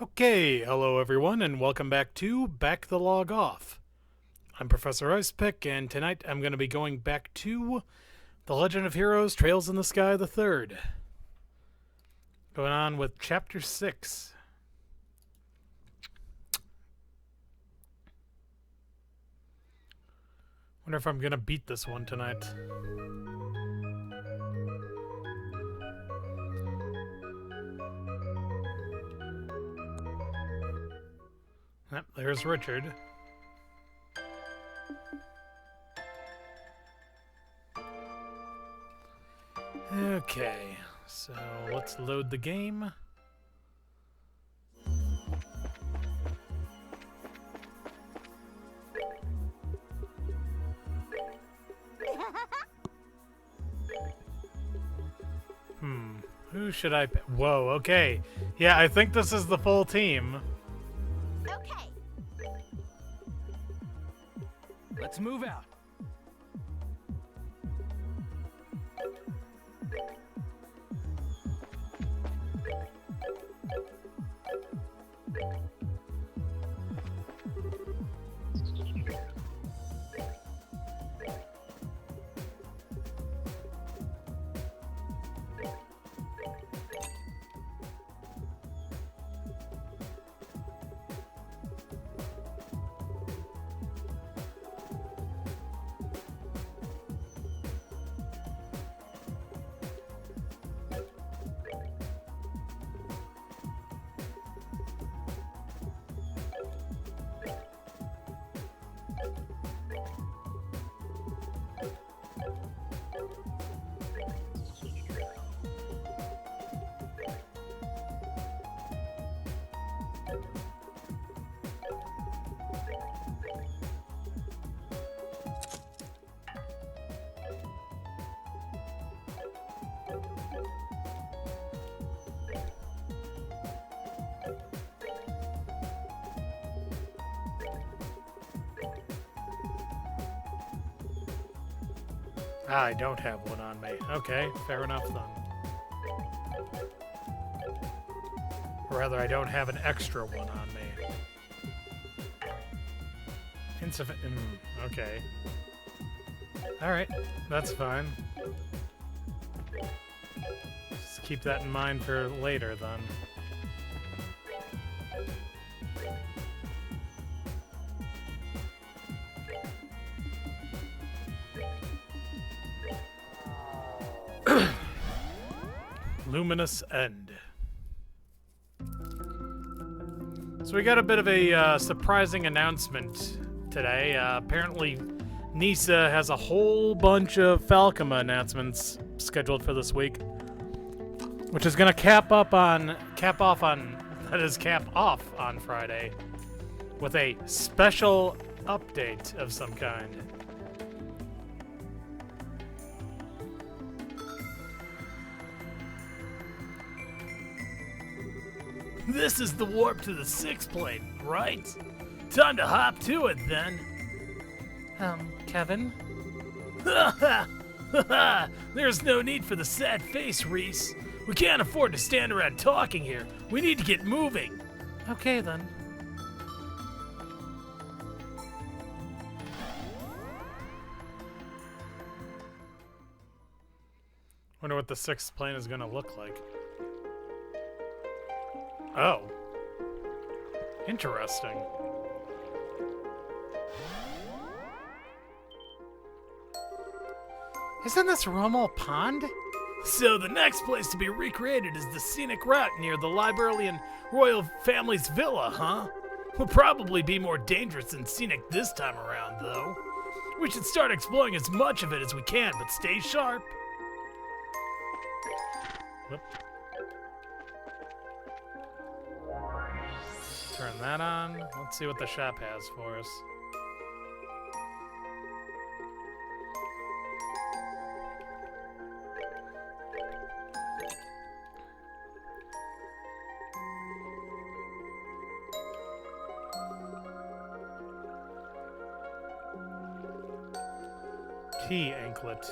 Okay, hello everyone, and welcome back to Back the Log Off. I'm Professor Icepick, and tonight I'm going to be going back to The Legend of Heroes Trails in the Sky the Third. Going on with Chapter 6. Wonder if I'm going to beat this one tonight. Yep, there's Richard. Okay, so let's load the game. Who should I pick? Whoa, okay. Yeah, I think this is the full team. Okay. Let's move out. I don't have one on me. Okay, fair enough then. Or rather, I don't have an extra one on me. Insufficient. Okay. Alright, that's fine. Just keep that in mind for later then. Luminous End. So we got a bit of a surprising announcement today. Apparently, Nisa has a whole bunch of Falcoma announcements scheduled for this week, which is going to cap off on Friday with a special update of some kind. This is the warp to the sixth plane, right? Time to hop to it, then. Kevin? There's no need for the sad face, Reese. We can't afford to stand around talking here. We need to get moving. Okay, then. Wonder what the sixth plane is going to look like. Oh. Interesting. Isn't this Rommel Pond? So the next place to be recreated is the scenic route near the Liberalian royal family's villa, huh? Will probably be more dangerous than scenic this time around, though. We should start exploring as much of it as we can, but stay sharp. Whoop. Turn that on. Let's see what the shop has for us. Key anklet.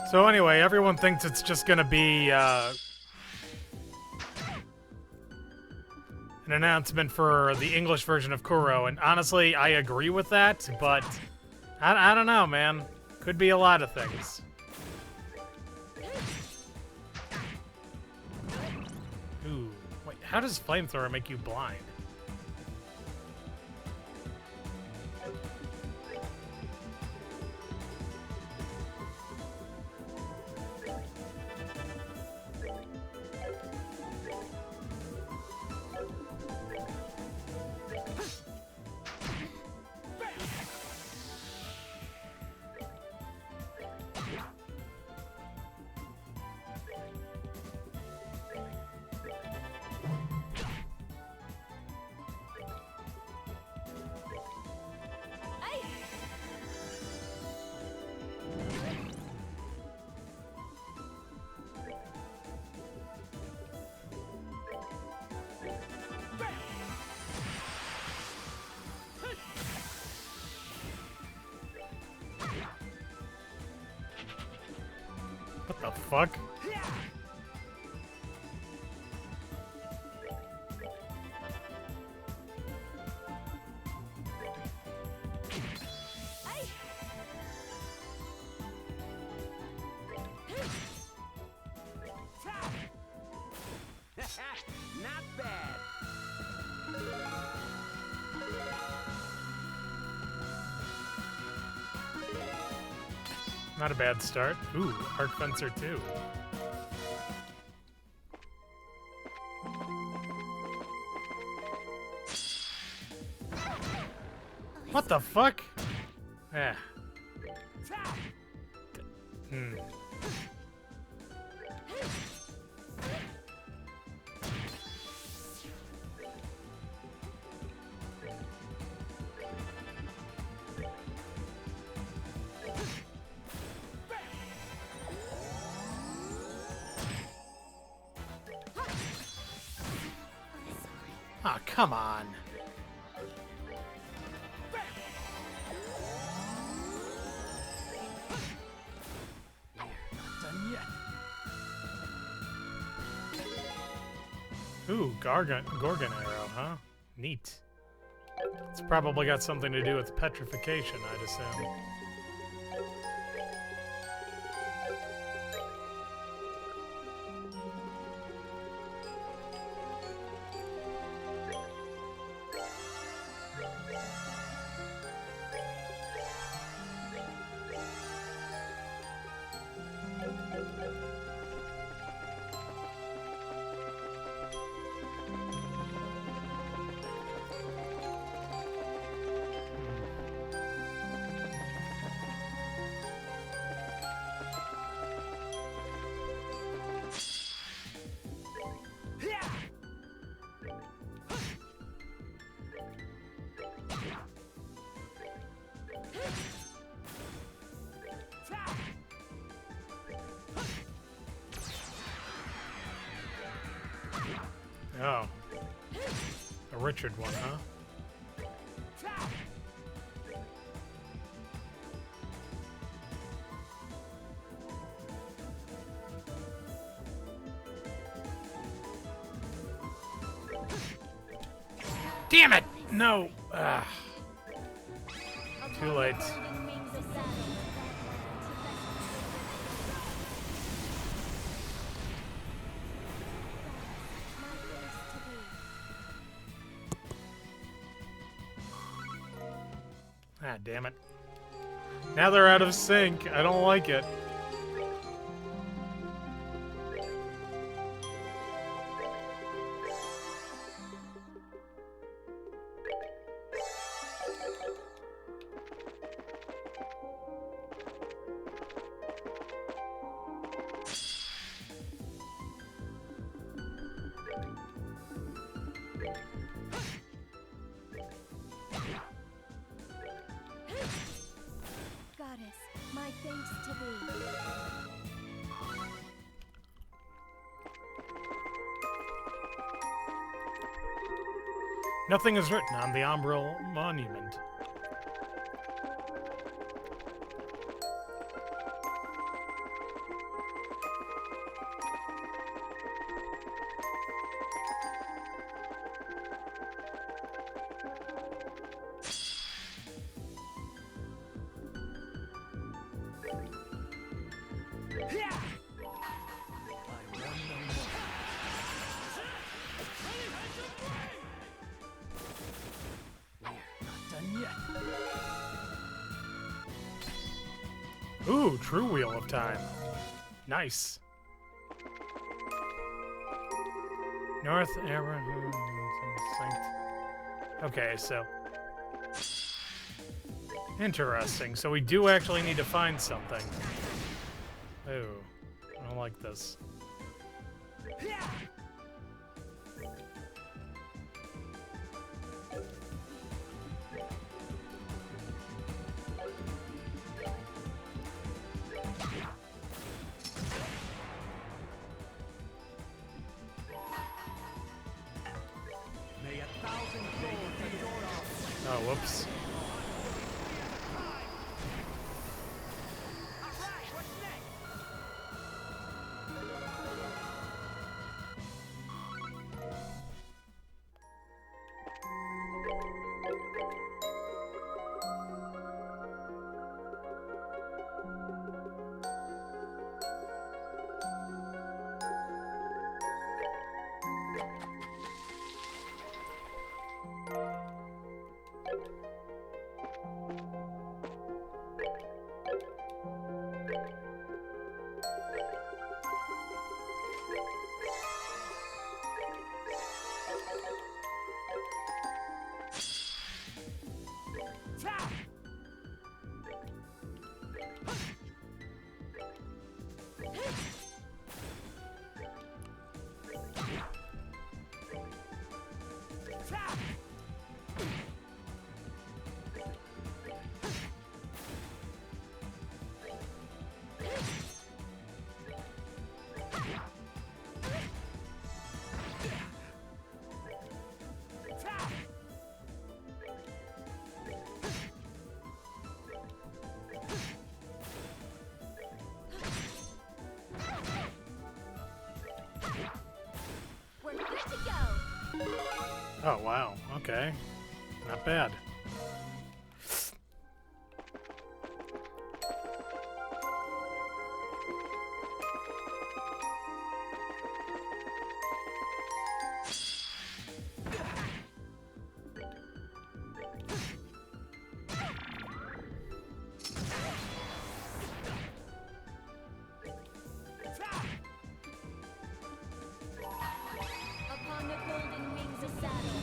So anyway, everyone thinks it's just gonna be an announcement for the English version of Kuro, and honestly, I agree with that, but I don't know, man. Could be a lot of things. Ooh, wait, how does Flamethrower make you blind? What the fuck? Not bad. Not a bad start. Ooh, Arc Fencer 2. What the fuck? Yeah. Hmm. Oh, come on. Done yet. Ooh, Gorgon arrow, huh? Neat. It's probably got something to do with petrification, I'd assume. Oh. A Richard one, huh? Damn it! No! Too late. Ah, damn it. Now they're out of sync. I don't like it. My thanks to thee. Nothing is written on the Umbral Monument. I run no more. We're not done yet. Ooh, true Wheel of Time. Nice. North Aaron. Okay, so. Interesting. So we do actually need to find something. Ooh, I don't like this. May 1,000 gold be your offering. Oh, whoops. Alright, what's next? We're good to go. Oh, wow. Okay. Not bad. Upon the golden wings of battle,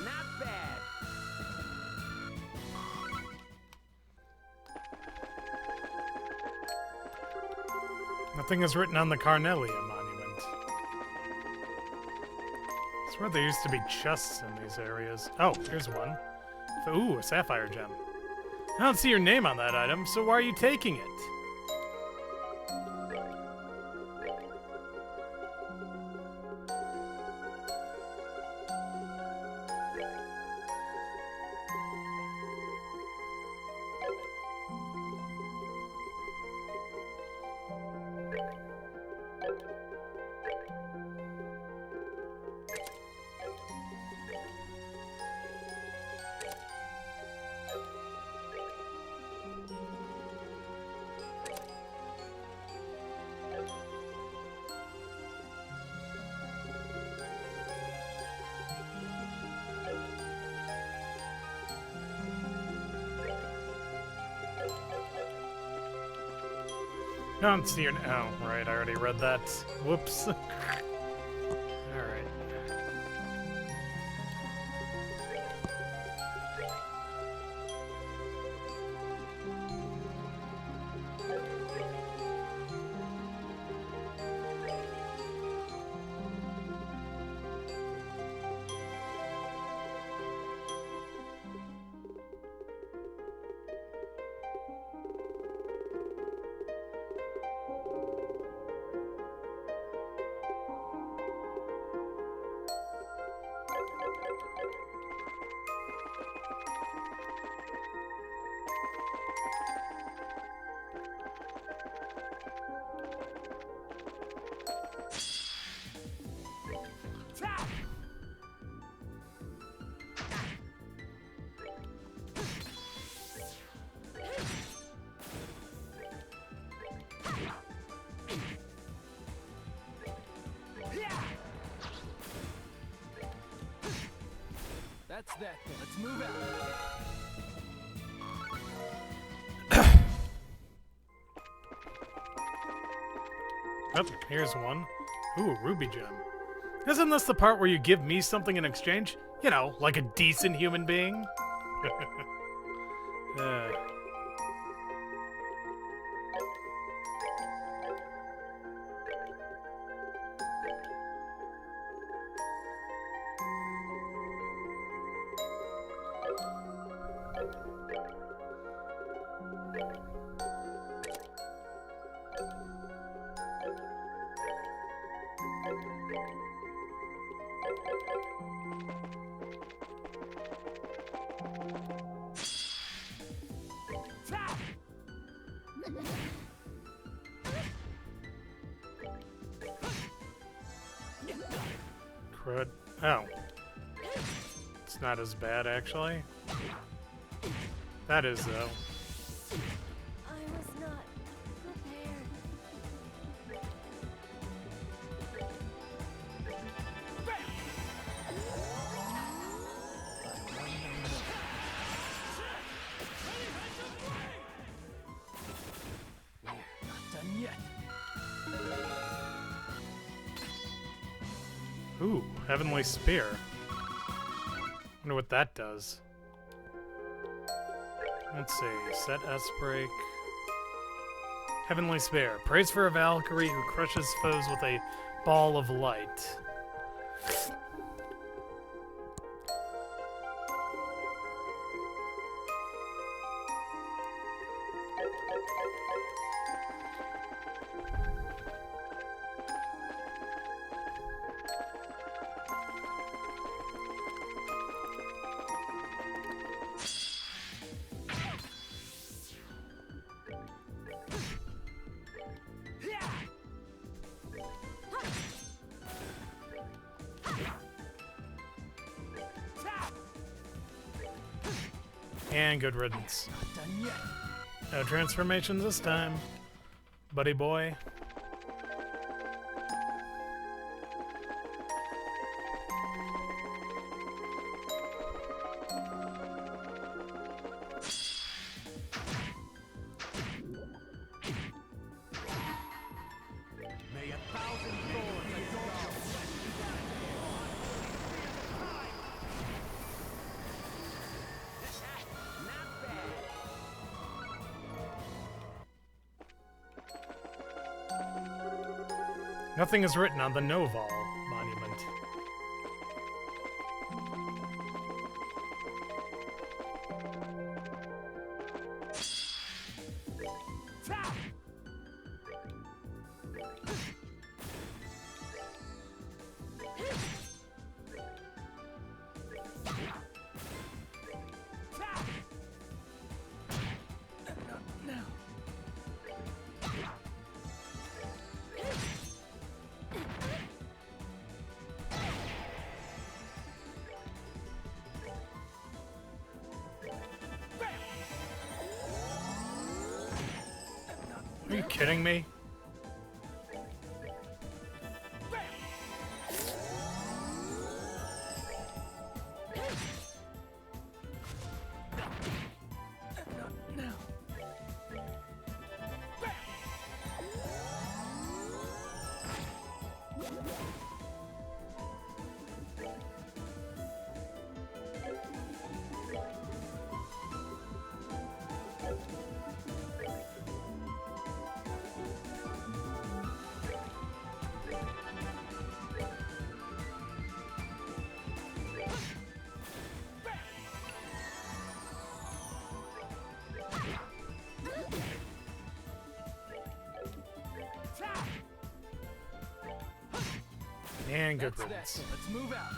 Not bad. Nothing is written on the Carnelia monument. I swear there used to be chests in these areas. Oh, here's one. Ooh, a sapphire gem. I don't see your name on that item, so why are you taking it? I don't see your. Oh, right, I already read that. Whoops. Alright. that then? Let's move out. Oh, here's one. Ooh, a ruby gem. Isn't this the part where you give me something in exchange? You know, like a decent human being? Crud. Oh. It's not as bad, actually. That is, though. I was not prepared. Not done yet. Ooh, Heavenly Spear. Wonder what that does. Let's see. Set S break. Heavenly Spear. Praise for a Valkyrie who crushes foes with a ball of light. And good riddance. Not done yet. No transformations this time, buddy boy. May 1,000 thorns adorn your Not bad. Nothing is written on the Noval monument. Are you kidding me? And good That's that. riddance. Let's move out.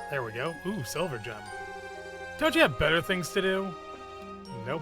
There we go. Ooh, silver gem. Don't you have better things to do? Nope.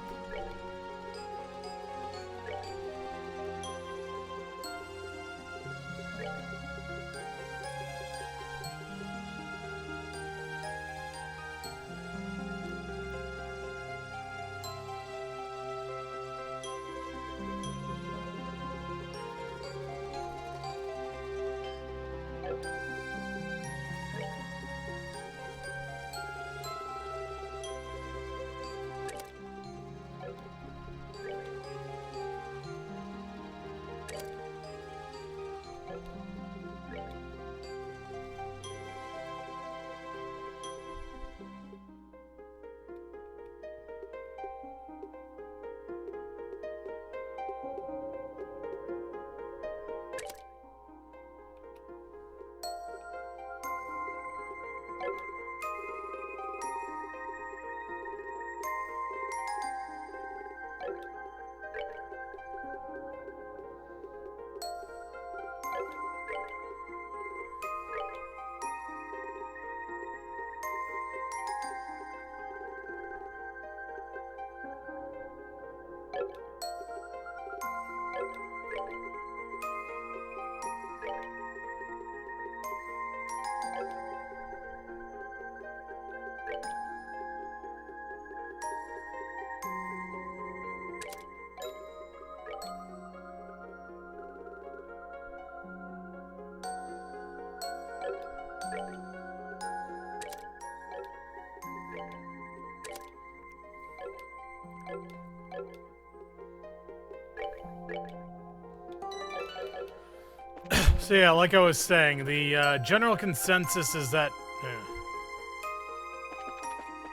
So yeah, like I was saying, the general consensus is that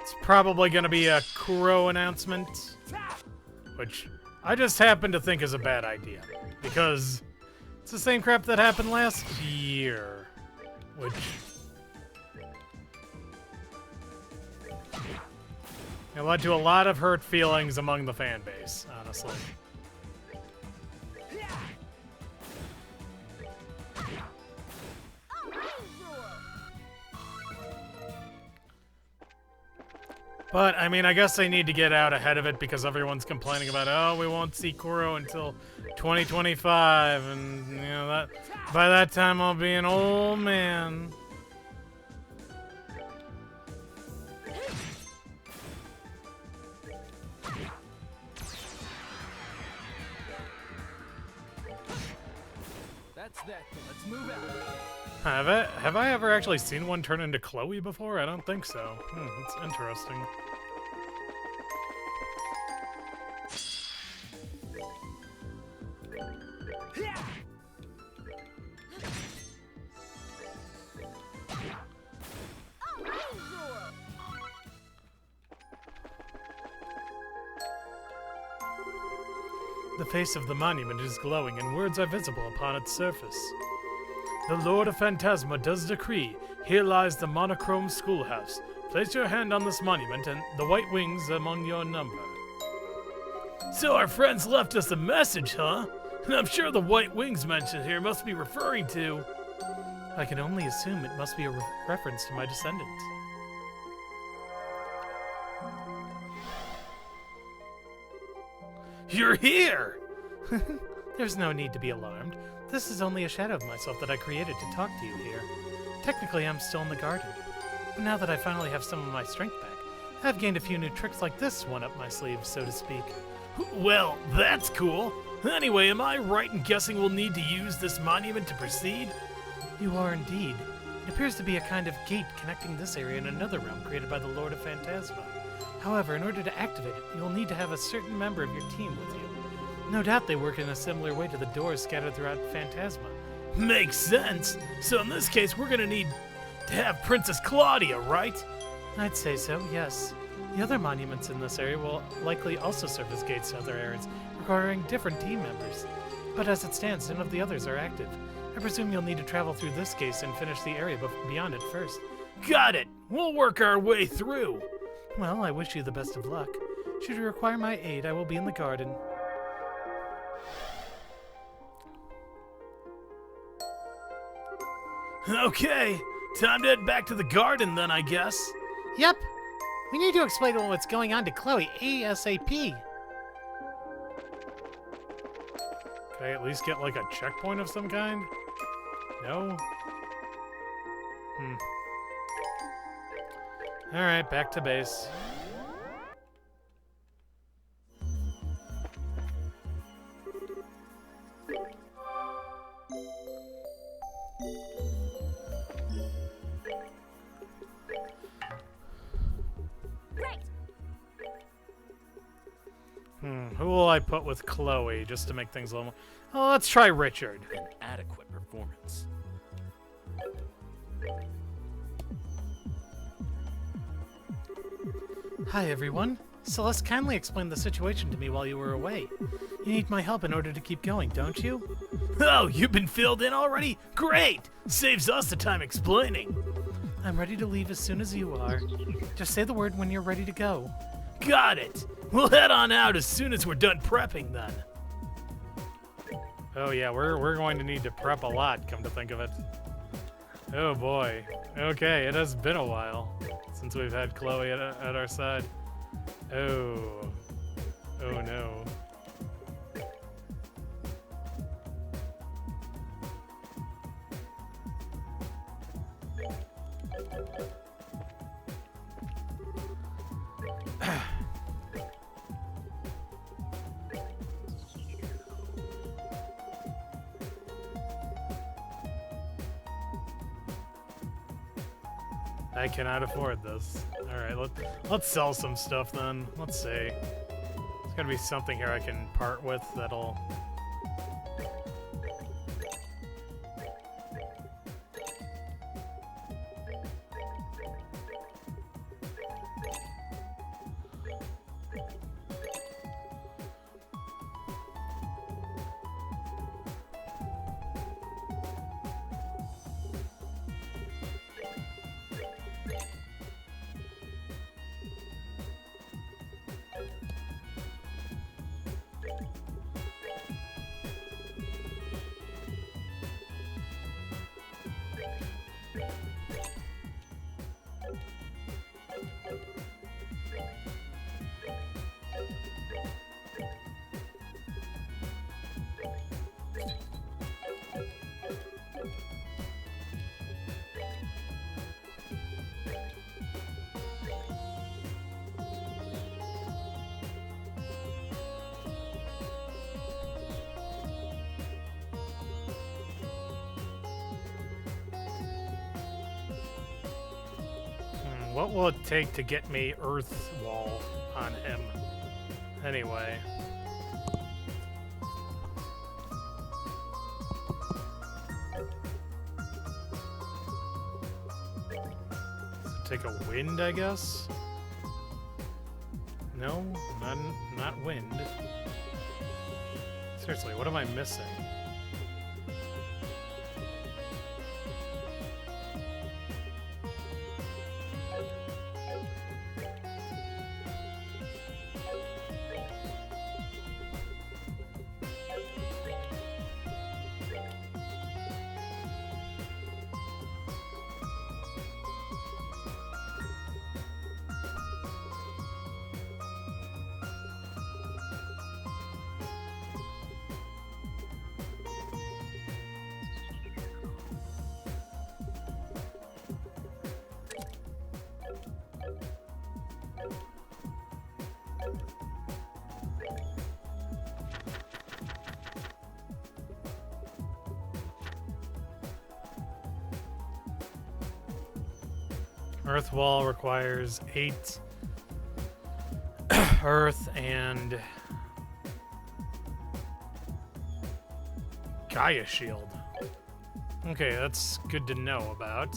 it's probably going to be a Kuro announcement, which I just happen to think is a bad idea, because it's the same crap that happened last year, which... it led to a lot of hurt feelings among the fan base, honestly. But, I mean, I guess they need to get out ahead of it because everyone's complaining about, oh, we won't see Kuro until 2025, and, you know, that by that time I'll be an old man. That's that. Let's move out. Have I ever actually seen one turn into Chloe before? I don't think so. It's interesting. The face of the monument is glowing, and words are visible upon its surface. The Lord of Phantasma does decree, here lies the monochrome schoolhouse. Place your hand on this monument, and the white wings among your number. So our friends left us a message, huh? And I'm sure the white wings mentioned here must be referring to... I can only assume it must be a reference to my descendants. You're here! There's no need to be alarmed. This is only a shadow of myself that I created to talk to you here. Technically, I'm still in the garden. But now that I finally have some of my strength back, I've gained a few new tricks like this one up my sleeve, so to speak. Well, that's cool. Anyway, am I right in guessing we'll need to use this monument to proceed? You are indeed. It appears to be a kind of gate connecting this area and another realm created by the Lord of Phantasma. However, in order to activate it, you'll need to have a certain member of your team with you. No doubt they work in a similar way to the doors scattered throughout Phantasma. Makes sense. So in this case, we're gonna need to have Princess Claudia, right? I'd say so, yes. The other monuments in this area will likely also serve as gates to other areas, requiring different team members. But as it stands, none of the others are active. I presume you'll need to travel through this gate and finish the area beyond it first. Got it! We'll work our way through! Well, I wish you the best of luck. Should you require my aid, I will be in the garden. Okay, time to head back to the garden then, I guess. Yep. We need to explain what's going on to Chloe ASAP. Can I at least get, like, a checkpoint of some kind? No? Alright, back to base. Who will I put with Chloe, just to make things a little more... Oh, let's try Richard. An adequate performance. Hi, everyone. Celeste kindly explained the situation to me while you were away. You need my help in order to keep going, don't you? Oh, you've been filled in already? Great! Saves us the time explaining. I'm ready to leave as soon as you are. Just say the word when you're ready to go. Got it! We'll head on out as soon as we're done prepping, then. Oh yeah, we're going to need to prep a lot, come to think of it. Oh boy. Okay, it has been a while since we've had Chloe at our side. Oh. Oh no. I cannot afford this. Alright, let's sell some stuff then. Let's see. There's gotta be something here I can part with that'll... What will it take to get me Earth Wall on him? Anyway. So take a wind, I guess? No, not wind. Seriously, what am I missing? Earth wall requires 8 earth and Gaia shield. Okay, that's good to know about.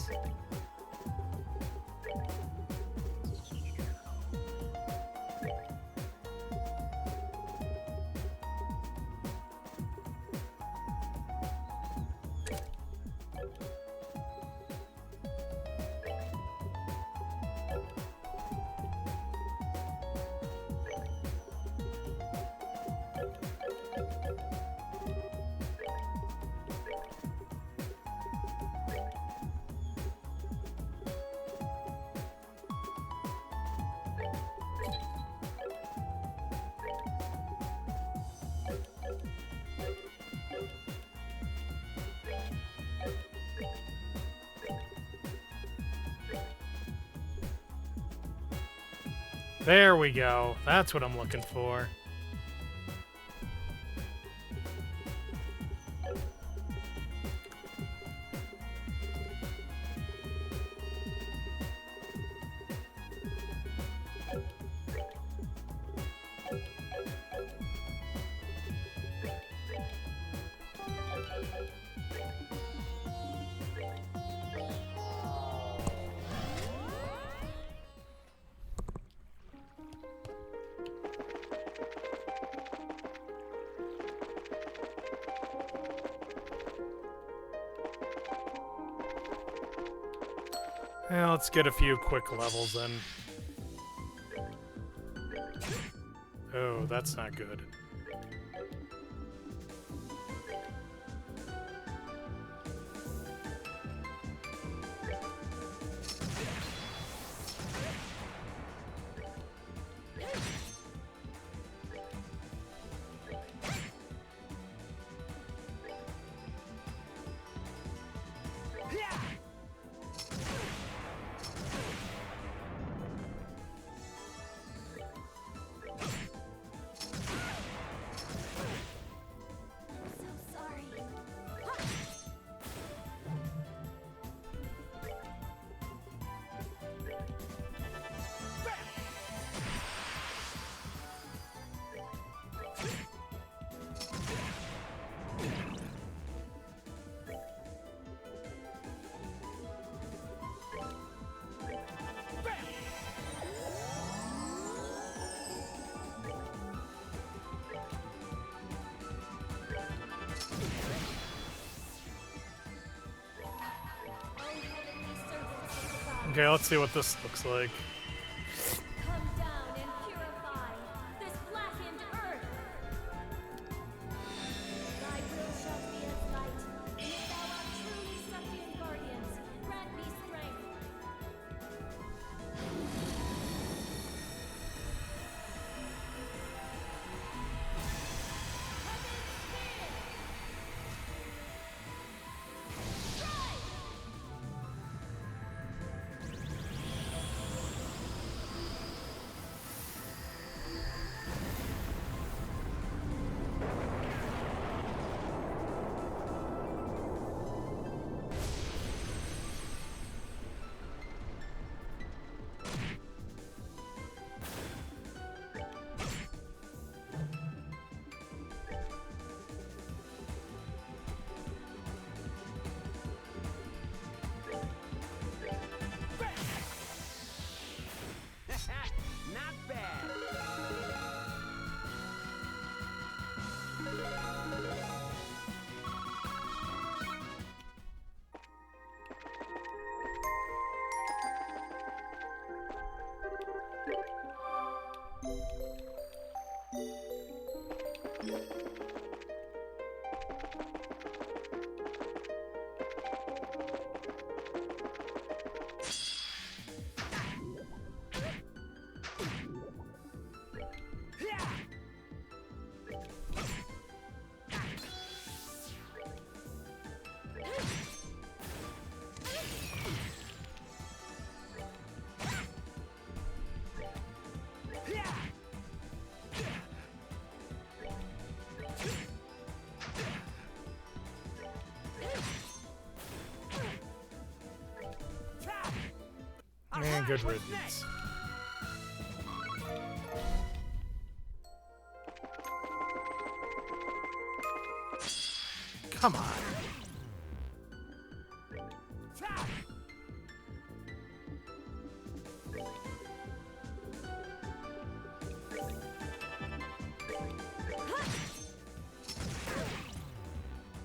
There we go. That's what I'm looking for. Well, let's get a few quick levels then. Oh, that's not good. Okay, let's see what this looks like. Come down and purify this blackened earth. Thy will shall be as light, and if thou art truly Suffian guardians, grant me strength. not bad. And good riddance. Come on.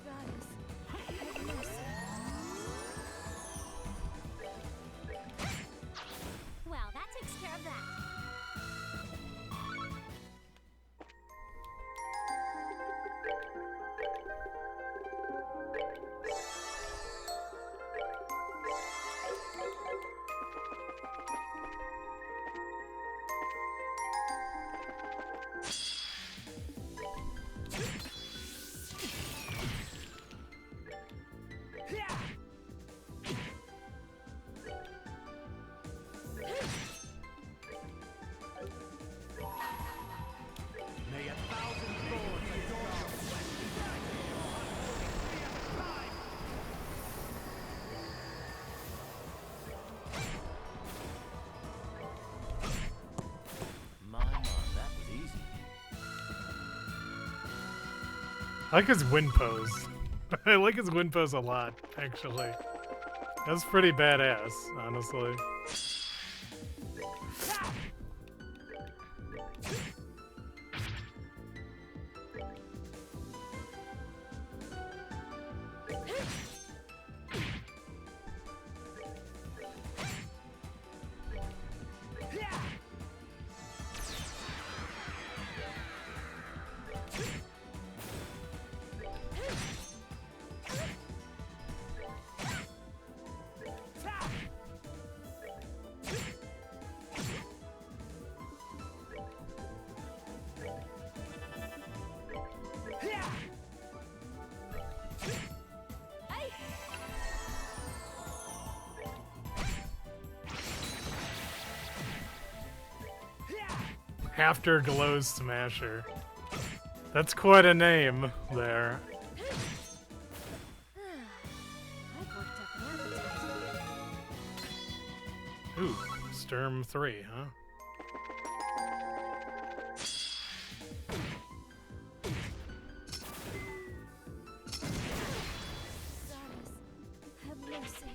Goddess, have mercy. Well, that takes care of that. May 1,000 thorns adorn your flesh. My, that was easy. I like his wind pose. I like his wind pose a lot, actually. That's pretty badass, honestly. Afterglow Smasher. That's quite a name there. I've worked up an appetite. Ooh, Sturm 3, huh? Goddess, have mercy.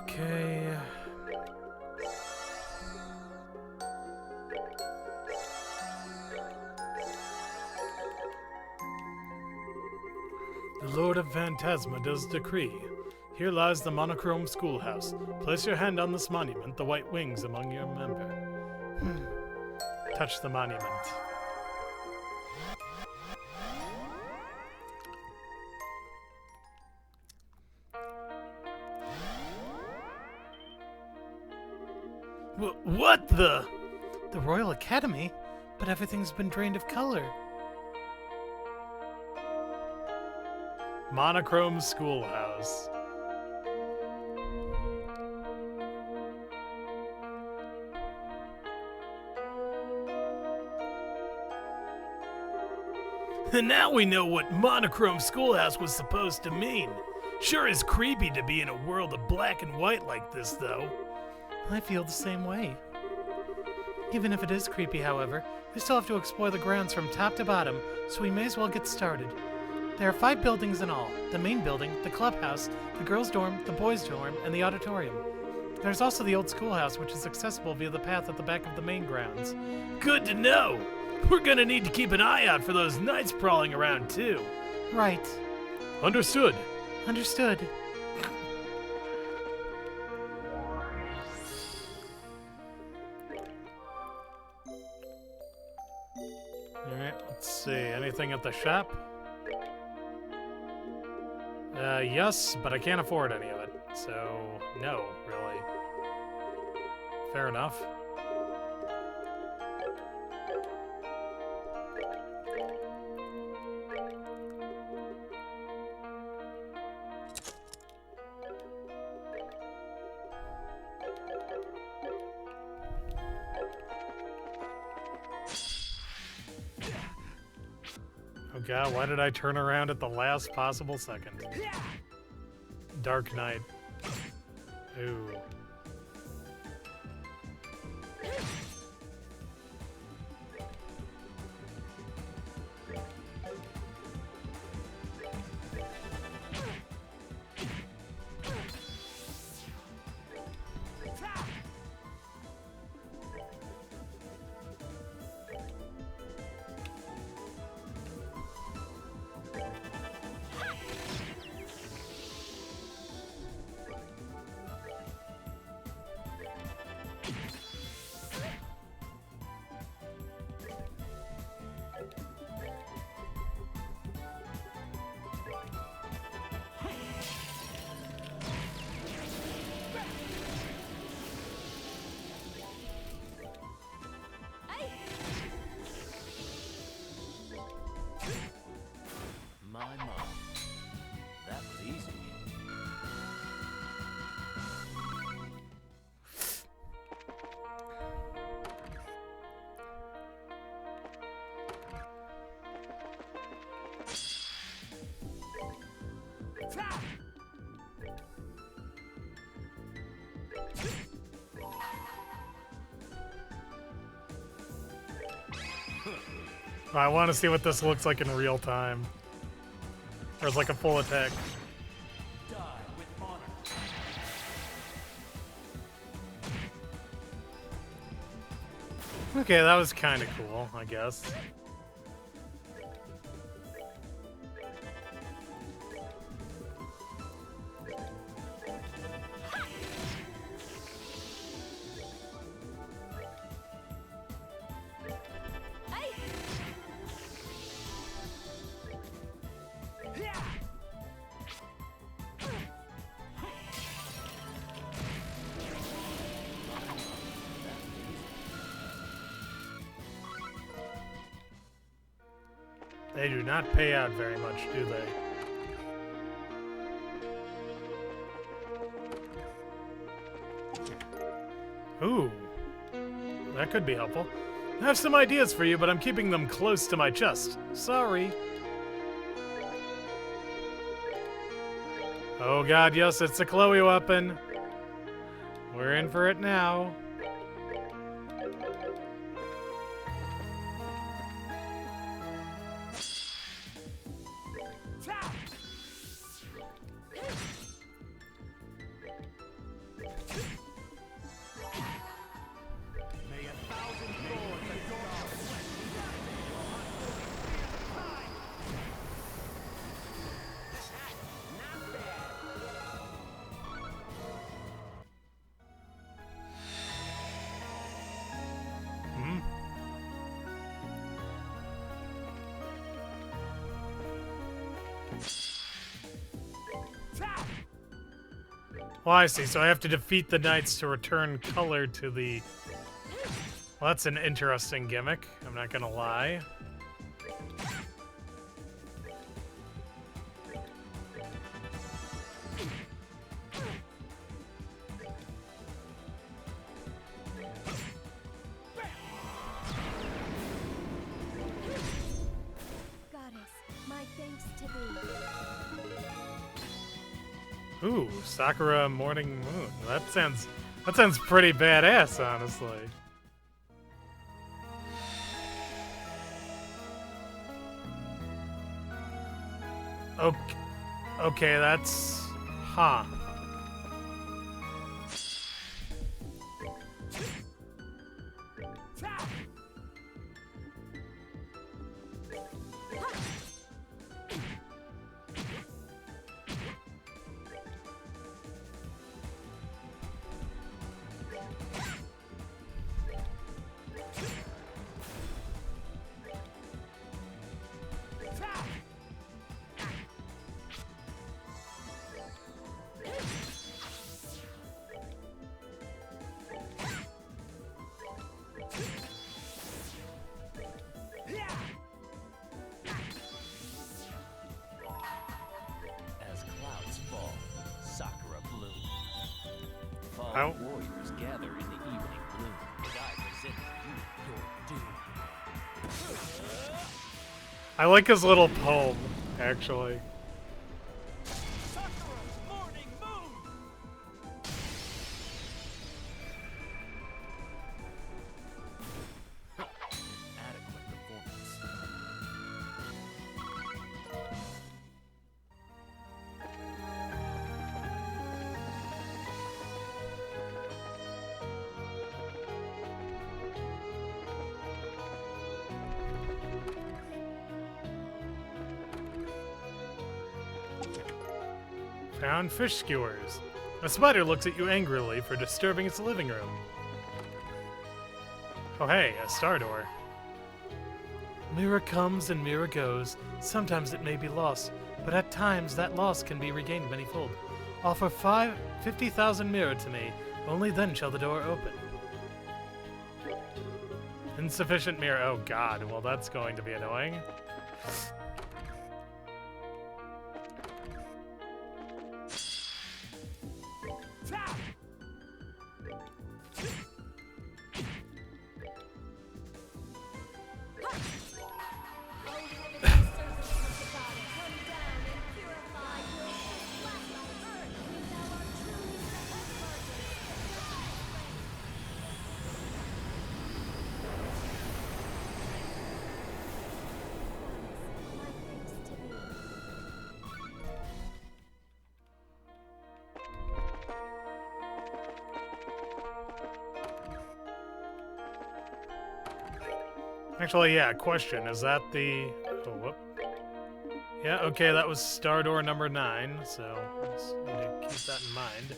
Okay. The Lord of Phantasma does decree. Here lies the monochrome schoolhouse. Place your hand on this monument, the white wings among your member. Touch the monument. What the? The Royal Academy? But everything's been drained of color. Monochrome Schoolhouse. And now we know what Monochrome Schoolhouse was supposed to mean. Sure is creepy to be in a world of black and white like this, though. I feel the same way. Even if it is creepy, however, we still have to explore the grounds from top to bottom, so we may as well get started. There are 5 buildings in all. The main building, the clubhouse, the girls' dorm, the boys' dorm, and the auditorium. There's also the old schoolhouse, which is accessible via the path at the back of the main grounds. Good to know! We're gonna need to keep an eye out for those knights prowling around, too. Right. Understood. Understood. Alright, let's see. Anything at the shop? Yes, but I can't afford any of it. So, no, really. Fair enough. Oh god, why did I turn around at the last possible second? Dark Knight. Ooh. My mom. That was easy. I want to see what this looks like in real time. There's like a full attack. Die with honor. Okay, that was kind of cool, I guess. They do not pay out very much, do they? Ooh. That could be helpful. I have some ideas for you, but I'm keeping them close to my chest. Sorry. Oh god, yes, it's a Chloe weapon. We're in for it now. May a thousand thorns adorn. Not bad. Hmm? Oh, I see. So I have to defeat the knights to return color to the... Well, that's an interesting gimmick. I'm not gonna lie. Goddess, my thanks to thee. Ooh, Sakura Morning Moon. That sounds pretty badass, honestly. Okay, okay, that's... Huh. As clouds fall, Sakura bloom. Fall Ow. warriors gather in the evening gloom, and I present you your doom. I like his little poem, actually. Sakura's morning moon! Adequate performance. Found fish skewers. A spider looks at you angrily for disturbing its living room. Oh hey, a star door. Mirror comes and mirror goes. Sometimes it may be lost, but at times that loss can be regained manyfold. Offer 50,000 mirror to me. Only then shall the door open. Insufficient mirror. Oh god, well that's going to be annoying. Actually, yeah, question. Is that the... Oh, whoop. Yeah, okay, that was star door number 9, so let's need to keep that in mind.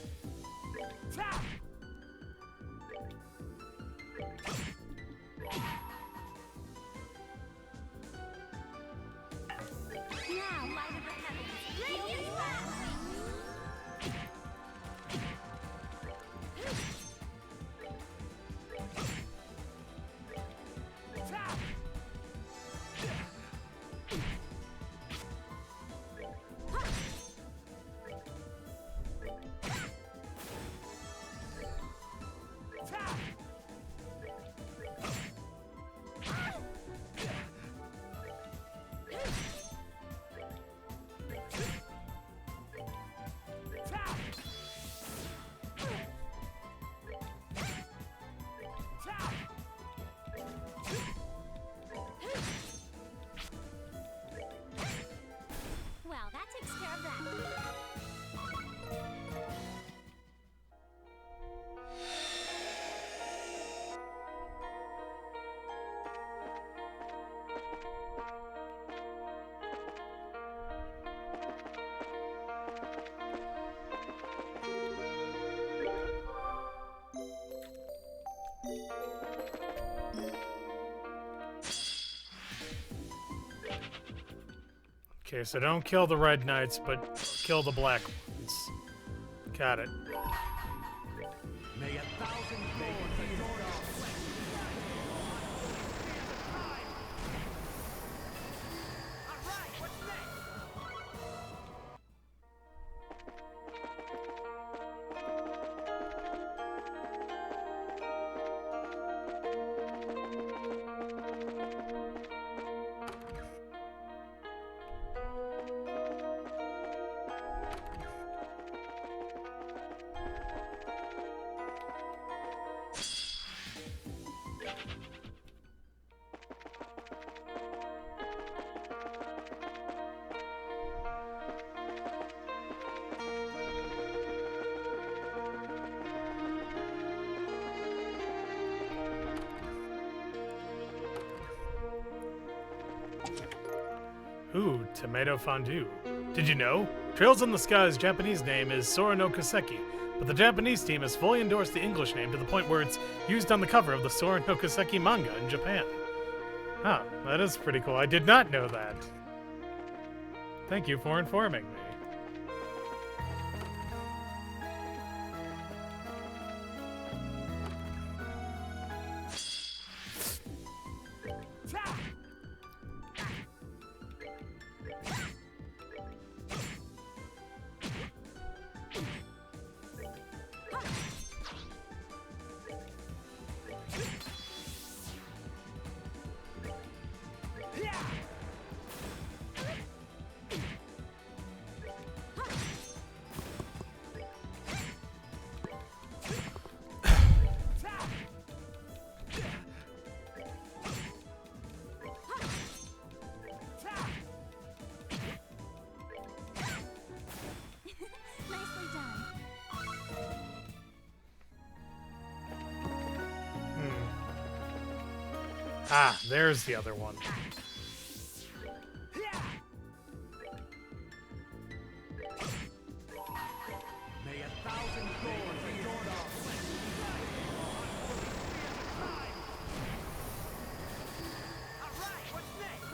Now, light of the heavens, feel this wrath! Well, that takes care of that. Okay, so don't kill the red knights, but kill the black ones. Got it. May 1,000 thorns adorn our flesh. Alright, what's next? Ooh, tomato fondue. Did you know? Trails in the Sky's Japanese name is Sora no Kaseki, but the Japanese team has fully endorsed the English name to the point where it's used on the cover of the Sora no Kaseki manga in Japan. Huh, that is pretty cool. I did not know that. Thank you for informing me. Nicely done. Ah, there's the other one. May 1,000 thorns adorn our flesh. Alright, what's next?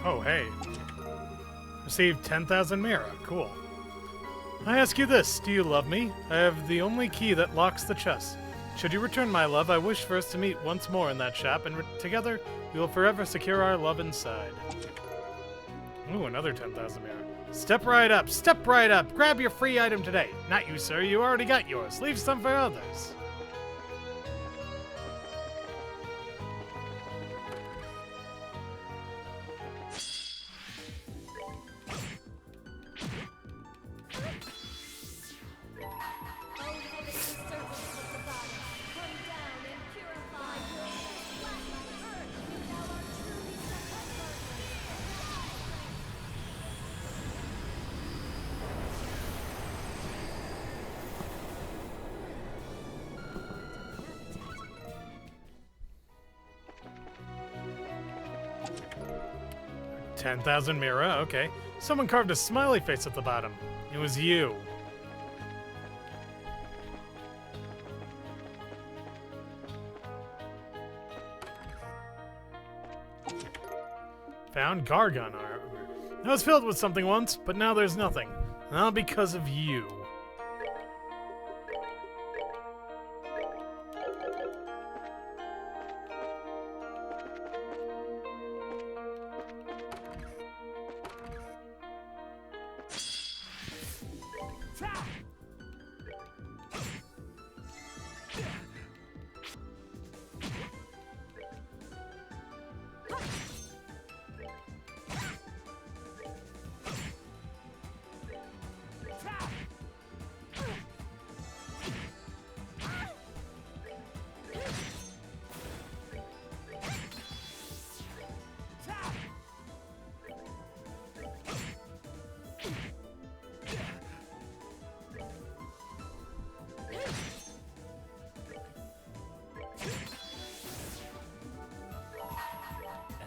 Oh, hey. Received 10,000 Mira. Cool. I ask you this, do you love me? I have the only key that locks the chest. Should you return my love, I wish for us to meet once more in that shop, and together we will forever secure our love inside. Ooh, another 10,000 Mira. Step right up, step right up! Grab your free item today! Not you, sir, you already got yours. Leave some for others. Oh, heavenly servants of the goddess, come down and purify your black earth. Thou art truly such a — 10,000 Mira, okay. Someone carved a smiley face at the bottom. It was you. Found Gargon armor. I was filled with something once, but now there's nothing. All because of you.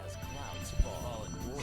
As clouds fall and war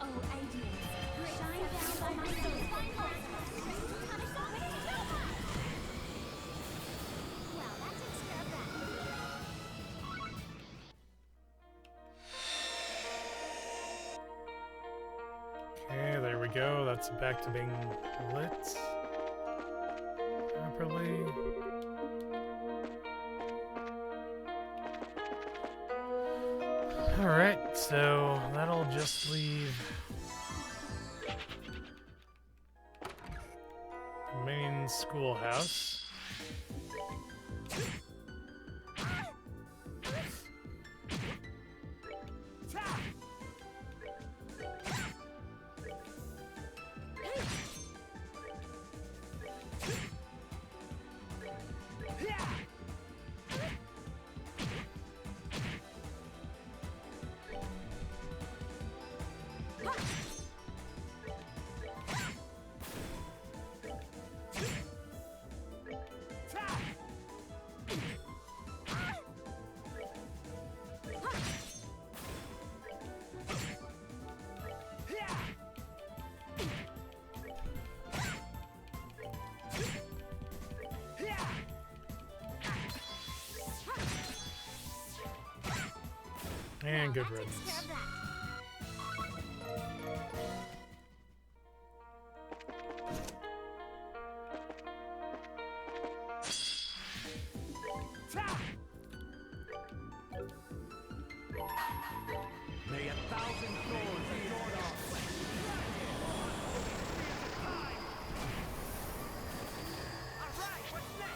Oh, ideas, shine down on my soul. go. That's back to being lit properly. Alright, so that'll just leave the main schoolhouse. And good riddance. May 1,000 doors adorn our Alright, what's next?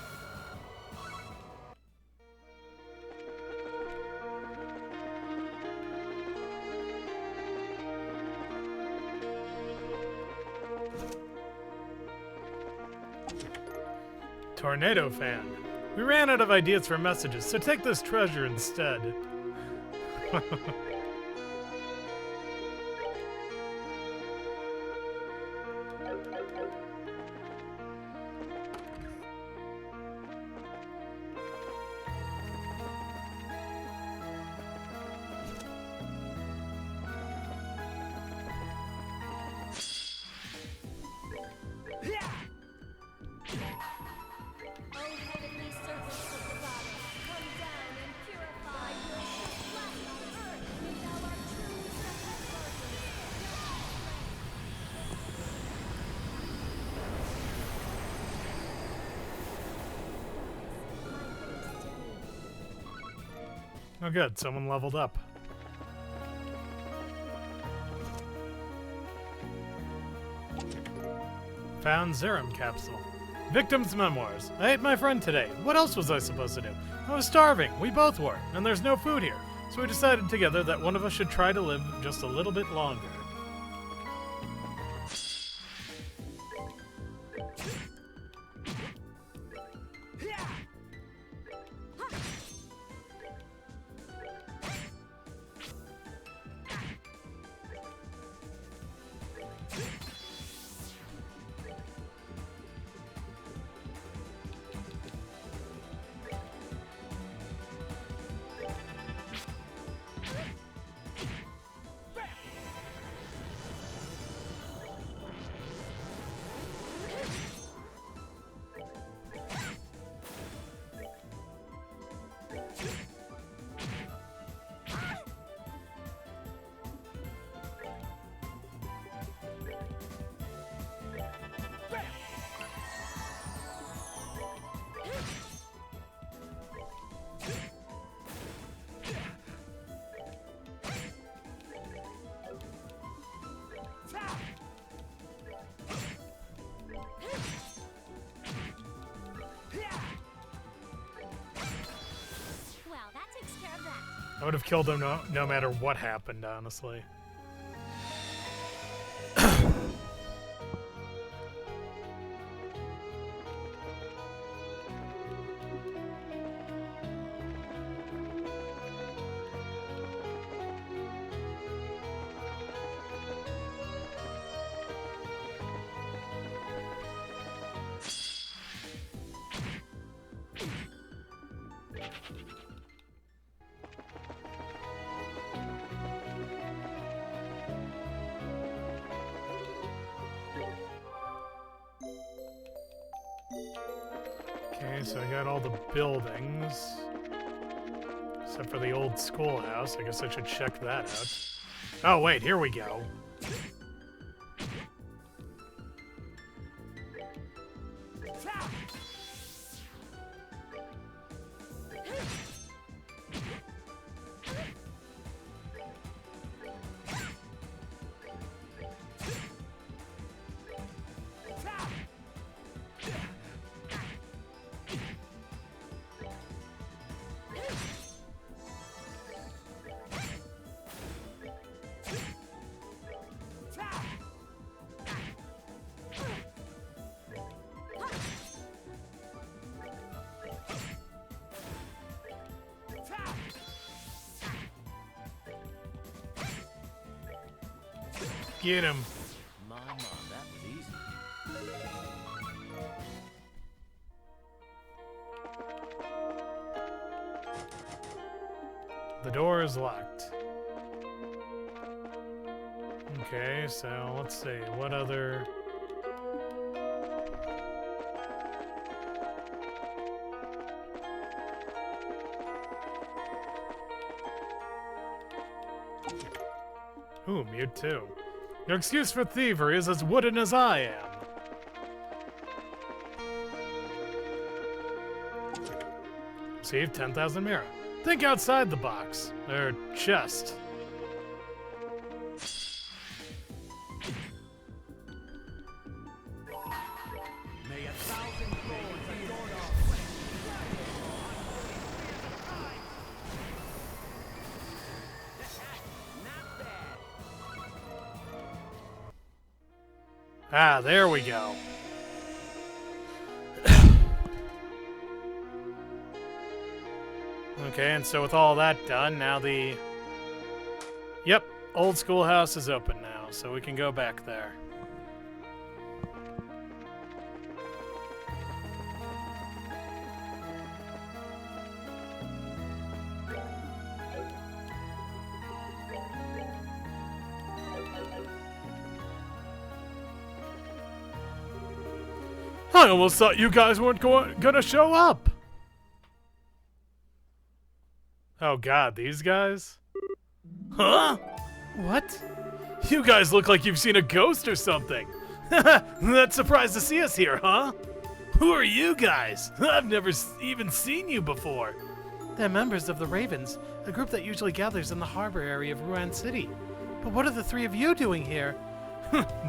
Tornado fan. We ran out of ideas for messages, so take this treasure instead. O heavenly servants of the goddess, come down and purify your just flat on earth. May thou our truly separate Oh good, someone leveled up. Found Zerum capsule. Victim's memoirs. I ate my friend today. What else was I supposed to do? I was starving. We both were. And there's no food here. So we decided together that one of us should try to live just a little bit longer. Well, that takes care of that. I would have killed him no matter what happened, honestly. Okay, so I got all the buildings. Except for the old schoolhouse. I guess I should check that out. Oh, wait, here we go. Get him. My, that was easy. The door is locked. Okay, so let's see. What other... Ooh, Mewtwo. Your excuse for thievery is as wooden as I am. Receive 10,000 Mira. Think outside the box. Or chest. May 1,000 thorns adorn our way. Not bad. Ah, there we go. Okay, and so with all that done, now the... Yep, old schoolhouse is open now, so we can go back there. I almost thought you guys weren't gonna show up. Oh god, these guys? Huh? What? You guys look like you've seen a ghost or something. That's surprised to see us here, huh? Who are you guys? I've never even seen you before. They're members of the Ravens, a group that usually gathers in the harbor area of Ruan City. But what are the three of you doing here?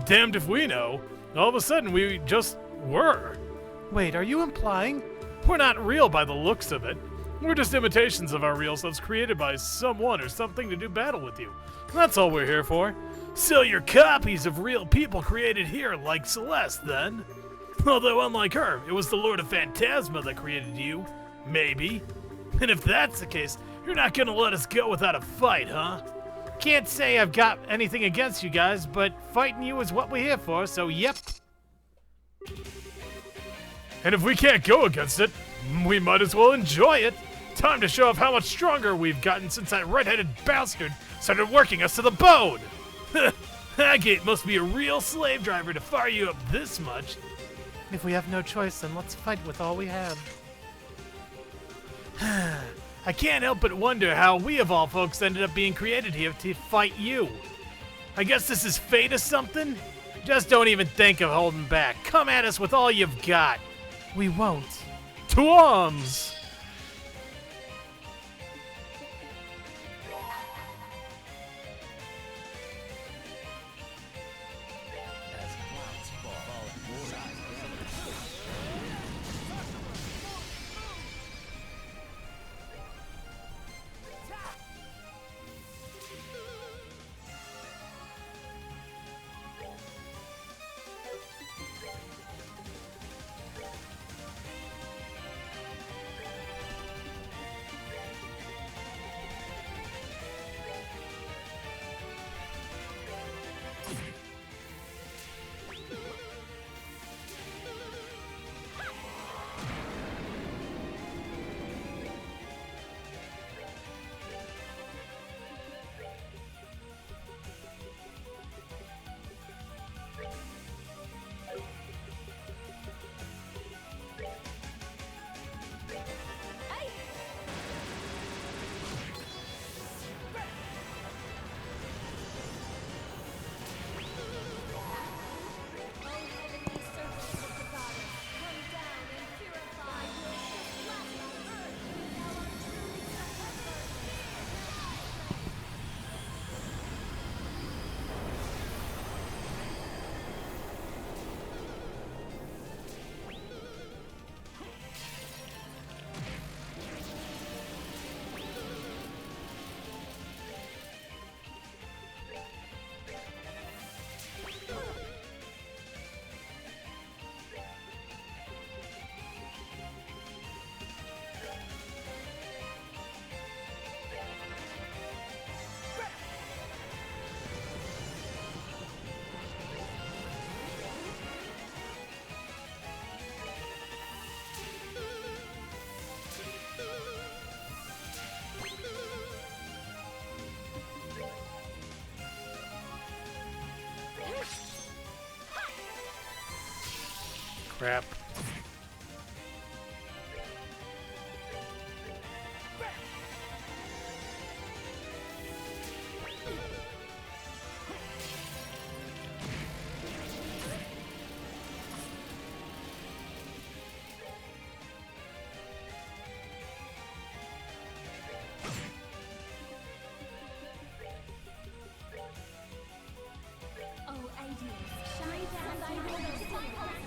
Damned if we know. All of a sudden, we just were. Wait, are you implying? We're not real by the looks of it. We're just imitations of our real selves created by someone or something to do battle with you. That's all we're here for. So you're copies of real people created here, like Celeste, then? Although, unlike her, it was the Lord of Phantasma that created you. Maybe. And if that's the case, you're not gonna let us go without a fight, huh? Can't say I've got anything against you guys, but fighting you is what we're here for, so yep. And if we can't go against it, we might as well enjoy it. Time to show off how much stronger we've gotten since that red-headed bastard started working us to the bone. Agate must be a real slave driver to fire you up this much. If we have no choice, then let's fight with all we have. I can't help but wonder how we of all folks ended up being created here to fight you. I guess this is fate or something? Just don't even think of holding back. Come at us with all you've got. We won't. To arms! As clouds fall more eyes. Crap. Oh, ideas, shine down thy royal sunrise.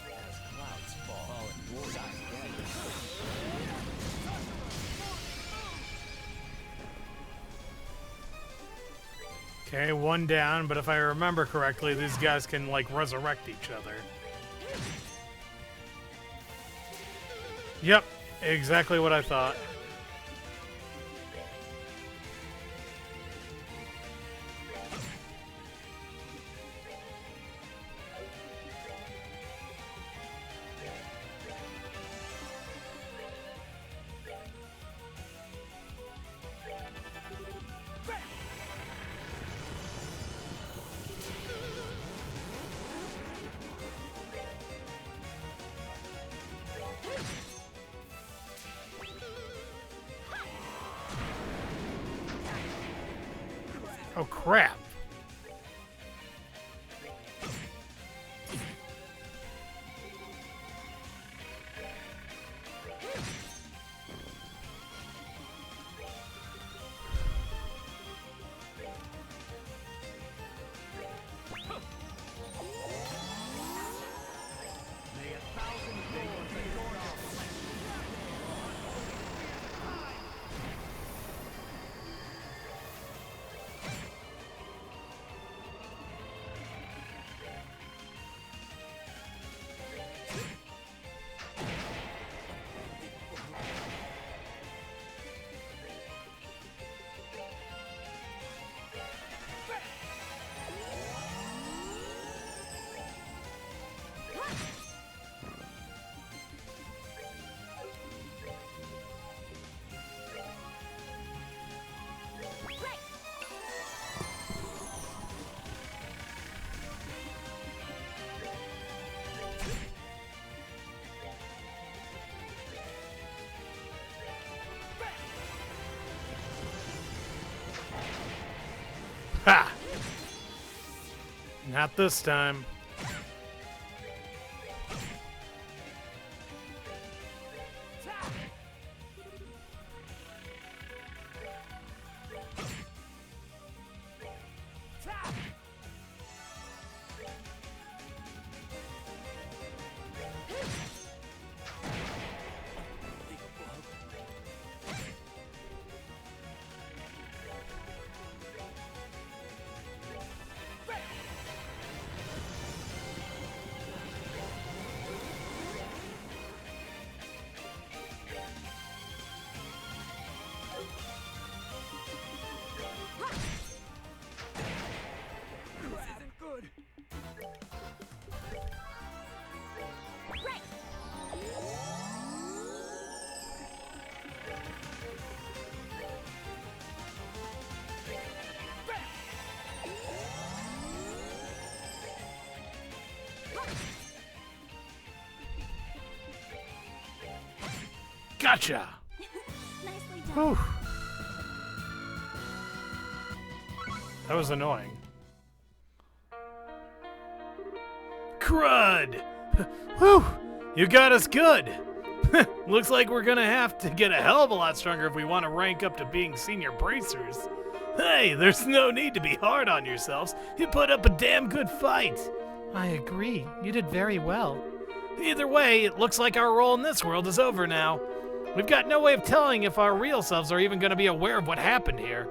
As clouds fall and warriors gather. Okay, one down, but if I remember correctly, these guys can, like, resurrect each other. Yep, exactly what I thought. Oh, crap. May a thousand thorns adorn our flesh. Ha! Not this time. Gotcha! Nicely done. Whew. That was annoying. crud! Whew! You got us good! Looks like we're gonna have to get a hell of a lot stronger if we want to rank up to being senior bracers. Hey, there's no need to be hard on yourselves. You put up a damn good fight. I agree. You did very well. Either way, it looks like our role in this world is over now. We've got no way of telling if our real selves are even going to be aware of what happened here.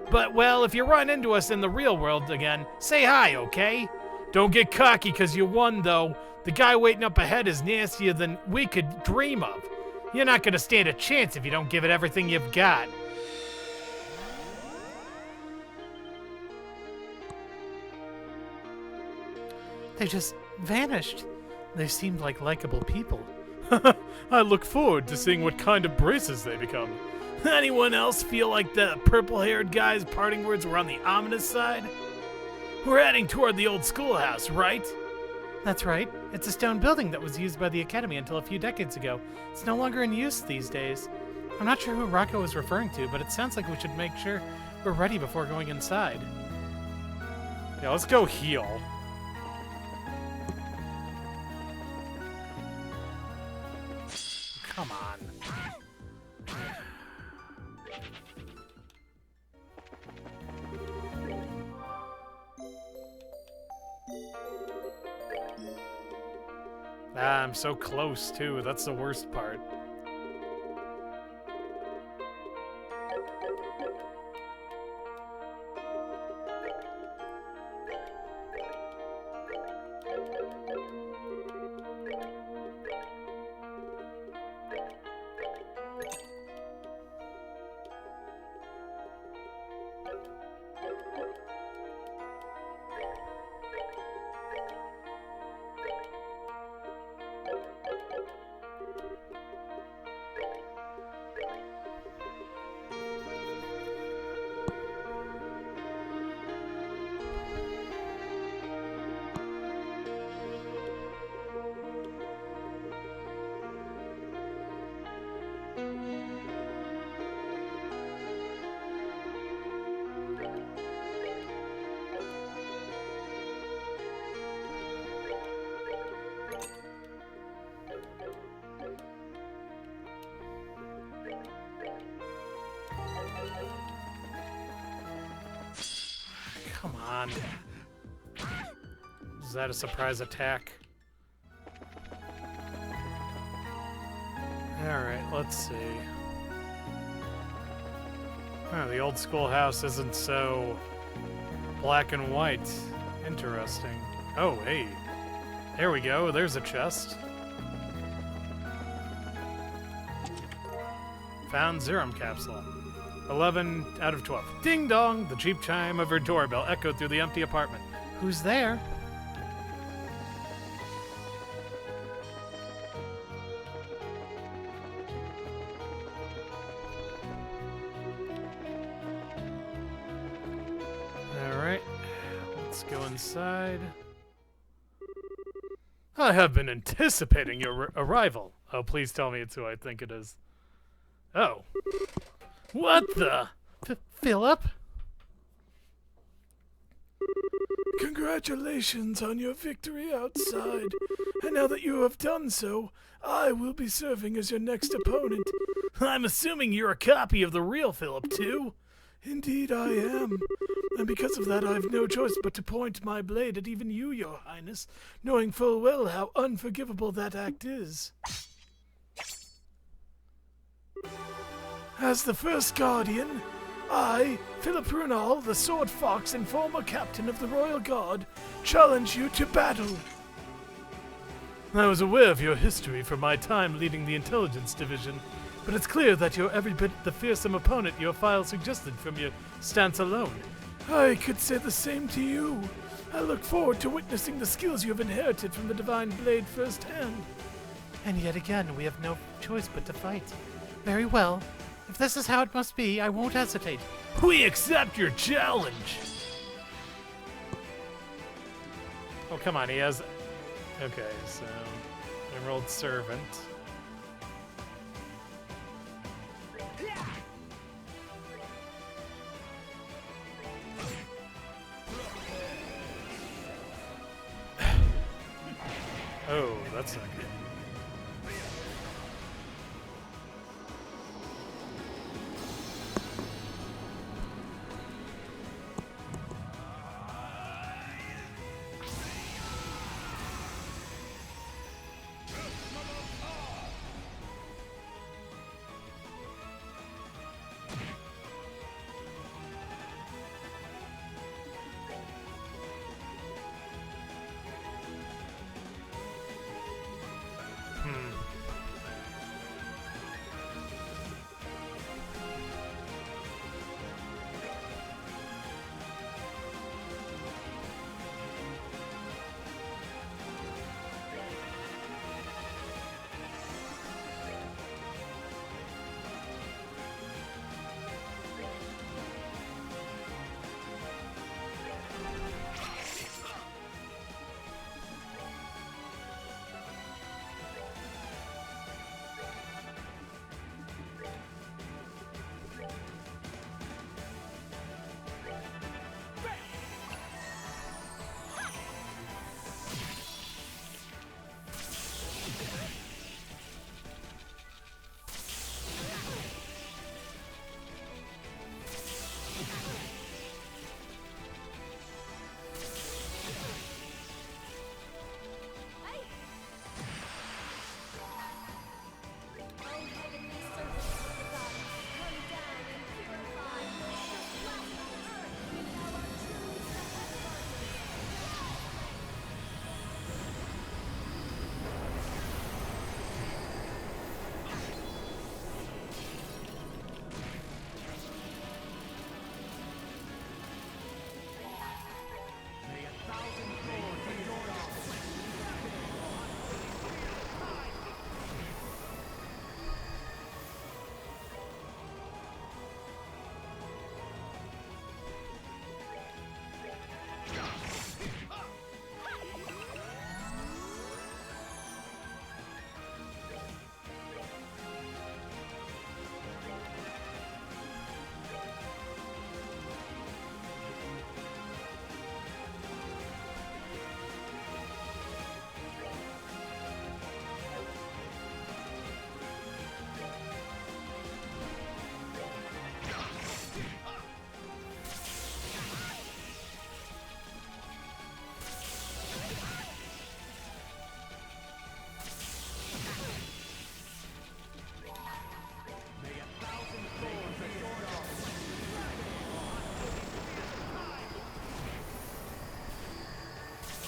But, well, if you run into us in the real world again, say hi, okay? Don't get cocky because you won, though. The guy waiting up ahead is nastier than we could dream of. You're not going to stand a chance if you don't give it everything you've got. They just vanished. They seemed like likable people. I look forward to seeing what kind of braces they become. Anyone else feel like the purple-haired guy's parting words were on the ominous side? We're heading toward the old schoolhouse, right? That's right. It's a stone building that was used by the Academy until a few decades ago. It's no longer in use these days. I'm not sure who Rocco was referring to, but it sounds like we should make sure we're ready before going inside. Yeah, let's go heal. Come on. Ah, I'm so close, too. That's the worst part. Come on. Is that a surprise attack? Alright, let's see. Oh, the old schoolhouse isn't so black and white. Interesting. Oh, hey. There we go. There's a chest. Found Zerum capsule. 11 out of 12. Ding dong! The cheap chime of her doorbell echoed through the empty apartment. Who's there? Alright. Let's go inside. I have been anticipating your arrival. Oh, please tell me it's who I think it is. Oh. What the? Phillip? Congratulations on your victory outside. And now that you have done so, I will be serving as your next opponent. I'm assuming you're a copy of the real Phillip, too? Indeed I am. And because of that, I've no choice but to point my blade at even you, Your Highness, knowing full well how unforgivable that act is. As the first guardian, I, Phillip Runal, the Sword Fox and former captain of the Royal Guard, challenge you to battle. I was aware of your history from my time leading the intelligence division, but it's clear that you're every bit the fearsome opponent your file suggested from your stance alone. I could say the same to you. I look forward to witnessing the skills you have inherited from the Divine Blade firsthand. And yet again, we have no choice but to fight. Very well. If this is how it must be, I won't hesitate. We accept your challenge! Oh, come on, he has... Okay, so... Emerald Servant.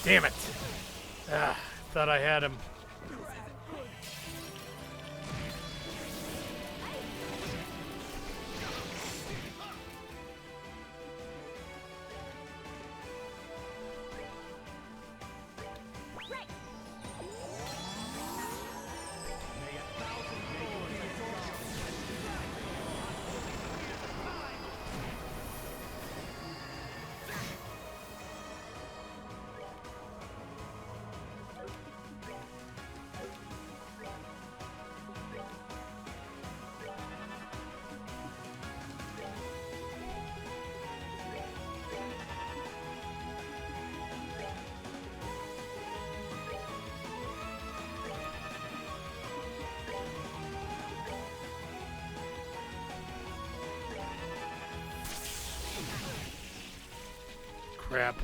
Damn it. Thought I had him. Crap.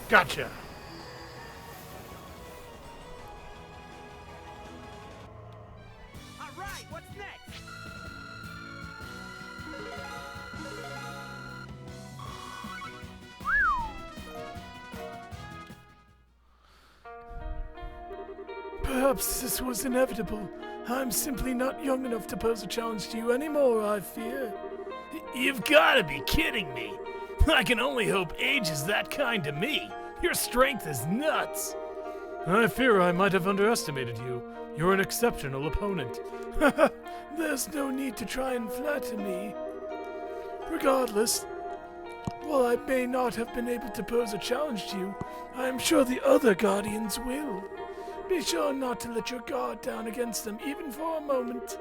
Gotcha. All right, what's next? Perhaps this was inevitable. I'm simply not young enough to pose a challenge to you anymore, I fear. You've gotta be kidding me. I can only hope age is that kind to me. Your strength is nuts. I fear I might have underestimated you. You're an exceptional opponent. There's no need to try and flatter me. Regardless, while I may not have been able to pose a challenge to you, I am sure the other Guardians will. Be sure not to let your guard down against them, even for a moment.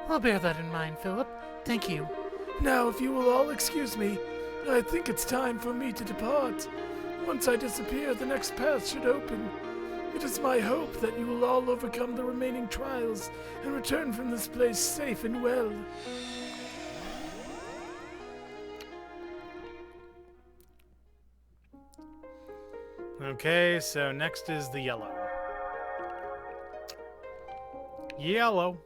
I'll bear that in mind, Phillip. Thank you. Now, if you will all excuse me, I think it's time for me to depart. Once I disappear, the next path should open. It is my hope that you will all overcome the remaining trials and return from this place safe and well. Okay, so next is the yellow. Yellow.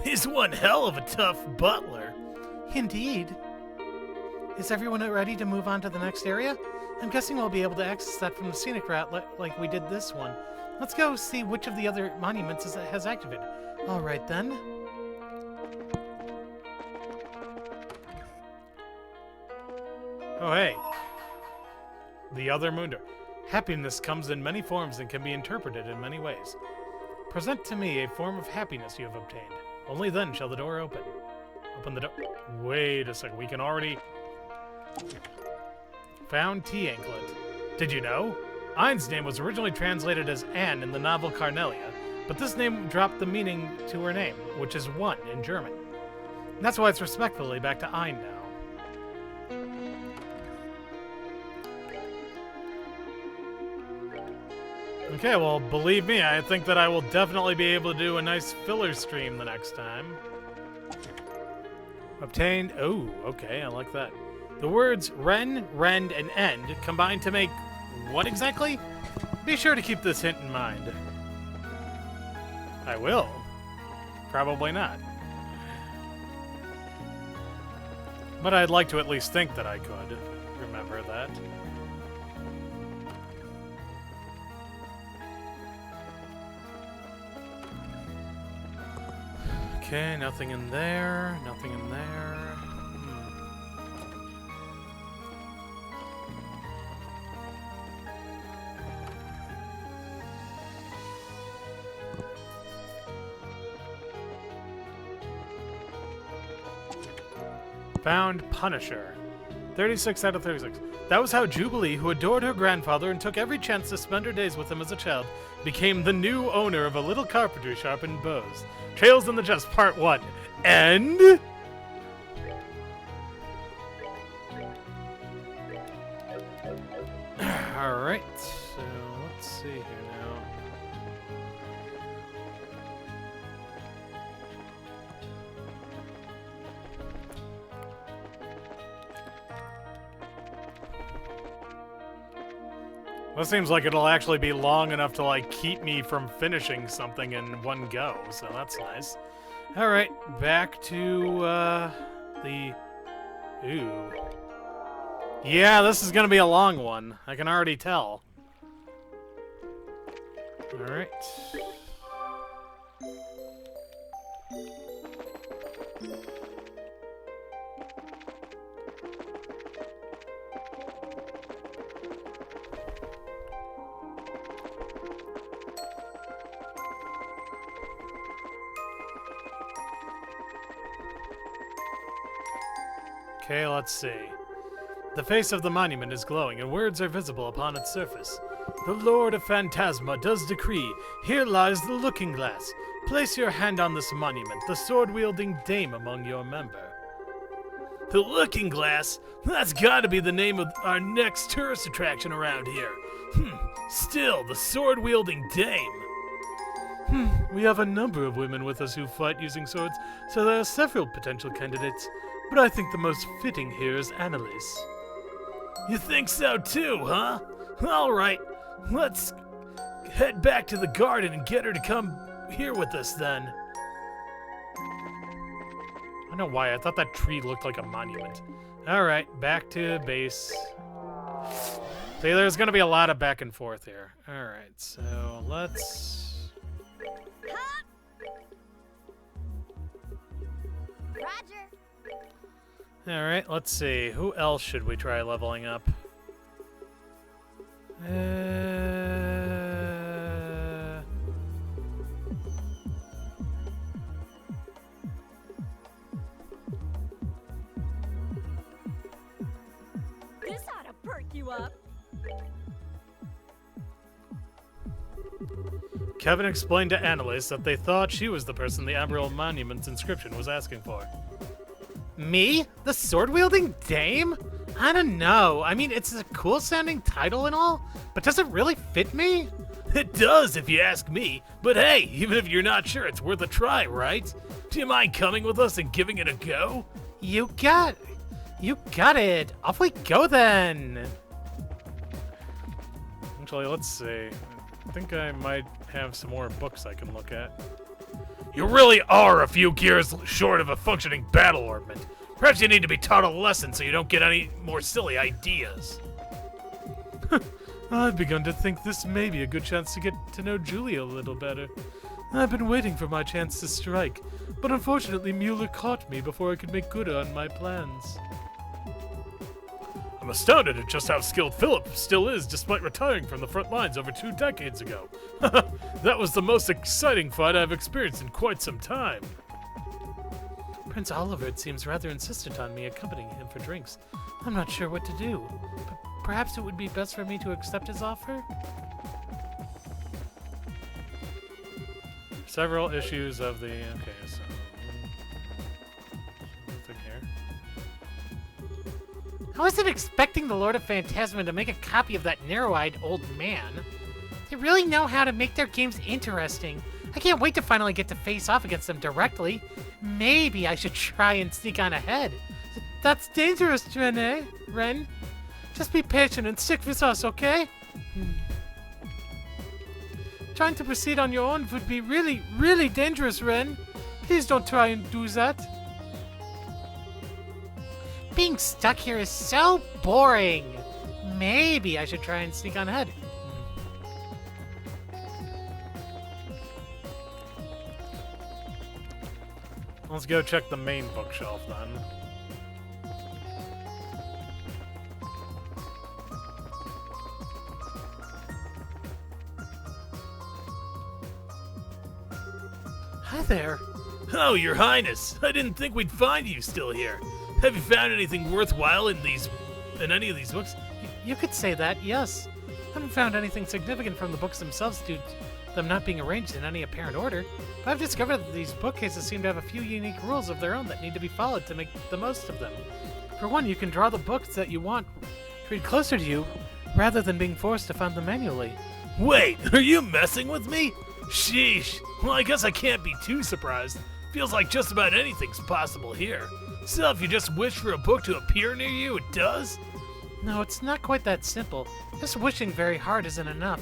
He's one hell of a tough butler. Indeed. Is everyone ready to move on to the next area? I'm guessing we'll be able to access that from the scenic route like we did this one. Let's go see which of the other monuments has activated. Alright then. Oh hey. The other moon door. Happiness comes in many forms and can be interpreted in many ways. Present to me a form of happiness you have obtained. Only then shall the door open. Open the door. Wait a second, we can already... Found tea anklet. Did you know? Ein's name was originally translated as Anne in the novel Carnelia, but this name dropped the meaning to her name, which is one in German. And that's why it's respectfully back to Ein now. Okay, well, believe me, I think that I will definitely be able to do a nice filler stream the next time. Obtained. Oh, okay, I like that. The words Ren, Rend, and End combine to make what exactly? Be sure to keep this hint in mind. I will. Probably not. But I'd like to at least think that I could remember that. Okay, nothing in there. Nothing in there. Found Punisher. 36 out of 36. That was how Jubilee, who adored her grandfather and took every chance to spend her days with him as a child, became the new owner of a little carpentry shop in Bose. Trails in the Chest, Part 1. End? Alright, so let's see here now. Well, it seems like it'll actually be long enough to, like, keep me from finishing something in one go, so that's nice. Alright, back to, the... Ooh. Yeah, this is gonna be a long one. I can already tell. Alright. Okay, let's see. The face of the monument is glowing, and words are visible upon its surface. The Lord of Phantasma does decree, here lies the Looking Glass. Place your hand on this monument, the sword-wielding dame among your member. The Looking Glass? That's gotta be the name of our next tourist attraction around here. Still, the sword-wielding dame. We have a number of women with us who fight using swords, so there are several potential candidates. But I think the most fitting here is Annalise. You think so too, huh? All right, let's head back to the garden and get her to come here with us then. I don't know why, I thought that tree looked like a monument. All right, back to base. See, there's gonna be a lot of back and forth here. All right, so let's... Roger. Alright, let's see. Who else should we try leveling up? This ought to perk you up. Kevin explained to Annalise that they thought she was the person the Emerald Monument's inscription was asking for. Me? The sword-wielding dame? I don't know. I mean, it's a cool-sounding title and all, but does it really fit me? It does, if you ask me. But hey, even if you're not sure, it's worth a try, right? Do you mind coming with us and giving it a go? You got it. Off we go then. Actually, let's see. I think I might have some more books I can look at. You really are a few gears short of a functioning battle ornament. Perhaps you need to be taught a lesson so you don't get any more silly ideas. I've begun to think this may be a good chance to get to know Julia a little better. I've been waiting for my chance to strike, but unfortunately Mueller caught me before I could make good on my plans. I'm astounded at just how skilled Phillip still is despite retiring from the front lines over 2 decades ago. That was the most exciting fight I've experienced in quite some time. Prince Oliver seems rather insistent on me accompanying him for drinks. I'm not sure what to do, but perhaps it would be best for me to accept his offer? Several issues of the... Okay, so... Nothing here. I wasn't expecting the Lord of Phantasma to make a copy of that narrow-eyed old man. They really know how to make their games interesting. I can't wait to finally get to face off against them directly. Maybe I should try and sneak on ahead. That's dangerous, Ren. Just be patient and stick with us, okay? Trying to proceed on your own would be really, really dangerous, Ren. Please don't try and do that. Being stuck here is so boring. Maybe I should try and sneak on ahead. Let's go check the main bookshelf then. Hi there. Oh, Your Highness! I didn't think we'd find you still here. Have you found anything worthwhile in any of these books? You could say that, yes. Haven't found anything significant from the books themselves due to them not being arranged in any apparent order, but I've discovered that these bookcases seem to have a few unique rules of their own that need to be followed to make the most of them. For one, you can draw the books that you want to read closer to you, rather than being forced to find them manually. Wait, are you messing with me? Sheesh. Well, I guess I can't be too surprised. Feels like just about anything's possible here. So if you just wish for a book to appear near you, it does? No, it's not quite that simple. Just wishing very hard isn't enough.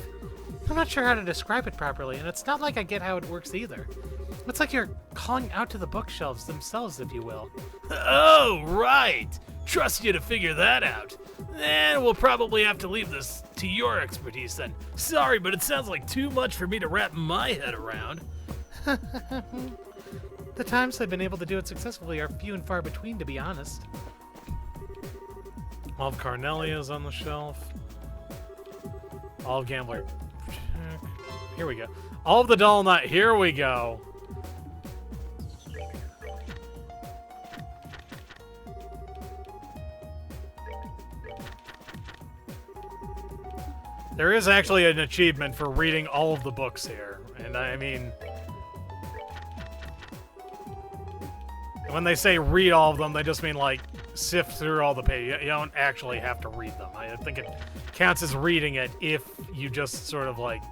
I'm not sure how to describe it properly, and it's not like I get how it works either. It's like you're calling out to the bookshelves themselves, if you will. Oh, right. Trust you to figure that out. And we'll probably have to leave this to your expertise then. Sorry, but it sounds like too much for me to wrap my head around. The times I've been able to do it successfully are few and far between, to be honest. All of Carnelia's on the shelf. All of Gambler. Here we go. All of the Dull Nut. Here we go. There is actually an achievement for reading all of the books here. And I mean, when they say read all of them, they just mean like sift through all the pages. You don't actually have to read them. I think it counts as reading it if you just sort of like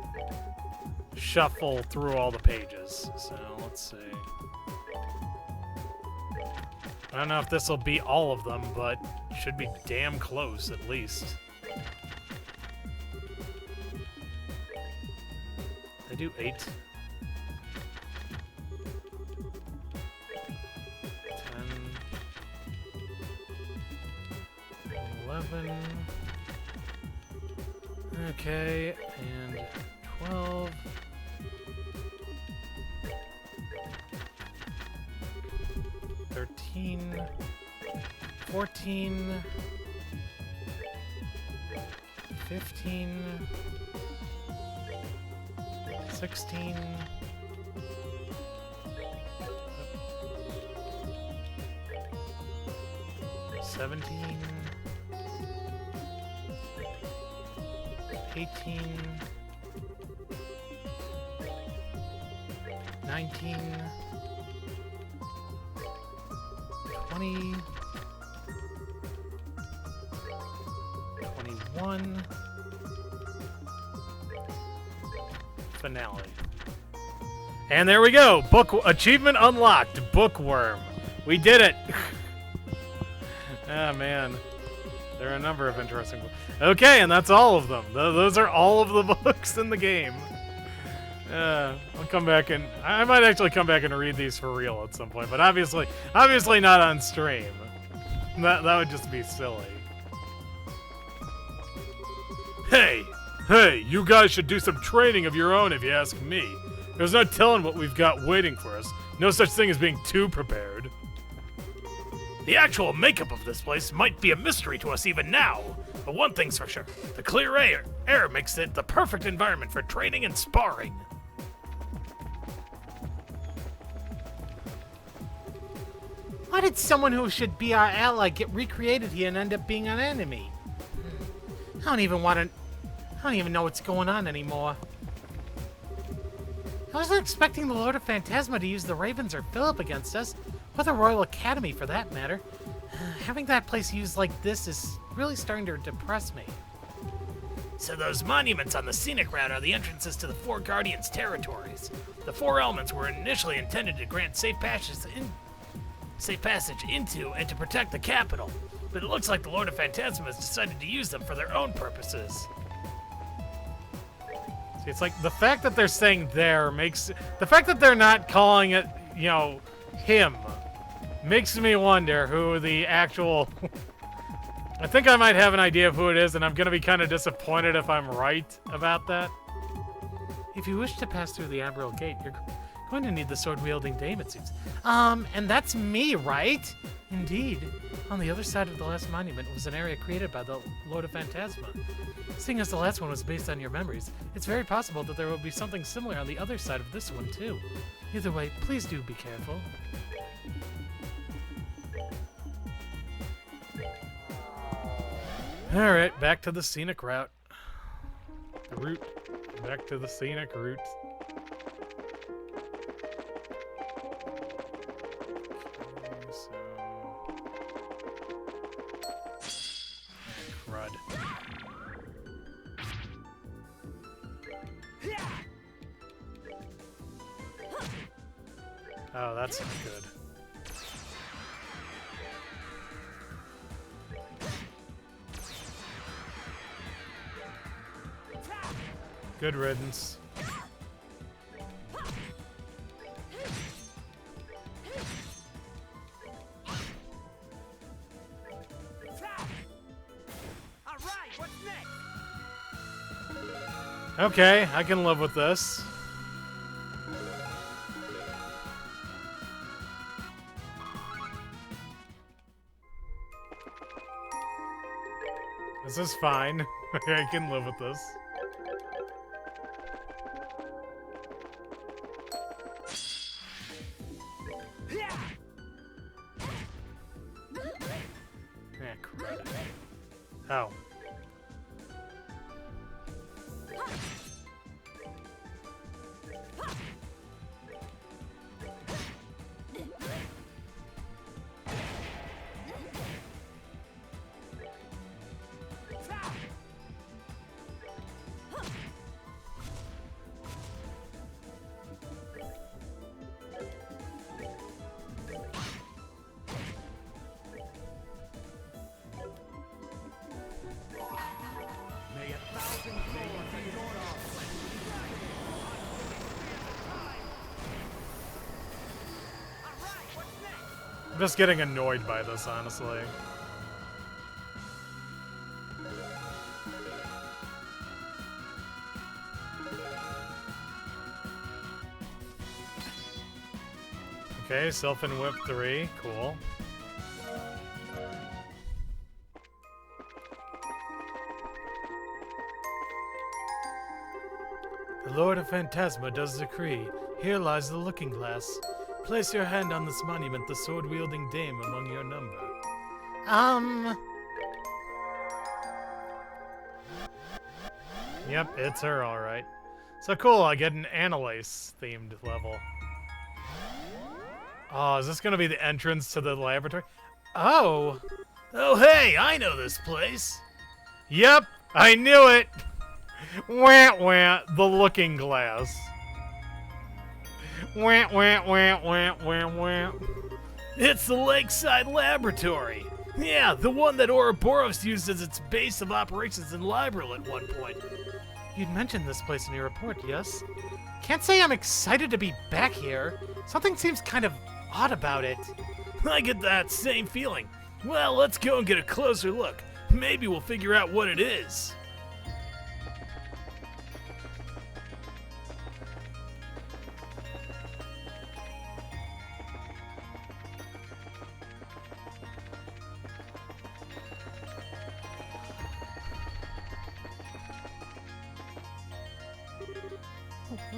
shuffle through all the pages. So let's see. I don't know if this will beat all of them, but should be damn close at least. I do 8. 10. 11. Okay, and 12. 13. 14. 15. 16. 17. 18. 19. 20. 21. Finale. And there we go. Book achievement unlocked. Bookworm. We did it. Ah, man. There are a number of interesting books. Okay, and that's all of them. Those are all of the books in the game. I'll come back and I might actually come back and read these for real at some point, but obviously not on stream. That would just be silly. Hey, you guys should do some training of your own if you ask me. There's no telling what we've got waiting for us. No such thing as being too prepared. The actual makeup of this place might be a mystery to us even now, but one thing's for sure. The clear air makes it the perfect environment for training and sparring. Why did someone who should be our ally get recreated here and end up being an enemy? I don't even know what's going on anymore. I wasn't expecting the Lord of Phantasma to use the Ravens or Phillip against us, or the Royal Academy for that matter. Having that place used like this is really starting to depress me. So those monuments on the scenic route are the entrances to the four Guardians' territories. The four elements were initially intended to grant safe passage into and to protect the capital, but it looks like the Lord of Phantasm has decided to use them for their own purposes. See, it's like the fact that they're saying there makes the fact that they're not calling it, you know, him, makes me wonder who the actual. I think I might have an idea of who it is, and I'm gonna be kind of disappointed if I'm right about that. If you wish to pass through the Emerald Gate, you're going to need the sword-wielding dame, it seems. And that's me, right? Indeed. On the other side of the last monument was an area created by the Lord of Phantasma. Seeing as the last one was based on your memories, it's very possible that there will be something similar on the other side of this one, too. Either way, please do be careful. Alright, back to the scenic route. The route. Back to the scenic route. Okay, so... crud. Oh, that's not good. Good riddance. Okay, I can live with this. This is fine. I can live with this. Oh. I'm just getting annoyed by this, honestly. Okay, Sylphin Whip 3, cool. The Lord of Phantasma does decree. Here lies the looking glass. Place your hand on this monument, the sword-wielding dame among your number. Yep, it's her, alright. So cool, I get an Annalise-themed level. Oh, is this gonna be the entrance to the laboratory? Oh! Oh hey, I know this place! Yep, I knew it! Wah wah, the looking glass. Wah wah wah wah wah wah. It's the Lakeside Laboratory! Yeah, the one that Ouroboros used as its base of operations in Liberal at one point. You'd mentioned this place in your report, yes? Can't say I'm excited to be back here. Something seems kind of odd about it. I get that same feeling. Well, let's go and get a closer look. Maybe we'll figure out what it is.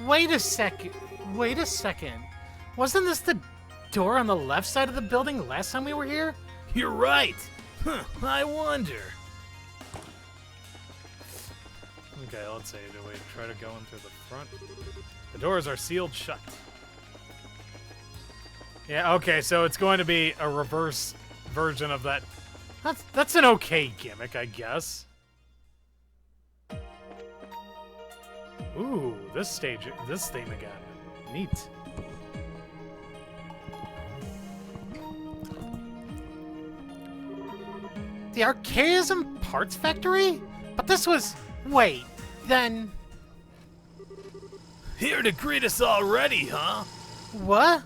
Wait a second. Wait a second. Wasn't this the door on the left side of the building last time we were here? You're right. Huh, I wonder. Okay, let's see. Do we try to go in through the front? The doors are sealed shut. Yeah, okay, so it's going to be a reverse version of that. That's an okay gimmick, I guess. Ooh, this theme again. Neat. The Archaism Parts Factory? But this was... Wait, then... Here to greet us already, huh? What?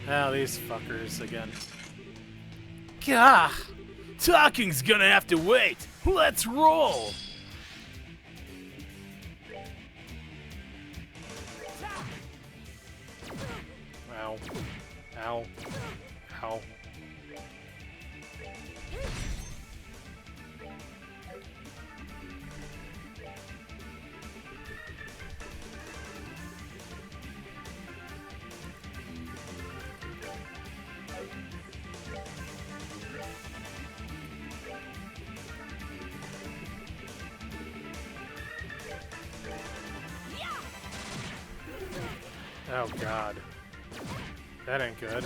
Oh, these fuckers again. Gah! Talking's gonna have to wait. Let's roll. Ow. Ow. Ow. Oh god. That ain't good.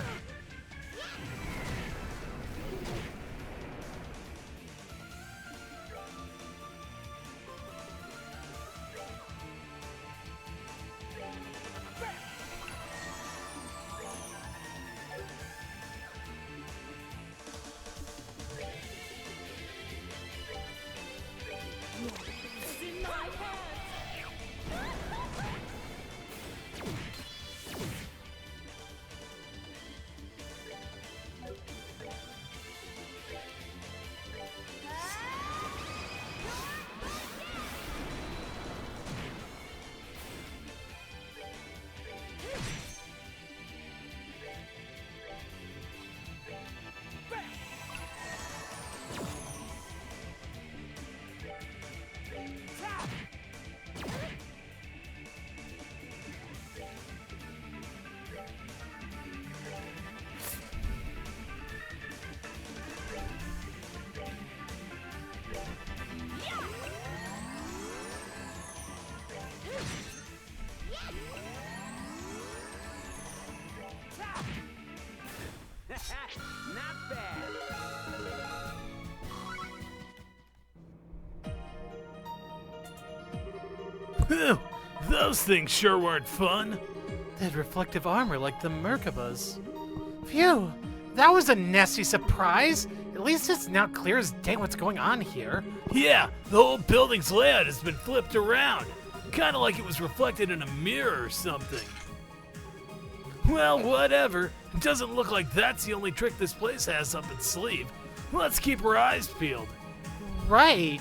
It's in my hands. Not bad. Phew, those things sure weren't fun. They had reflective armor like the Merkabas. Phew! That was a nasty surprise! At least it's now clear as day what's going on here. Yeah, the whole building's layout has been flipped around. Kinda like it was reflected in a mirror or something. Well, whatever. It doesn't look like that's the only trick this place has up its sleeve. Let's keep our eyes peeled. Right!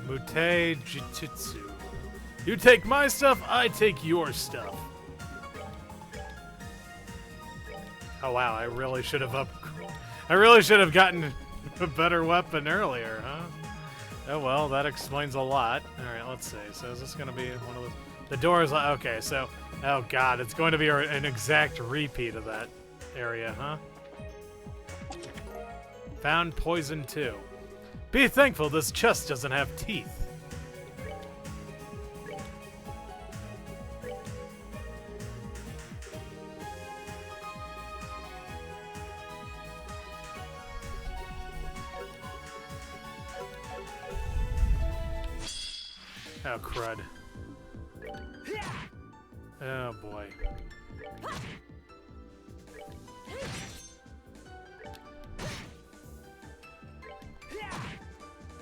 Mute Jitsu. You take my stuff, I take your stuff. Oh wow, I really should have gotten a better weapon earlier, huh? Oh well, that explains a lot. Alright, let's see. So is this gonna be one of the doors? Okay, so, oh god, it's going to be an exact repeat of that area, huh? Found poison too. Be thankful this chest doesn't have teeth. Oh, crud. Oh, boy.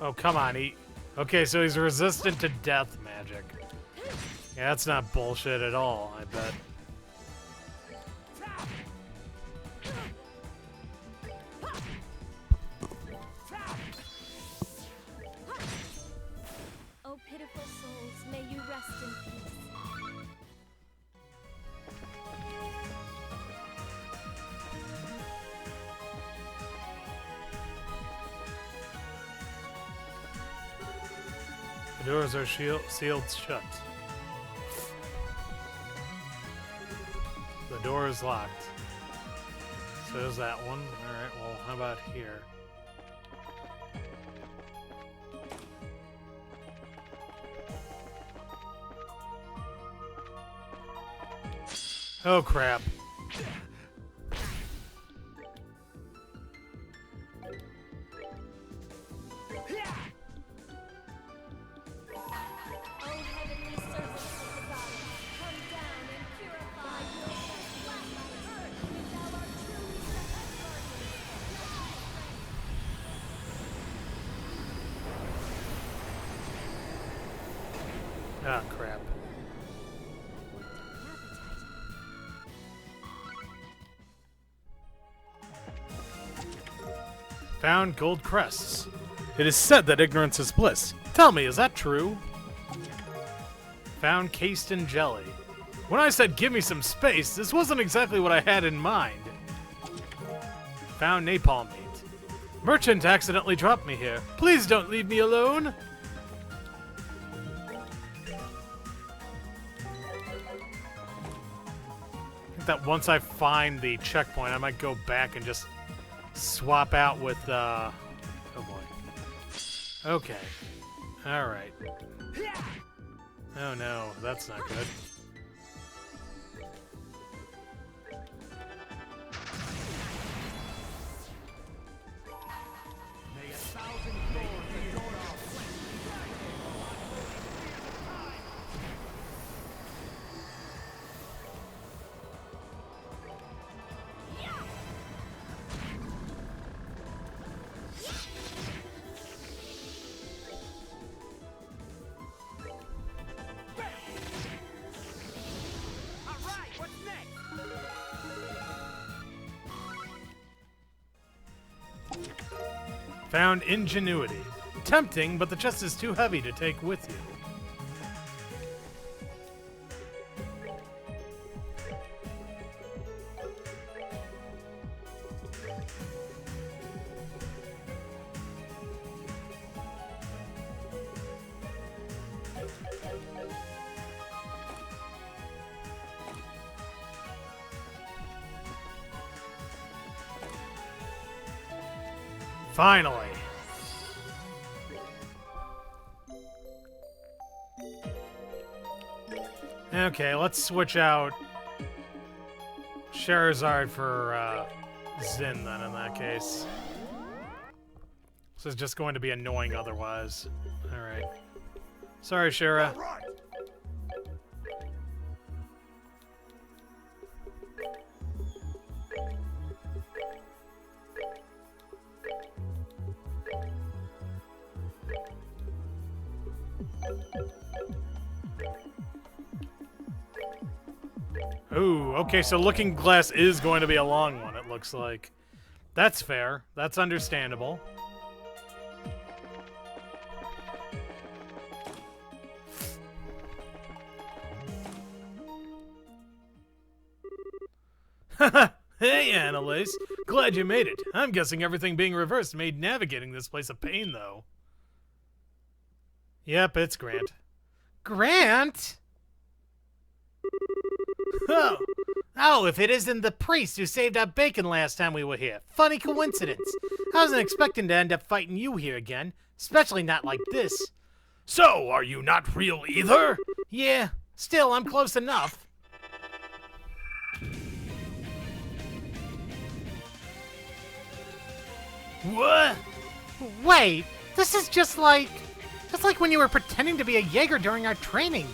Oh, come on, Okay, so he's resistant to death magic. Yeah, that's not bullshit at all, I bet. Oh, pitiful souls, may you rest in peace. The doors are sealed shut. The door is locked. So there's that one. Alright, well, how about here? Oh, crap. Ah, crap. Found gold crests. It is said that ignorance is bliss. Tell me, is that true? Found cased in jelly. When I said give me some space, this wasn't exactly what I had in mind. Found napalm meat. Merchant accidentally dropped me here. Please don't leave me alone. I think that once I find the checkpoint, I might go back and just swap out with, oh boy. Okay. Alright. Oh no, that's not good. May 1,000 thorns adorn our flesh. All right, what's next? Found ingenuity. Tempting, but the chest is too heavy to take with you. Finally. Okay, let's switch out Charizard for Zin then in that case. This is just going to be annoying otherwise. Alright. Sorry, Shara. Right. Ooh, okay, so Looking Glass is going to be a long one, it looks like. That's fair. That's understandable. Haha! Hey, Annalise. Glad you made it. I'm guessing everything being reversed made navigating this place a pain, though. Yep, it's Grant. Grant? Oh, if it isn't the priest who saved our bacon last time we were here. Funny coincidence. I wasn't expecting to end up fighting you here again, especially not like this. So, are you not real either? Yeah, still, I'm close enough. What? Wait, this is just like when you were pretending to be a Jaeger during our training.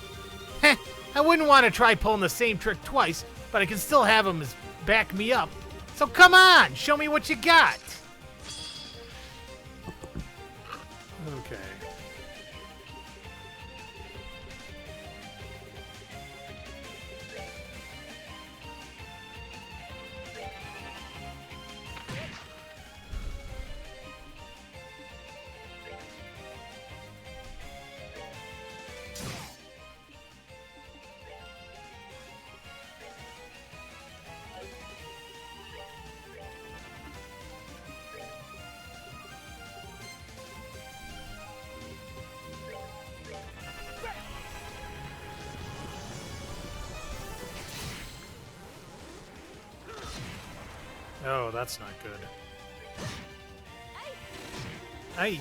Heh, I wouldn't want to try pulling the same trick twice, but I can still have him back me up. So come on, show me what you got. Okay. Oh, that's not good. Hey.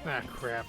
Ah, crap.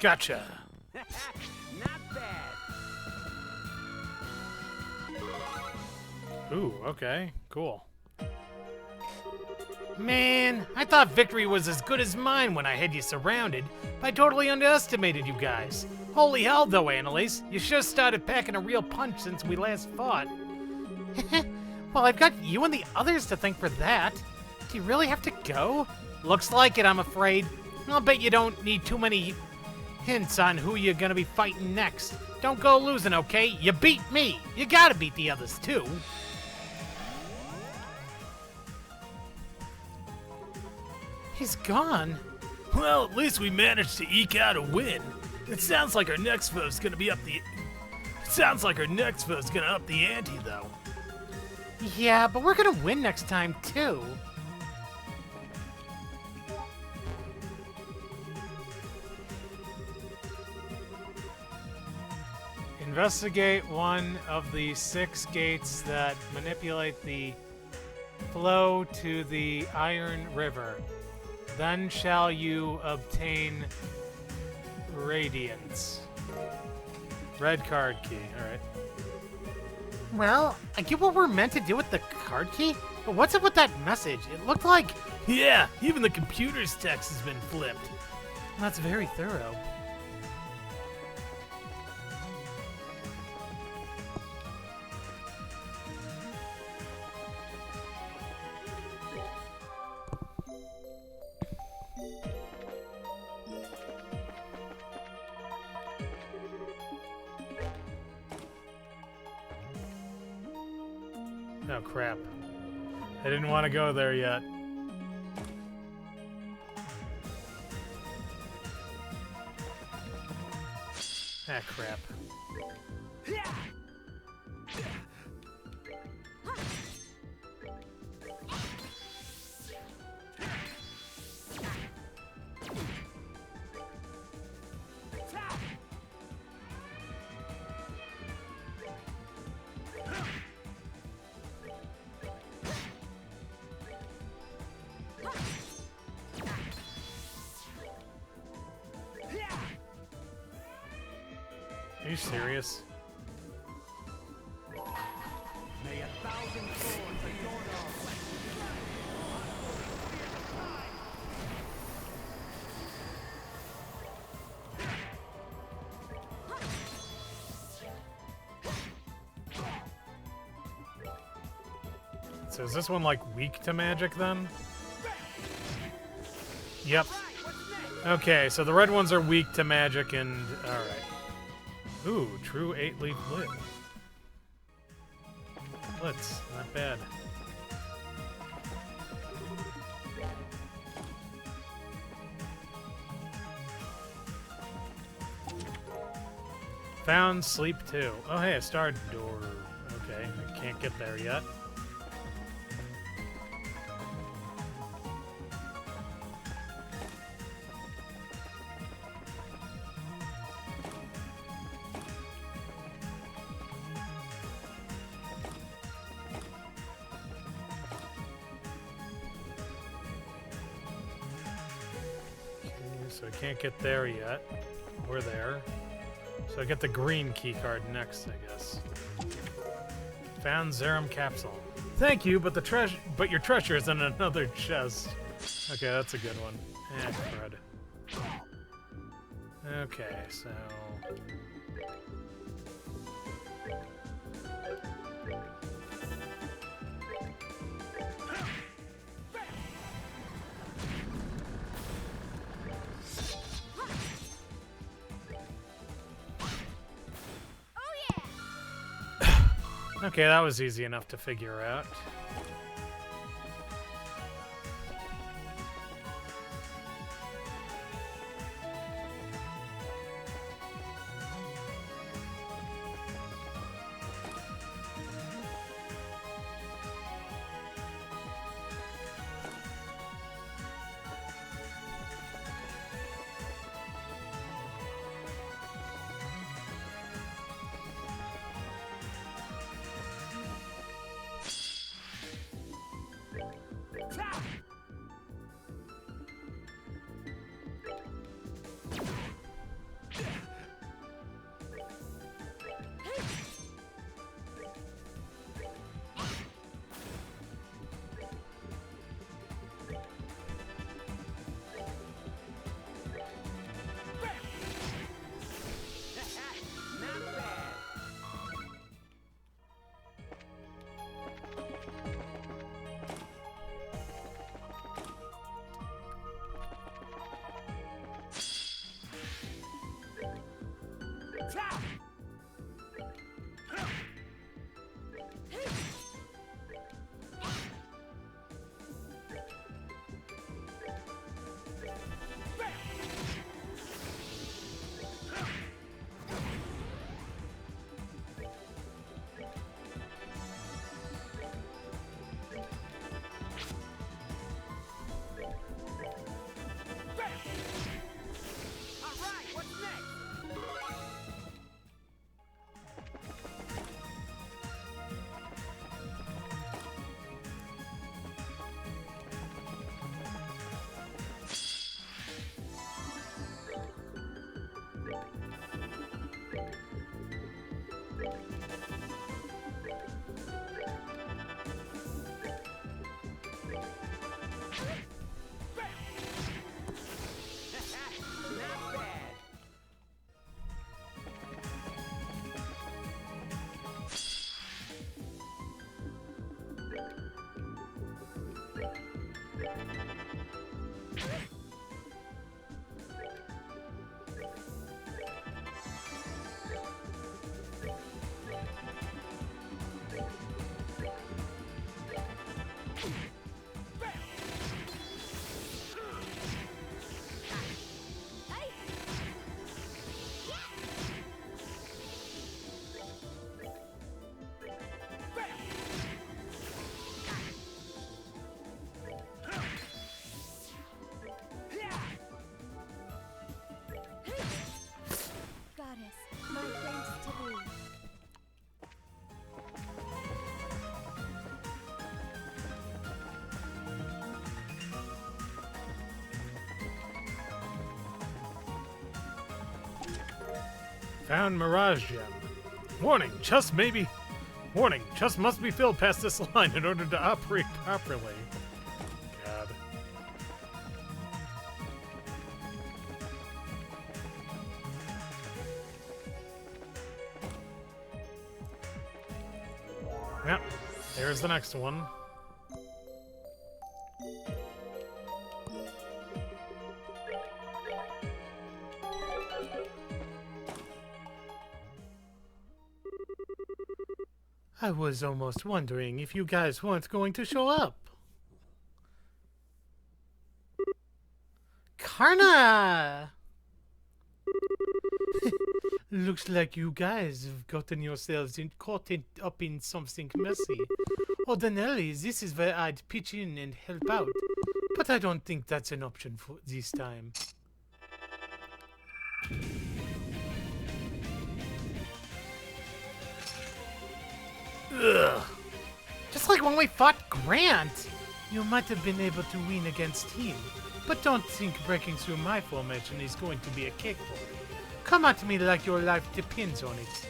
Gotcha. Not bad. Ooh, okay, cool. Man, I thought victory was as good as mine when I had you surrounded, but I totally underestimated you guys. Holy hell, though, Annalise. You sure started packing a real punch since we last fought. Well, I've got you and the others to thank for that. Do you really have to go? Looks like it, I'm afraid. I'll bet you don't need too many hints on who you're gonna be fighting next. Don't go losing, okay? You beat me. You gotta beat the others, too. He's gone. Well, at least we managed to eke out a win. It sounds like our next foe's gonna be up the. Sounds like our next foe's gonna up the ante, though. Yeah, but we're gonna win next time, too. Investigate one of the 6 gates that manipulate the flow to the Iron River. Then shall you obtain Radiance. Red card key, alright. Well, I get what we're meant to do with the card key, but what's up with that message? It looked like... Yeah, even the computer's text has been flipped. That's very thorough. Oh, crap. I didn't want to go there yet. Ah, crap. Are you serious? May 1,000 swords adorn our So is this one like weak to magic then? Yep. Okay, so the red ones are weak to magic and alright. Ooh, true 8-leaf blitz. Blitz, not bad. Found sleep 2. Oh hey, a star door. Okay, I can't get there yet. So I can't get there yet. We're there. So I get the green key card next, I guess. Found Zerum capsule. Thank you, but your treasure is in another chest. Okay, that's a good one. Eh, crud. Okay, so okay, that was easy enough to figure out. Not bad. Goddess, my thanks to thee. Found Mirage Gem. Warning, chest maybe. Warning, chest must be filled past this line in order to operate properly. God. Yep, there's the next one. I was almost wondering if you guys weren't going to show up. Karna! Looks like you guys have gotten yourselves up in something messy. Ordinarily, this is where I'd pitch in and help out, but I don't think that's an option for this time. Ugh. Just like when we fought Grant! You might have been able to win against him, but don't think breaking through my formation is going to be a kickball. Come at me like your life depends on it.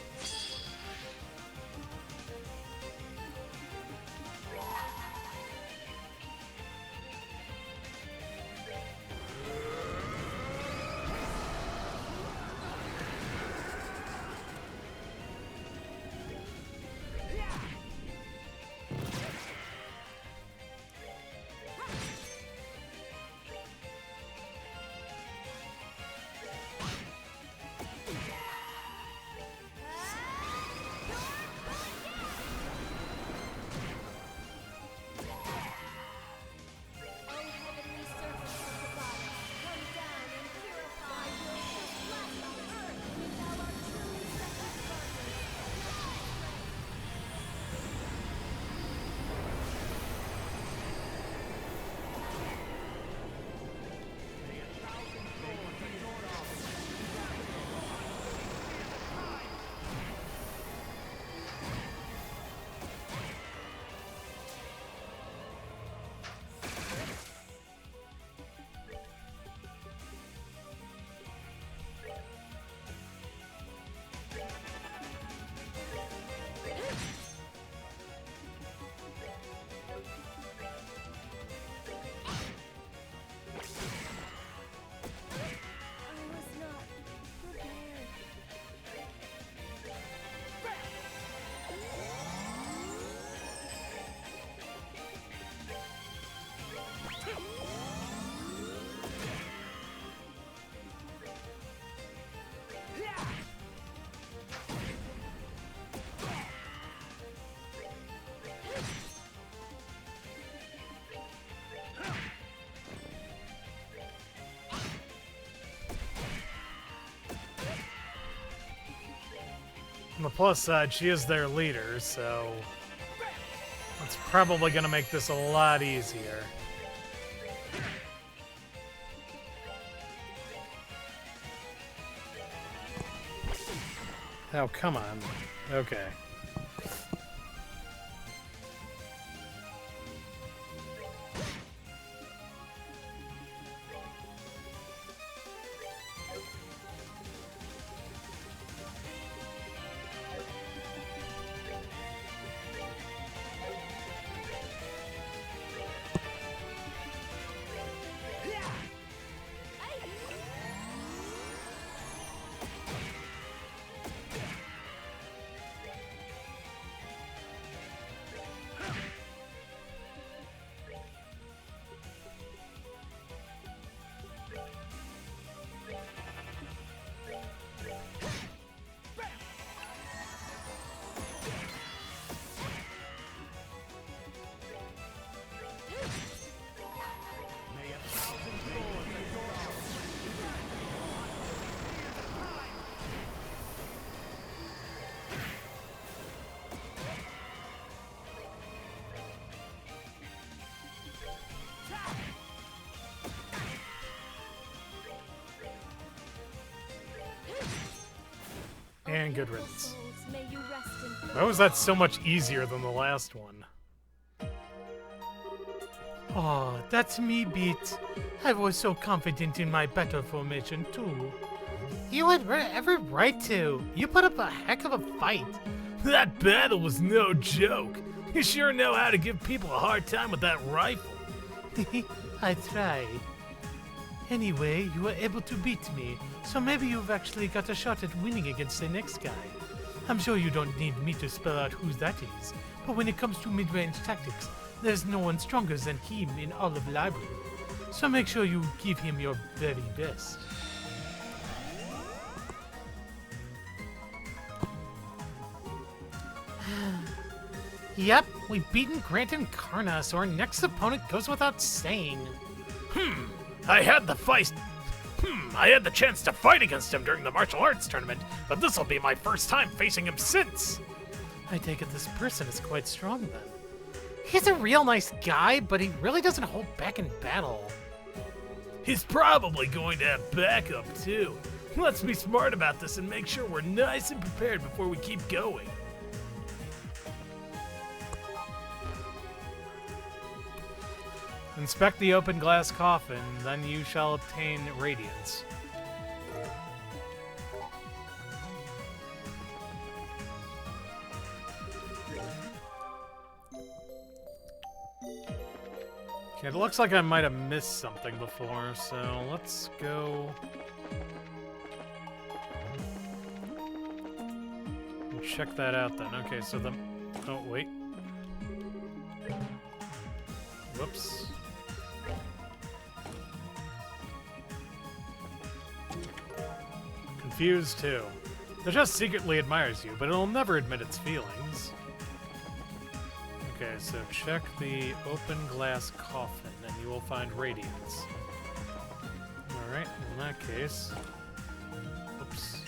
On the plus side, she is their leader, so that's probably going to make this a lot easier. Oh, come on. Okay. And good riddance. Souls, may you rest in Why was that so much easier than the last one? Oh, that's me, Beat. I was so confident in my battle formation, too. You had every right to. You put up a heck of a fight. That battle was no joke. You sure know how to give people a hard time with that rifle. I tried. Anyway, you were able to beat me, so maybe you've actually got a shot at winning against the next guy. I'm sure you don't need me to spell out who that is, but when it comes to mid-range tactics, there's no one stronger than him in all of library. So make sure you give him your very best. Yep, we've beaten Grant and Karna, so our next opponent goes without saying. I had the chance to fight against him during the martial arts tournament, but this'll be my first time facing him since. I take it this person is quite strong then. He's a real nice guy, but he really doesn't hold back in battle. He's probably going to have backup too. Let's be smart about this and make sure we're nice and prepared before we keep going. Inspect the open glass coffin, then you shall obtain radiance. Okay, it looks like I might have missed something before, so let's go and check that out then. Okay, so the... Oh, wait. Whoops. Confused too. It just secretly admires you, but it'll never admit its feelings. Okay, so check the open glass coffin, and you will find radiance. Alright, in that case... Oops.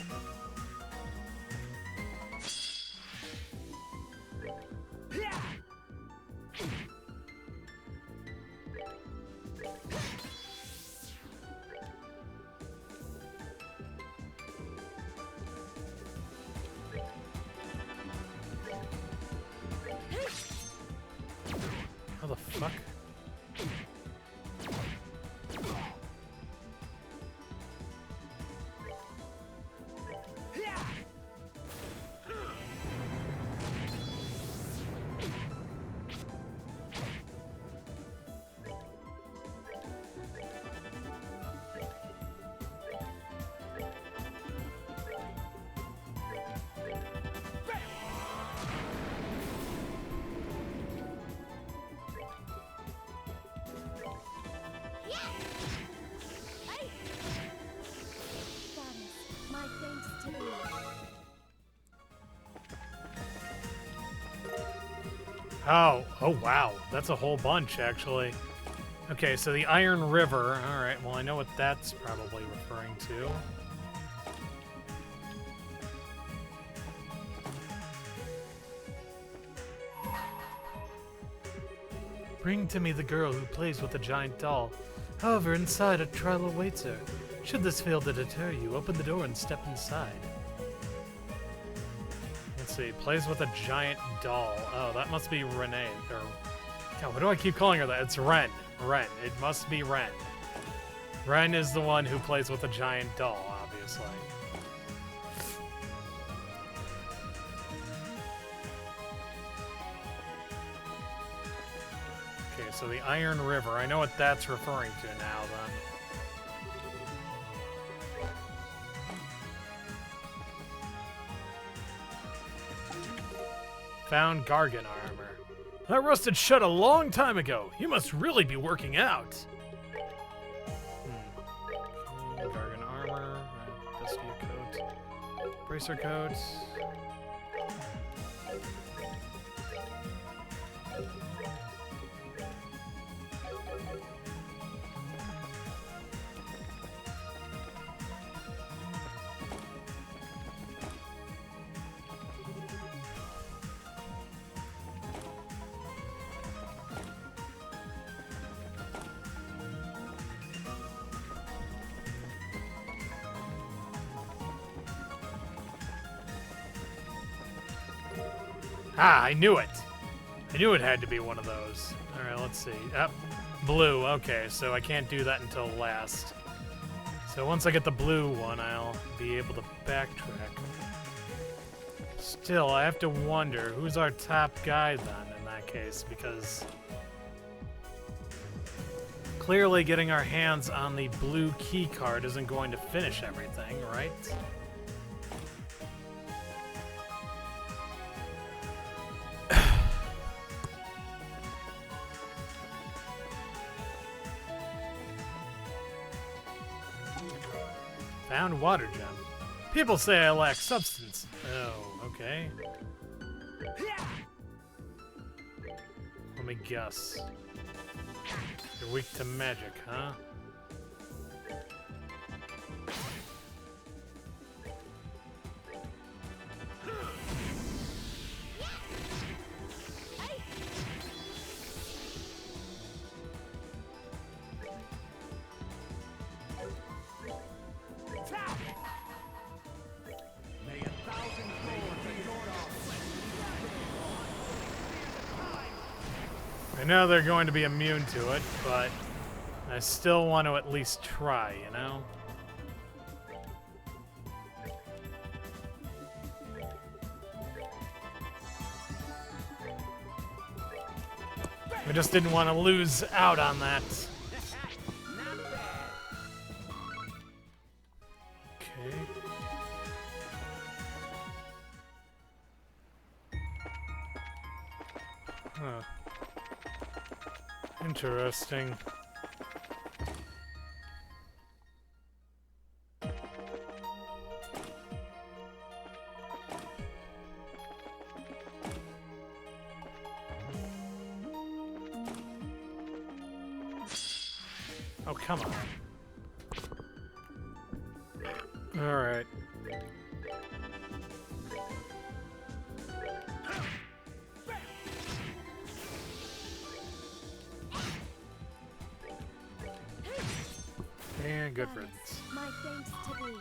How the fuck? Goddess, my thanks to you. Oh wow, that's a whole bunch, actually. Okay, so the Iron River. Alright, well I know what that's probably referring to. Bring to me the girl who plays with a giant doll. However, inside a trial awaits her. Should this fail to deter you, open the door and step inside. Let's see, plays with a giant doll. Oh, that must be Renne. Or, God, what do I keep calling her that? It's Renne. Renne. It must be Renne. Renne is the one who plays with a giant doll, obviously. Okay, so the Iron River. I know what that's referring to now, then. Found Gargan armor. That rusted shut a long time ago. You must really be working out. Okay, Gargan armor. Vestia coat. Bracer coat. Ah, I knew it. I knew it had to be one of those. All right, let's see. Blue. Okay, so I can't do that until last. So once I get the blue one, I'll be able to backtrack. Still, I have to wonder, who's our top guy then in that case? Because clearly getting our hands on the blue key card isn't going to finish everything, right? Found water gem. People say I lack substance. Oh, okay. Let me guess. You're weak to magic, huh? May 1,000 thorns adorn our I know they're going to be immune to it, but I still want to at least try, you know? I just didn't want to lose out on that. Okay. Huh. Interesting. Oh, come on. All right. And good riddance. My thanks to thee.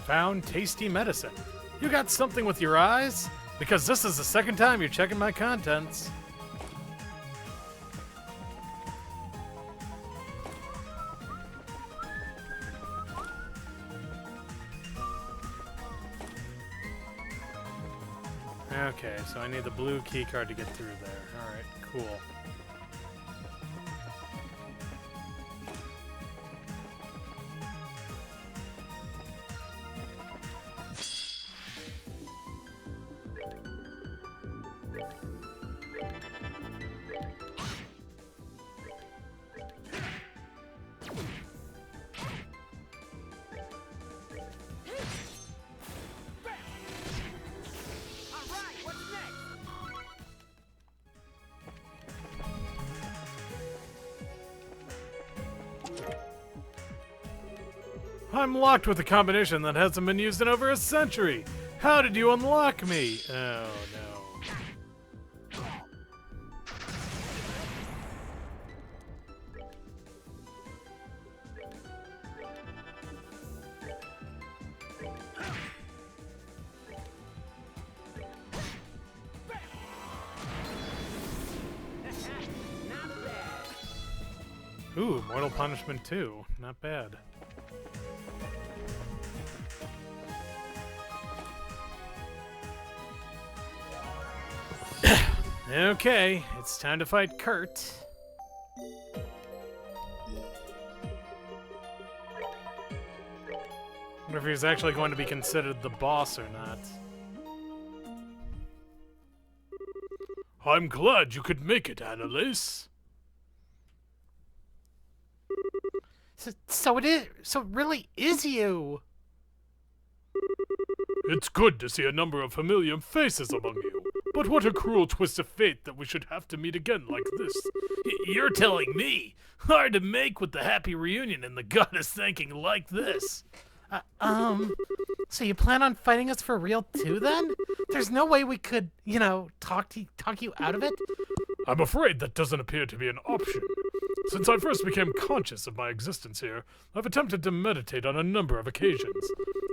Found tasty medicine. You got something with your eyes? Because this is the second time you're checking my contents. Okay, so I need the blue key card to get through there. Alright, cool. I'm locked with a combination that hasn't been used in over a century. How did you unlock me? Oh, no. Ooh, Mortal Punishment 2. Not bad. Okay, it's time to fight Kurt. Wonder if he's actually going to be considered the boss or not. I'm glad you could make it, Annalise. So it really is you. It's good to see a number of familiar faces among you. But what a cruel twist of fate that we should have to meet again like this. You're telling me? Hard to make with the happy reunion and the goddess thanking like this. So you plan on fighting us for real too then? There's no way we could, talk you out of it? I'm afraid that doesn't appear to be an option. Since I first became conscious of my existence here, I've attempted to meditate on a number of occasions.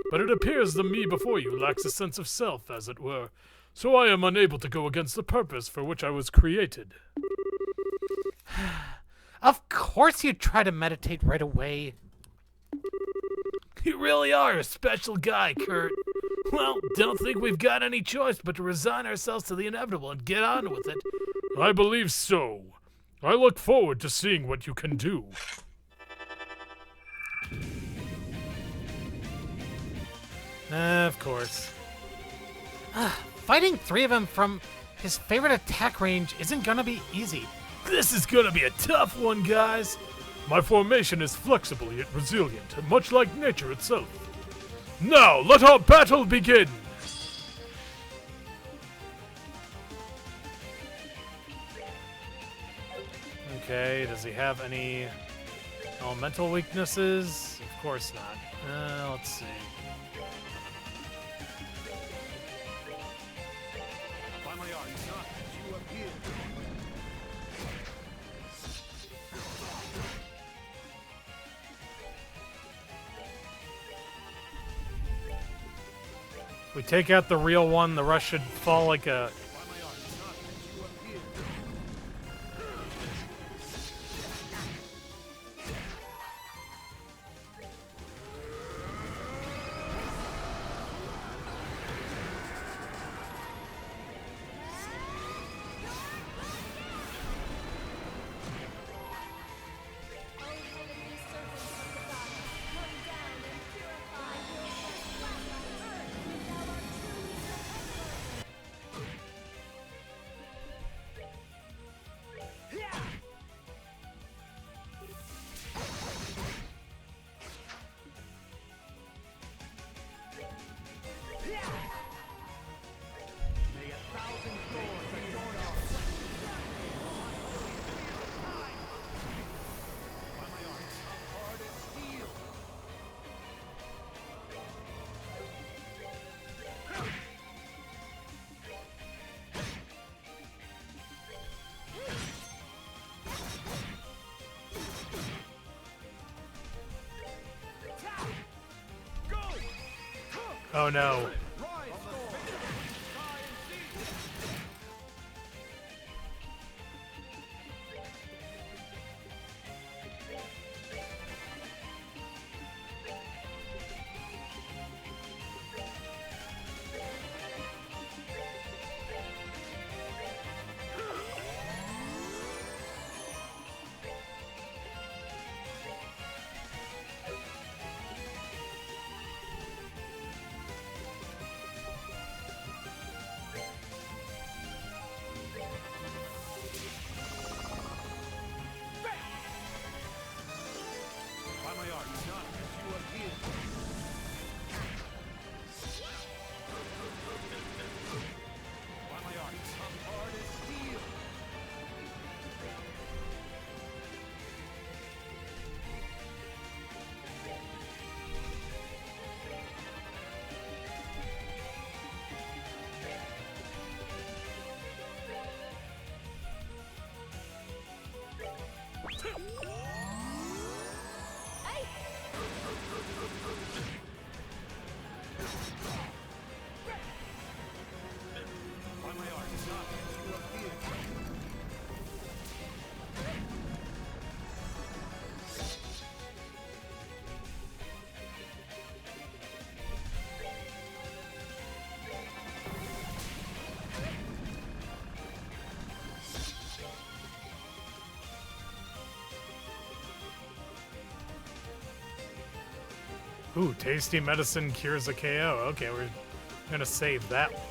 But it appears the me before you lacks a sense of self, as it were. So I am unable to go against the purpose for which I was created. Of course you'd try to meditate right away. You really are a special guy, Kurt. Well, don't think we've got any choice but to resign ourselves to the inevitable and get on with it. I believe so. I look forward to seeing what you can do. Of course. Fighting 3 of them from his favorite attack range isn't gonna be easy. This is gonna be a tough one, guys. My formation is flexible yet resilient, and much like nature itself. Now, let our battle begin! Okay, does he have any elemental weaknesses? Of course not. Let's see. By my art, not as you appear. If we take out the real one, the rest should fall like a... By my art, not as you appear. O heavenly servants of the goddess, come down and purify yourself back on earth if thou art truly the emperor. May a thousand thorns adorn our by my art, hard as steel. Go! Oh no. Rise, storm! Sky and sea! Ooh, tasty medicine cures a KO. Okay, we're gonna save that one.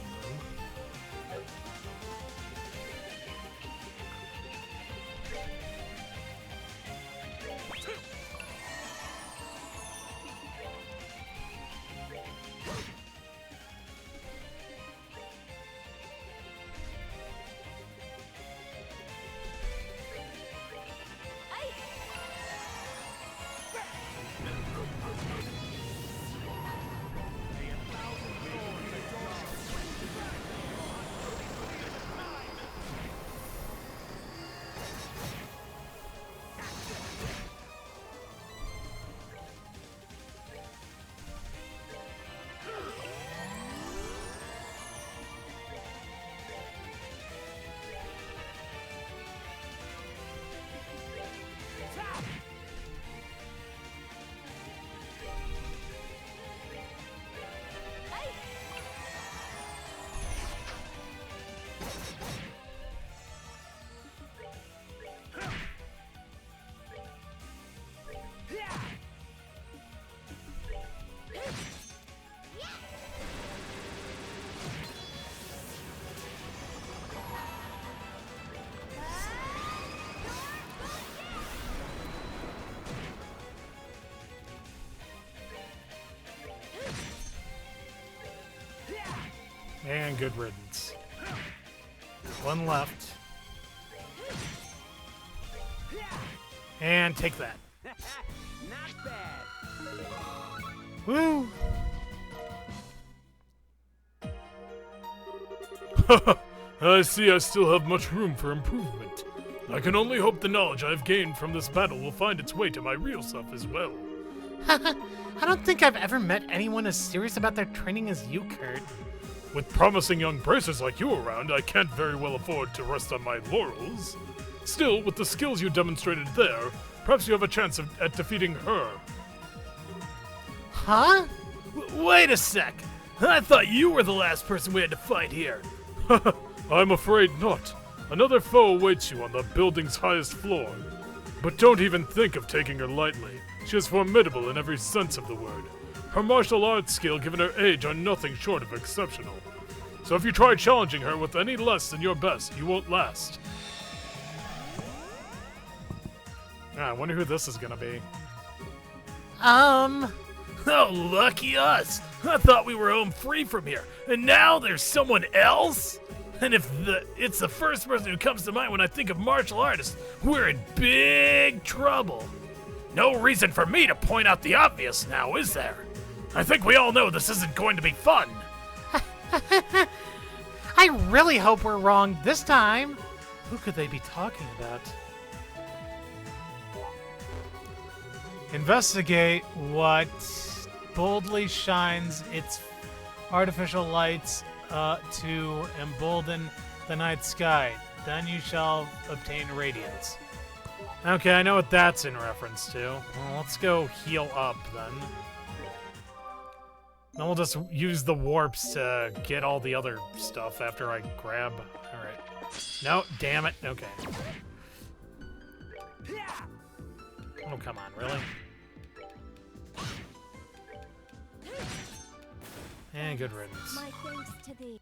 And good riddance. One left. And take that. Not bad. Woo! I see I still have much room for improvement. I can only hope the knowledge I've gained from this battle will find its way to my real self as well. I don't think I've ever met anyone as serious about their training as you, Kurt. With promising young bracers like you around, I can't very well afford to rest on my laurels. Still, with the skills you demonstrated there, perhaps you have a chance at defeating her. Huh? Wait a sec! I thought you were the last person we had to fight here. I'm afraid not. Another foe awaits you on the building's highest floor. But don't even think of taking her lightly. She is formidable in every sense of the word. Her martial arts skill given her age are nothing short of exceptional. So if you try challenging her with any less than your best, you won't last. I wonder who this is gonna be. Oh, lucky us! I thought we were home free from here, and now there's someone else? And if it's the first person who comes to mind when I think of martial artists, we're in big trouble. No reason for me to point out the obvious now, is there? I think we all know this isn't going to be fun. I really hope we're wrong this time. Who could they be talking about? Investigate what boldly shines its artificial lights to embolden the night sky. Then you shall obtain radiance. Okay, I know what that's in reference to. Well, let's go heal up then. Then we'll just use the warps to get all the other stuff after I grab. Alright. No, damn it. Okay. Oh, come on, really? And good riddance. My thanks to thee.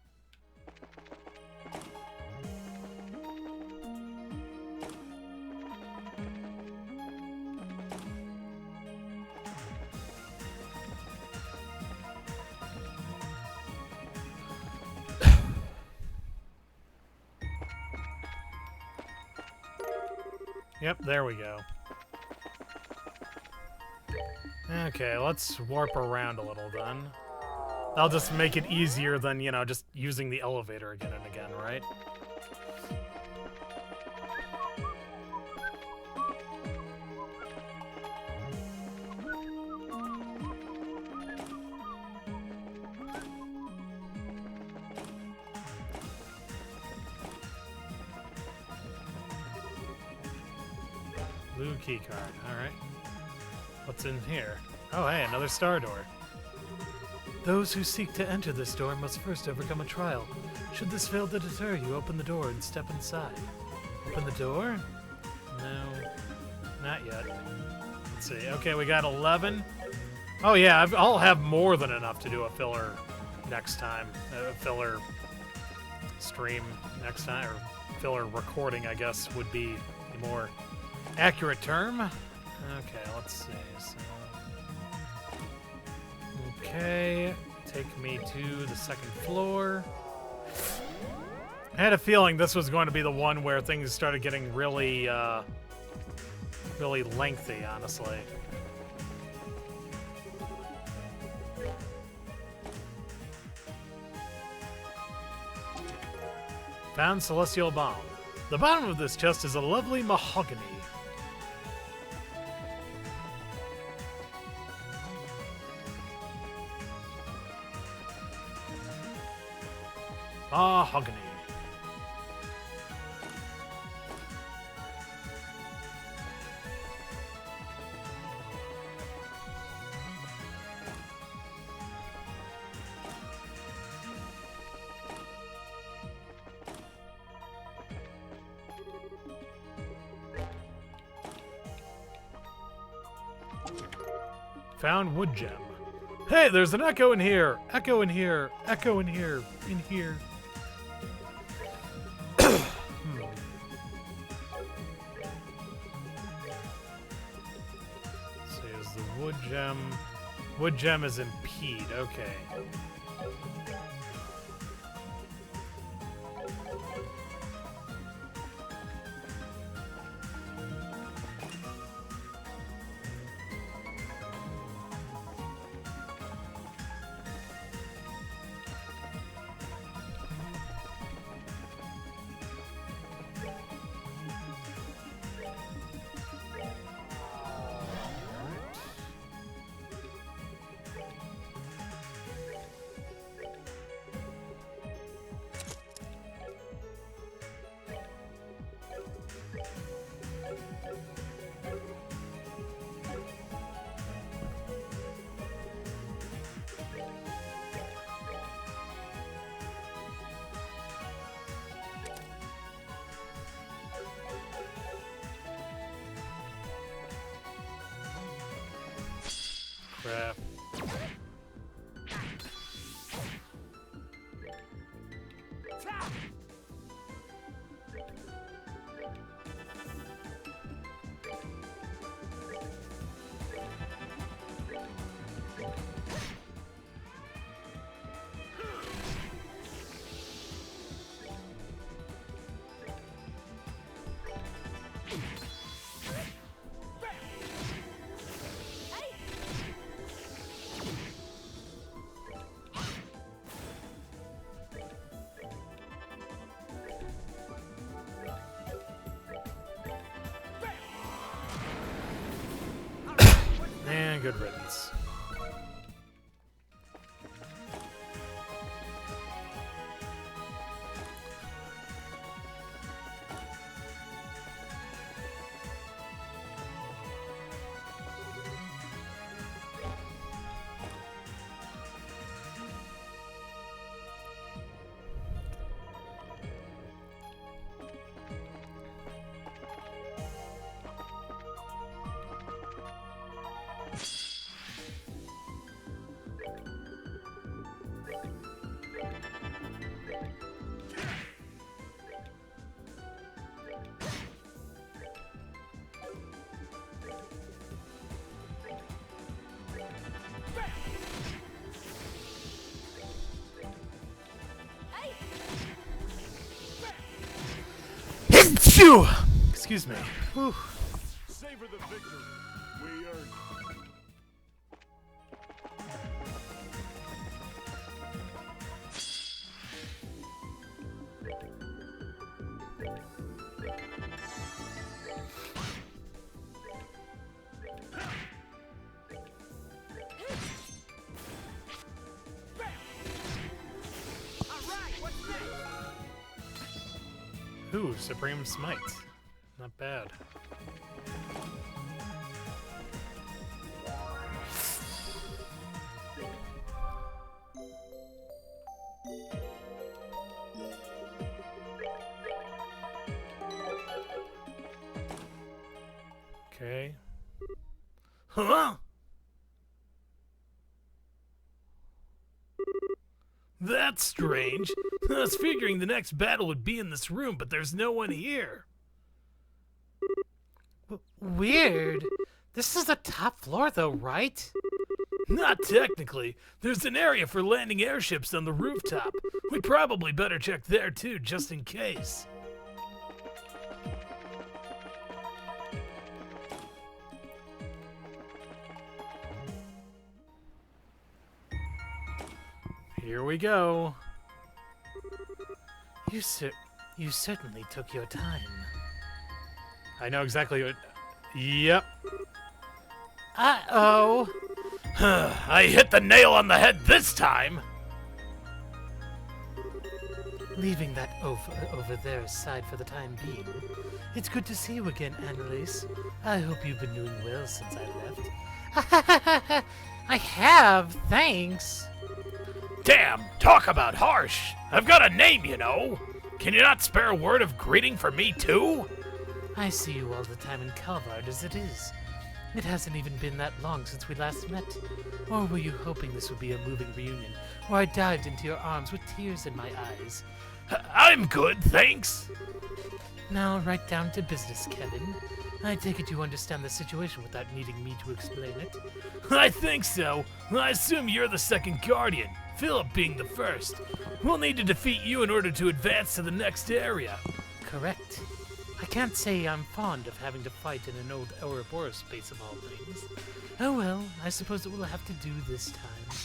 Yep, there we go. Okay, let's warp around a little then. That'll just make it easier than, you know, just using the elevator again and again, right? Blue key card, alright. What's in here? Oh, hey, another star door. Those who seek to enter this door must first overcome a trial. Should this fail to deter you, open the door and step inside. Open the door? No, not yet. Let's see. Okay, we got 11. Oh yeah, I'll have more than enough to do a filler next time. A filler stream next time, or filler recording, I guess, would be a more accurate term. Okay, let's see. So, okay, take me to the second floor. I had a feeling this was going to be the one where things started getting really, really lengthy, honestly. Found Celestial Balm. The bottom of this chest is a lovely mahogany. Mahogany. Found wood gem. Hey, there's an echo in here! Echo in here! Echo in here! In here. So is the wood gem. Wood gem is impede, okay. Crap. And good riddance. Phew! Excuse me. Whew. Savor the victory. We earned it. Ooh, Supreme Smite. Not bad. Okay. Huh? That's strange. I was figuring the next battle would be in this room, but there's no one here. Weird. This is the top floor, though, right? Not technically. There's an area for landing airships on the rooftop. We'd probably better check there too, just in case. Here we go. You certainly took your time. I know exactly what... Yep. Uh-oh. I hit the nail on the head this time! Leaving that over there aside for the time being. It's good to see you again, Annalise. I hope you've been doing well since I left. I have, thanks. Damn, talk about harsh! I've got a name, you know! Can you not spare a word of greeting for me, too? I see you all the time in Calvard as it is. It hasn't even been that long since we last met. Or were you hoping this would be a moving reunion, where I dived into your arms with tears in my eyes? I'm good, thanks! Now, right down to business, Kevin. I take it you understand the situation without needing me to explain it. I think so. I assume you're the second Guardian, Phillip being the first. We'll need to defeat you in order to advance to the next area. Correct. I can't say I'm fond of having to fight in an old Ouroboros space of all things. Oh well, I suppose it will have to do this time.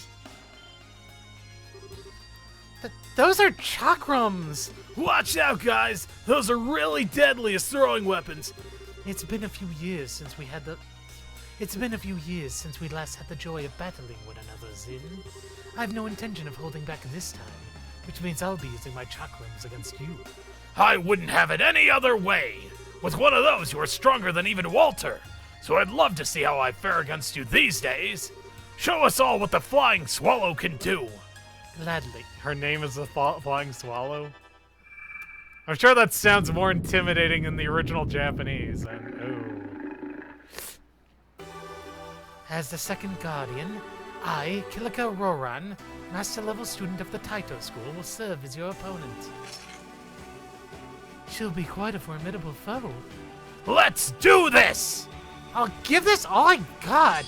Those are chakrams! Watch out, guys! Those are really deadly as throwing weapons. It's been a few years since we last had the joy of battling one another, Zin. I've no intention of holding back this time, which means I'll be using my chakrams against you. I wouldn't have it any other way. With one of those, you are stronger than even Walter. So I'd love to see how I fare against you these days. Show us all what the Flying Swallow can do. Gladly. Her name is the Flying Swallow? I'm sure that sounds more intimidating than the original Japanese. As the second Guardian, I, Kilika Roran, Master Level student of the Taito School, will serve as your opponent. She'll be quite a formidable foe. Let's do this! I'll give this all I got!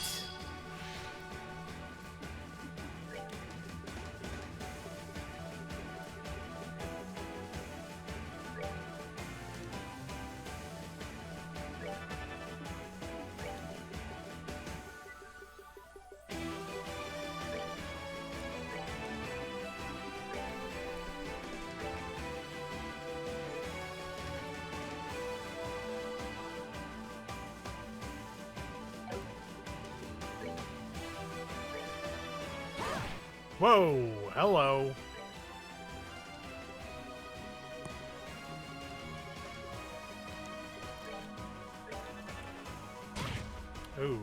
Whoa, hello. Ooh.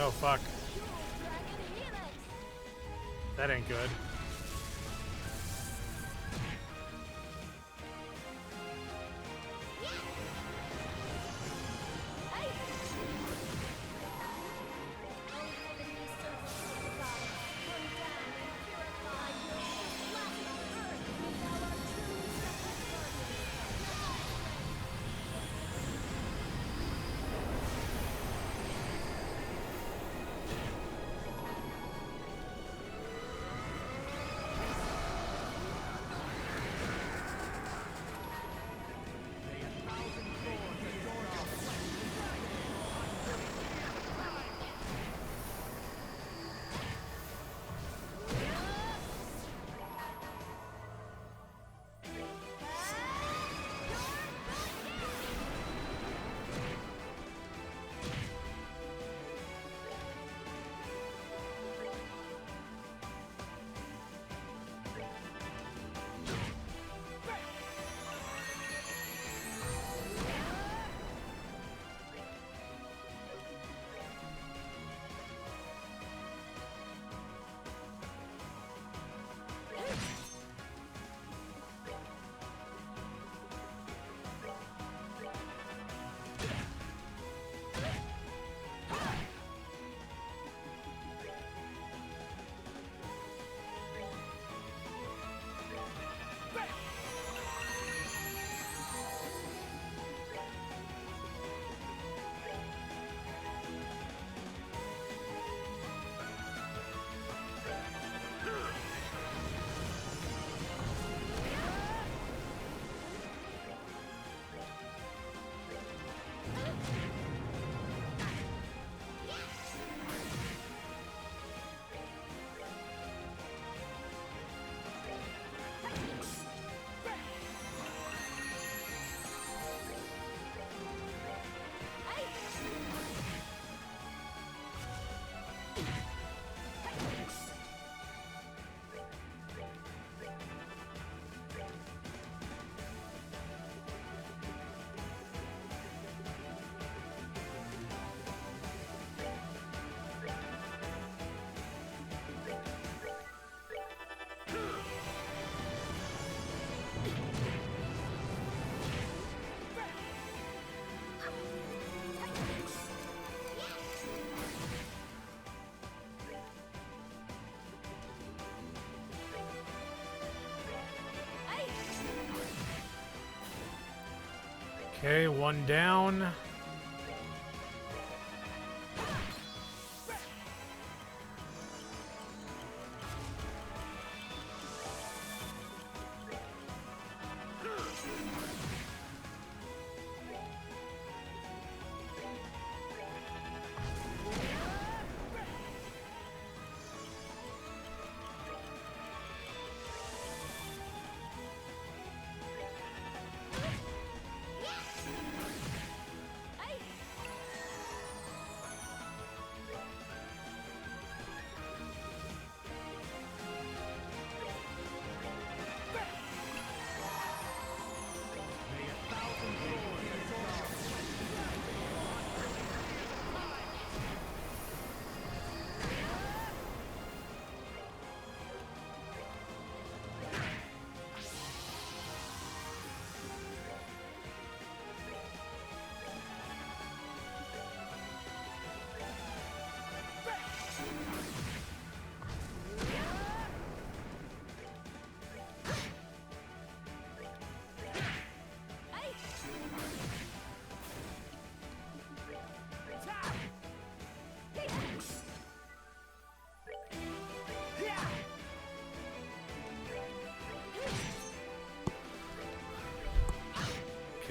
Oh, fuck. That ain't good. Okay, one down.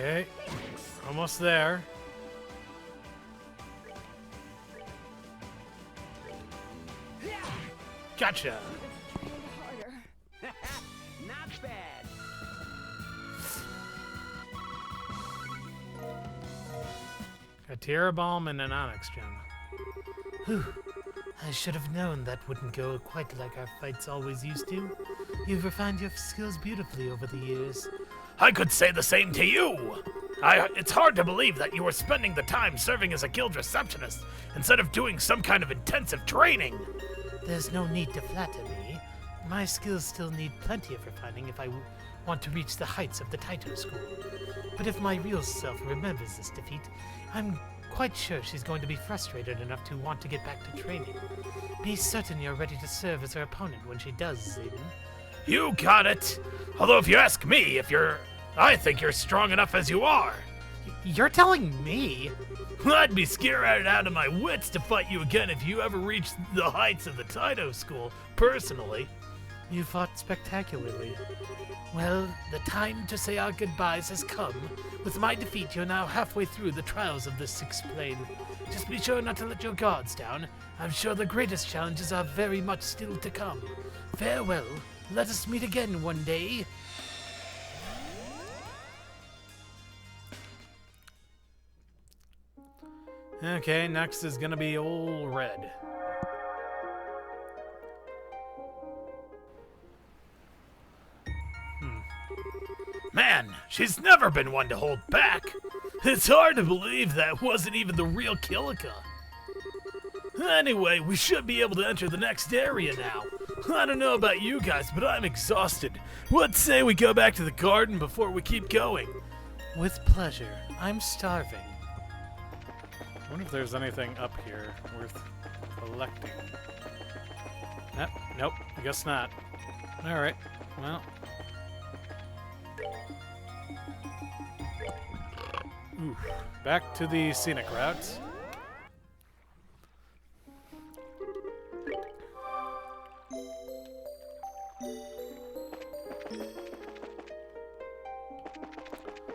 Okay, almost there. Gotcha. Harder. Not bad. A Terra Bomb and an Onyx Gem. Whew. I should have known that wouldn't go quite like our fights always used to. You've refined your skills beautifully over the years. I could say the same to you. It's hard to believe that you were spending the time serving as a guild receptionist instead of doing some kind of intensive training. There's no need to flatter me. My skills still need plenty of refining if I want to reach the heights of the Taito school. But if my real self remembers this defeat, I'm quite sure she's going to be frustrated enough to want to get back to training. Be certain you're ready to serve as her opponent when she does, Zayden. You got it. Although if you ask me, I think you're strong enough as you are. You're telling me? I'd be scared out of my wits to fight you again if you ever reached the heights of the Taito school, personally. You fought spectacularly. Well, the time to say our goodbyes has come. With my defeat, you're now halfway through the trials of this sixth plane. Just be sure not to let your guards down. I'm sure the greatest challenges are very much still to come. Farewell. Let us meet again one day. Okay, next is gonna be old Red. Man, she's never been one to hold back. It's hard to believe that wasn't even the real Kilika. Anyway, we should be able to enter the next area now. I don't know about you guys, but I'm exhausted. What say we go back to the garden before we keep going? With pleasure. I'm starving. I wonder if there's anything up here worth collecting. Nope, I guess not. Alright, well. Ooh, back to the scenic routes.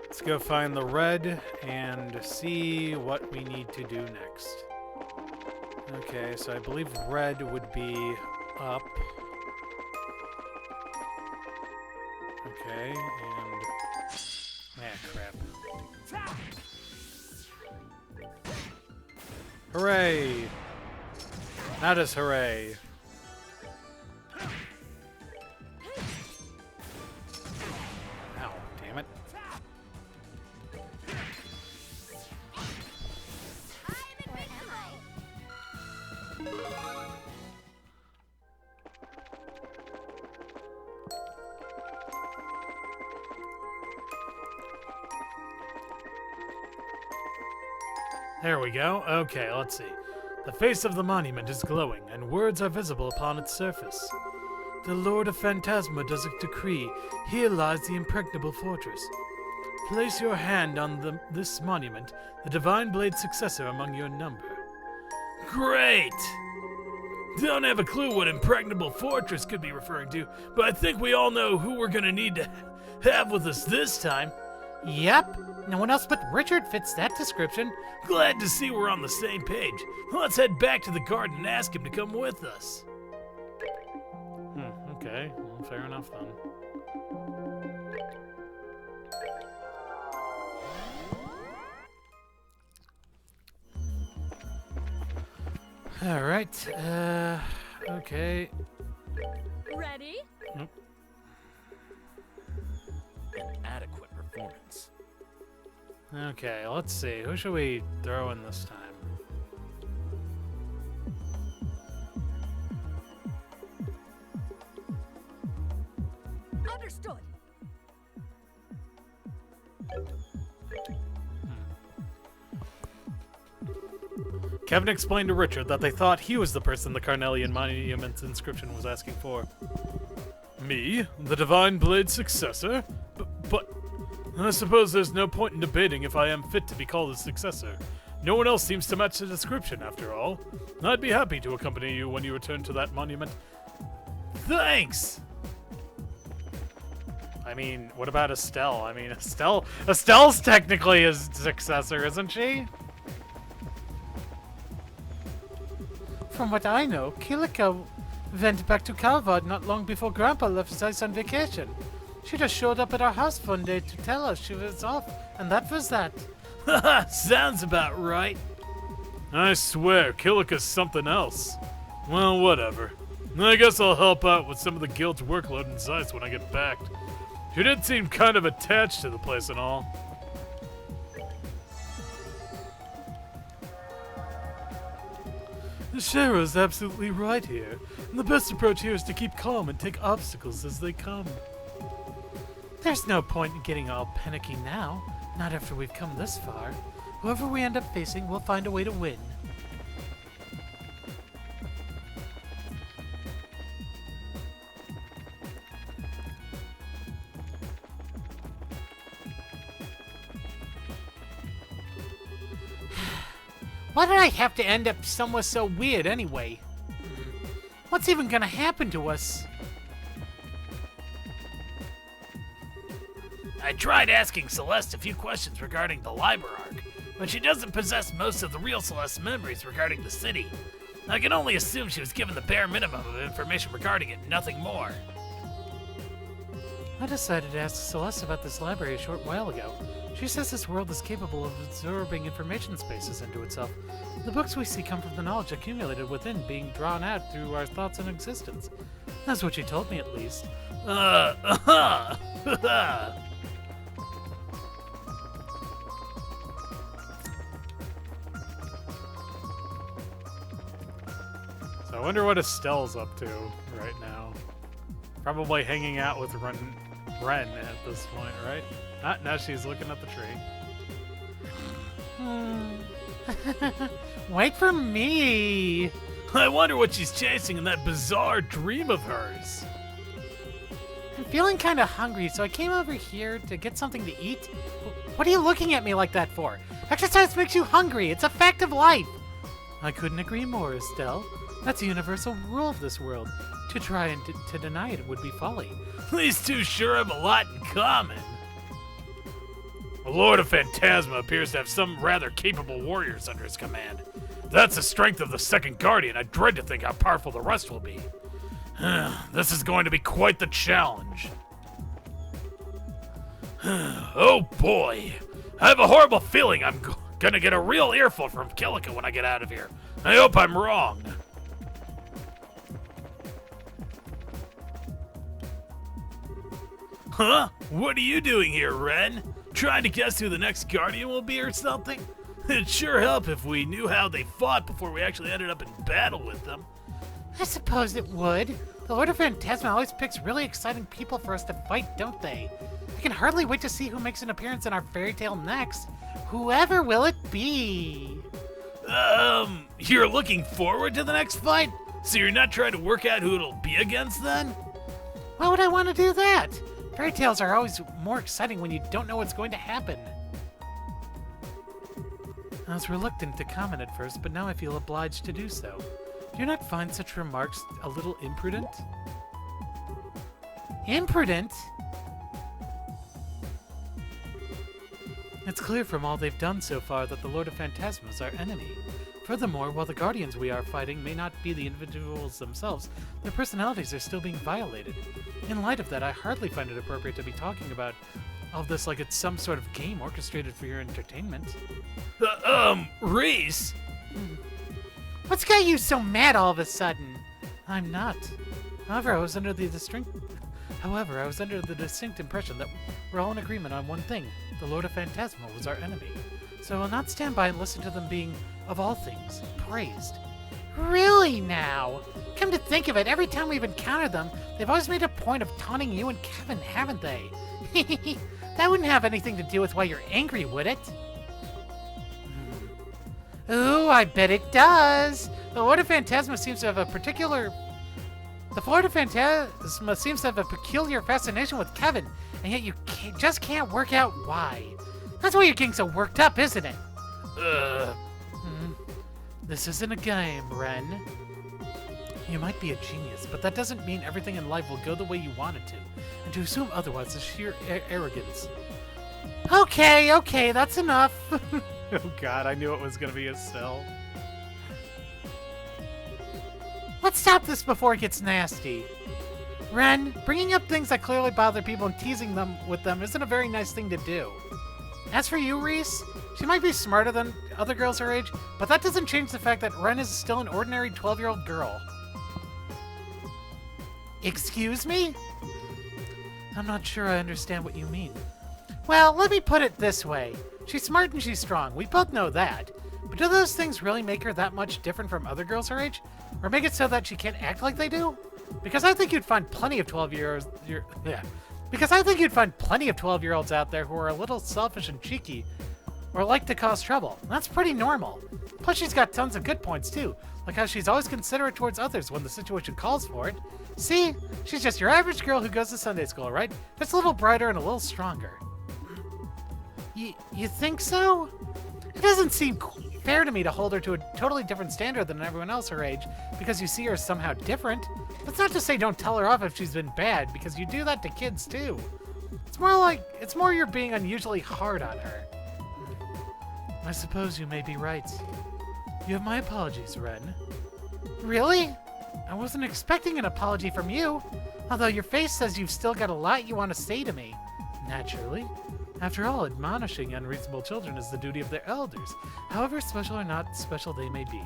Let's go find the red and see what we need to do next. Okay, so I believe red would be up. Okay, and... crap. Hooray! Not as hooray. Ow, damn it. There we go. Okay, let's see. The face of the monument is glowing, and words are visible upon its surface. The Lord of Phantasma does a decree. Here lies the impregnable fortress. Place your hand on this monument, the Divine Blade successor among your number. Great! Don't have a clue what impregnable fortress could be referring to, but I think we all know who we're gonna need to have with us this time. Yep. No one else but Richard fits that description. Glad to see we're on the same page. Let's head back to the garden and ask him to come with us. Okay. Well, fair enough then. Alright, okay. Ready? An adequate performance. Okay, let's see. Who should we throw in this time? Understood. Kevin explained to Richard that they thought he was the person the Carnelian Monument's inscription was asking for. Me? The Divine Blade successor? But I suppose there's no point in debating if I am fit to be called a successor. No one else seems to match the description, after all. I'd be happy to accompany you when you return to that monument. Thanks! I mean, what about Estelle? I mean, Estelle's technically his successor, isn't she? From what I know, Kilika went back to Calvard not long before Grandpa left his ice on vacation. She just showed up at our house one day to tell us she was off, and that was that. Haha, sounds about right. I swear, Kilika's something else. Well, whatever. I guess I'll help out with some of the guild's workload in Zeiss when I get back. She did seem kind of attached to the place and all. The Sheriff's absolutely right here. And the best approach here is to keep calm and take obstacles as they come. There's no point in getting all panicky now, not after we've come this far. Whoever we end up facing, we'll find a way to win. Why did I have to end up somewhere so weird anyway? What's even gonna happen to us? I tried asking Celeste a few questions regarding the Librarch, but she doesn't possess most of the real Celeste's memories regarding the city. I can only assume she was given the bare minimum of information regarding it, nothing more. I decided to ask Celeste about this library a short while ago. She says this world is capable of absorbing information spaces into itself. The books we see come from the knowledge accumulated within being drawn out through our thoughts and existence. That's what she told me, at least. So I wonder what Estelle's up to right now. Probably hanging out with Renne at this point, right? Now she's looking at the tree. Wait for me! I wonder what she's chasing in that bizarre dream of hers. I'm feeling kind of hungry, so I came over here to get something to eat. What are you looking at me like that for? Exercise makes you hungry. It's a fact of life. I couldn't agree more, Estelle. That's a universal rule of this world. To try and to deny it would be folly. These two sure have a lot in common. The Lord of Phantasma appears to have some rather capable warriors under his command. That's the strength of the Second Guardian. I dread to think how powerful the rest will be. This is going to be quite the challenge. Oh boy. I have a horrible feeling I'm gonna get a real earful from Kilika when I get out of here. I hope I'm wrong. Huh? What are you doing here, Renne? Trying to guess who the next Guardian will be or something? It'd sure help if we knew how they fought before we actually ended up in battle with them. I suppose it would. The Lord of Phantasma always picks really exciting people for us to fight, don't they? I can hardly wait to see who makes an appearance in our fairy tale next. Whoever will it be? You're looking forward to the next fight? So you're not trying to work out who it'll be against then? Why would I want to do that? Fairy tales are always more exciting when you don't know what's going to happen. I was reluctant to comment at first, but now I feel obliged to do so. Do you not find such remarks a little imprudent? Imprudent? It's clear from all they've done so far that the Lord of Phantasma is our enemy. Furthermore, while the Guardians we are fighting may not be the individuals themselves, their personalities are still being violated. In light of that, I hardly find it appropriate to be talking about all of this like it's some sort of game orchestrated for your entertainment. Reese? What's got you so mad all of a sudden? I'm not. However, I was under the distinct impression that we're all in agreement on one thing. The Lord of Phantasma was our enemy. So I will not stand by and listen to them being, of all things, praised. Really now? Come to think of it, every time we've encountered them, they've always made a point of taunting you and Kevin, haven't they? That wouldn't have anything to do with why you're angry, would it? Ooh, I bet it does. The Lord of Phantasma seems to have a peculiar fascination with Kevin, and yet you just can't work out why. That's why you're getting so worked up, isn't it? This isn't a game, Ren. You might be a genius, but that doesn't mean everything in life will go the way you want it to. And to assume otherwise is sheer arrogance. Okay, that's enough. Oh god, I knew it was gonna be Estelle. Let's stop this before it gets nasty. Ren, bringing up things that clearly bother people and teasing them with them isn't a very nice thing to do. As for you, Reese, she might be smarter than other girls her age, but that doesn't change the fact that Ren is still an ordinary 12-year-old girl. Excuse me? I'm not sure I understand what you mean. Well, let me put it this way. She's smart and she's strong. We both know that. But do those things really make her that much different from other girls her age? Or make it so that she can't act like they do? Because I think you'd find plenty of 12-year-olds out there who are a little selfish and cheeky, or like to cause trouble. That's pretty normal. Plus, she's got tons of good points too, like how she's always considerate towards others when the situation calls for it. See, she's just your average girl who goes to Sunday school, right? Just a little brighter and a little stronger. You think so? It doesn't seem fair to me to hold her to a totally different standard than everyone else her age because you see her as somehow different. That's not to say don't tell her off if she's been bad, because you do that to kids too. It's more you're being unusually hard on her. I suppose you may be right. You have my apologies, Ren. Really? I wasn't expecting an apology from you, although your face says you've still got a lot you want to say to me. Naturally. After all, admonishing unreasonable children is the duty of their elders, however special or not special they may be.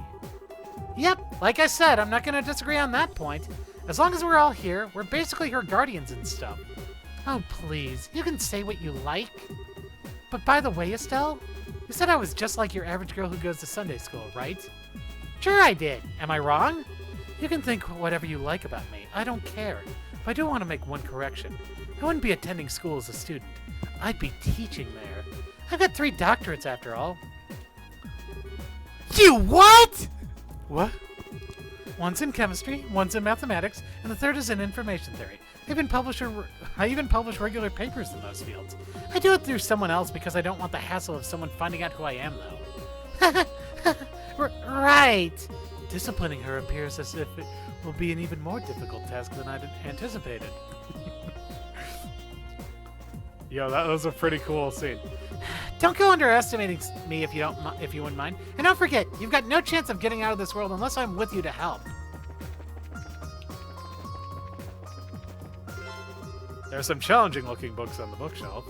Yep, like I said, I'm not going to disagree on that point. As long as we're all here, we're basically her guardians and stuff. Oh, please, you can say what you like. But by the way, Estelle, you said I was just like your average girl who goes to Sunday school, right? Sure I did. Am I wrong? You can think whatever you like about me. I don't care. But I do want to make one correction. I wouldn't be attending school as a student. I'd be teaching there. I've got 3 doctorates after all. You what? What? One's in chemistry, one's in mathematics, and the third is in information theory. I even publish regular papers in those fields. I do it through someone else because I don't want the hassle of someone finding out who I am, though. Right. Disciplining her appears as if it will be an even more difficult task than I'd anticipated. Yo, that was a pretty cool scene. Don't go underestimating me if you wouldn't mind. And don't forget, you've got no chance of getting out of this world unless I'm with you to help. There are some challenging-looking books on the bookshelf.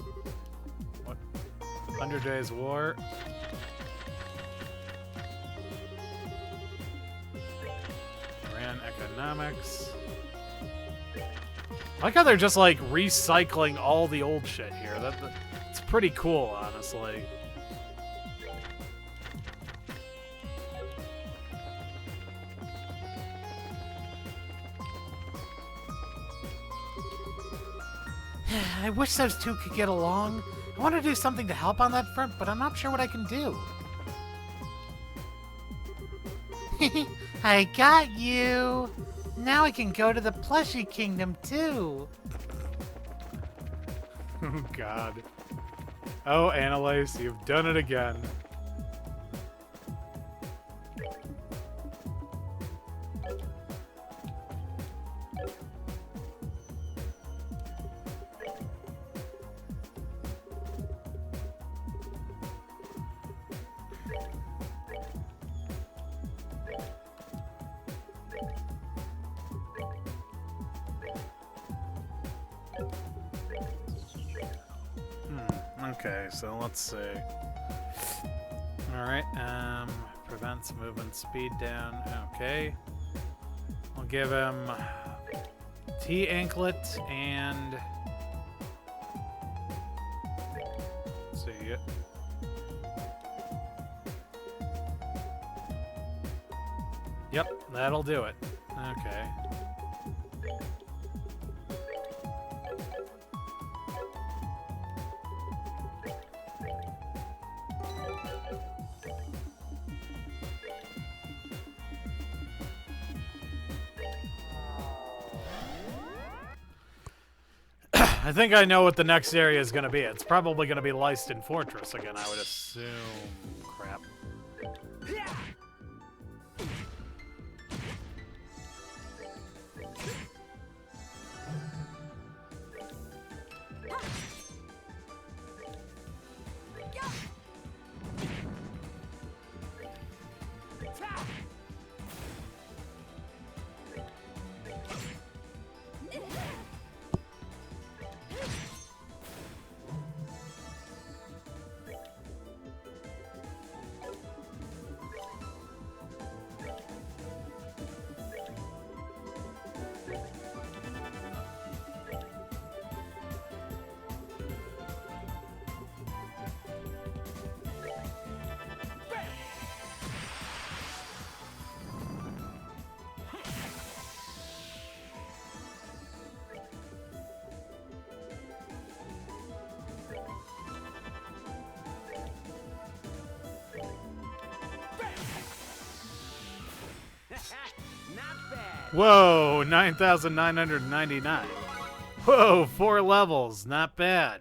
What? 100 Days War. Ran Economics. I like how they're just like recycling all the old shit here. It's pretty cool, honestly. I wish those two could get along. I want to do something to help on that front, but I'm not sure what I can do. I got you! Now I can go to the plushie kingdom, too! Oh, God. Oh, Annalise, you've done it again. Okay, so let's see. Alright, prevents movement speed down. Okay. I'll give him T-anklet and... Let's see. Yep, that'll do it. Okay. I think I know what the next area is going to be. It's probably going to be Leiston Fortress again, I would assume. Crap. Whoa, 9,999. Whoa, 4 levels. Not bad.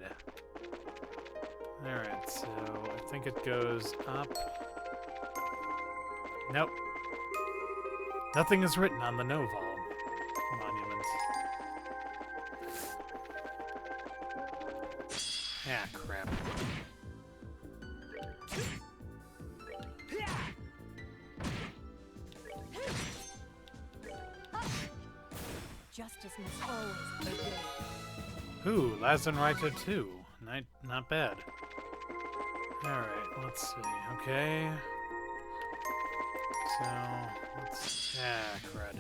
Alright, so I think it goes up. Nope. Nothing is written on the Noval monument. Ah, crap. Justice must always prevail. Ooh, Lazenreiter 2. Not bad. Alright, let's see. Okay. So, let's... Ah, crud.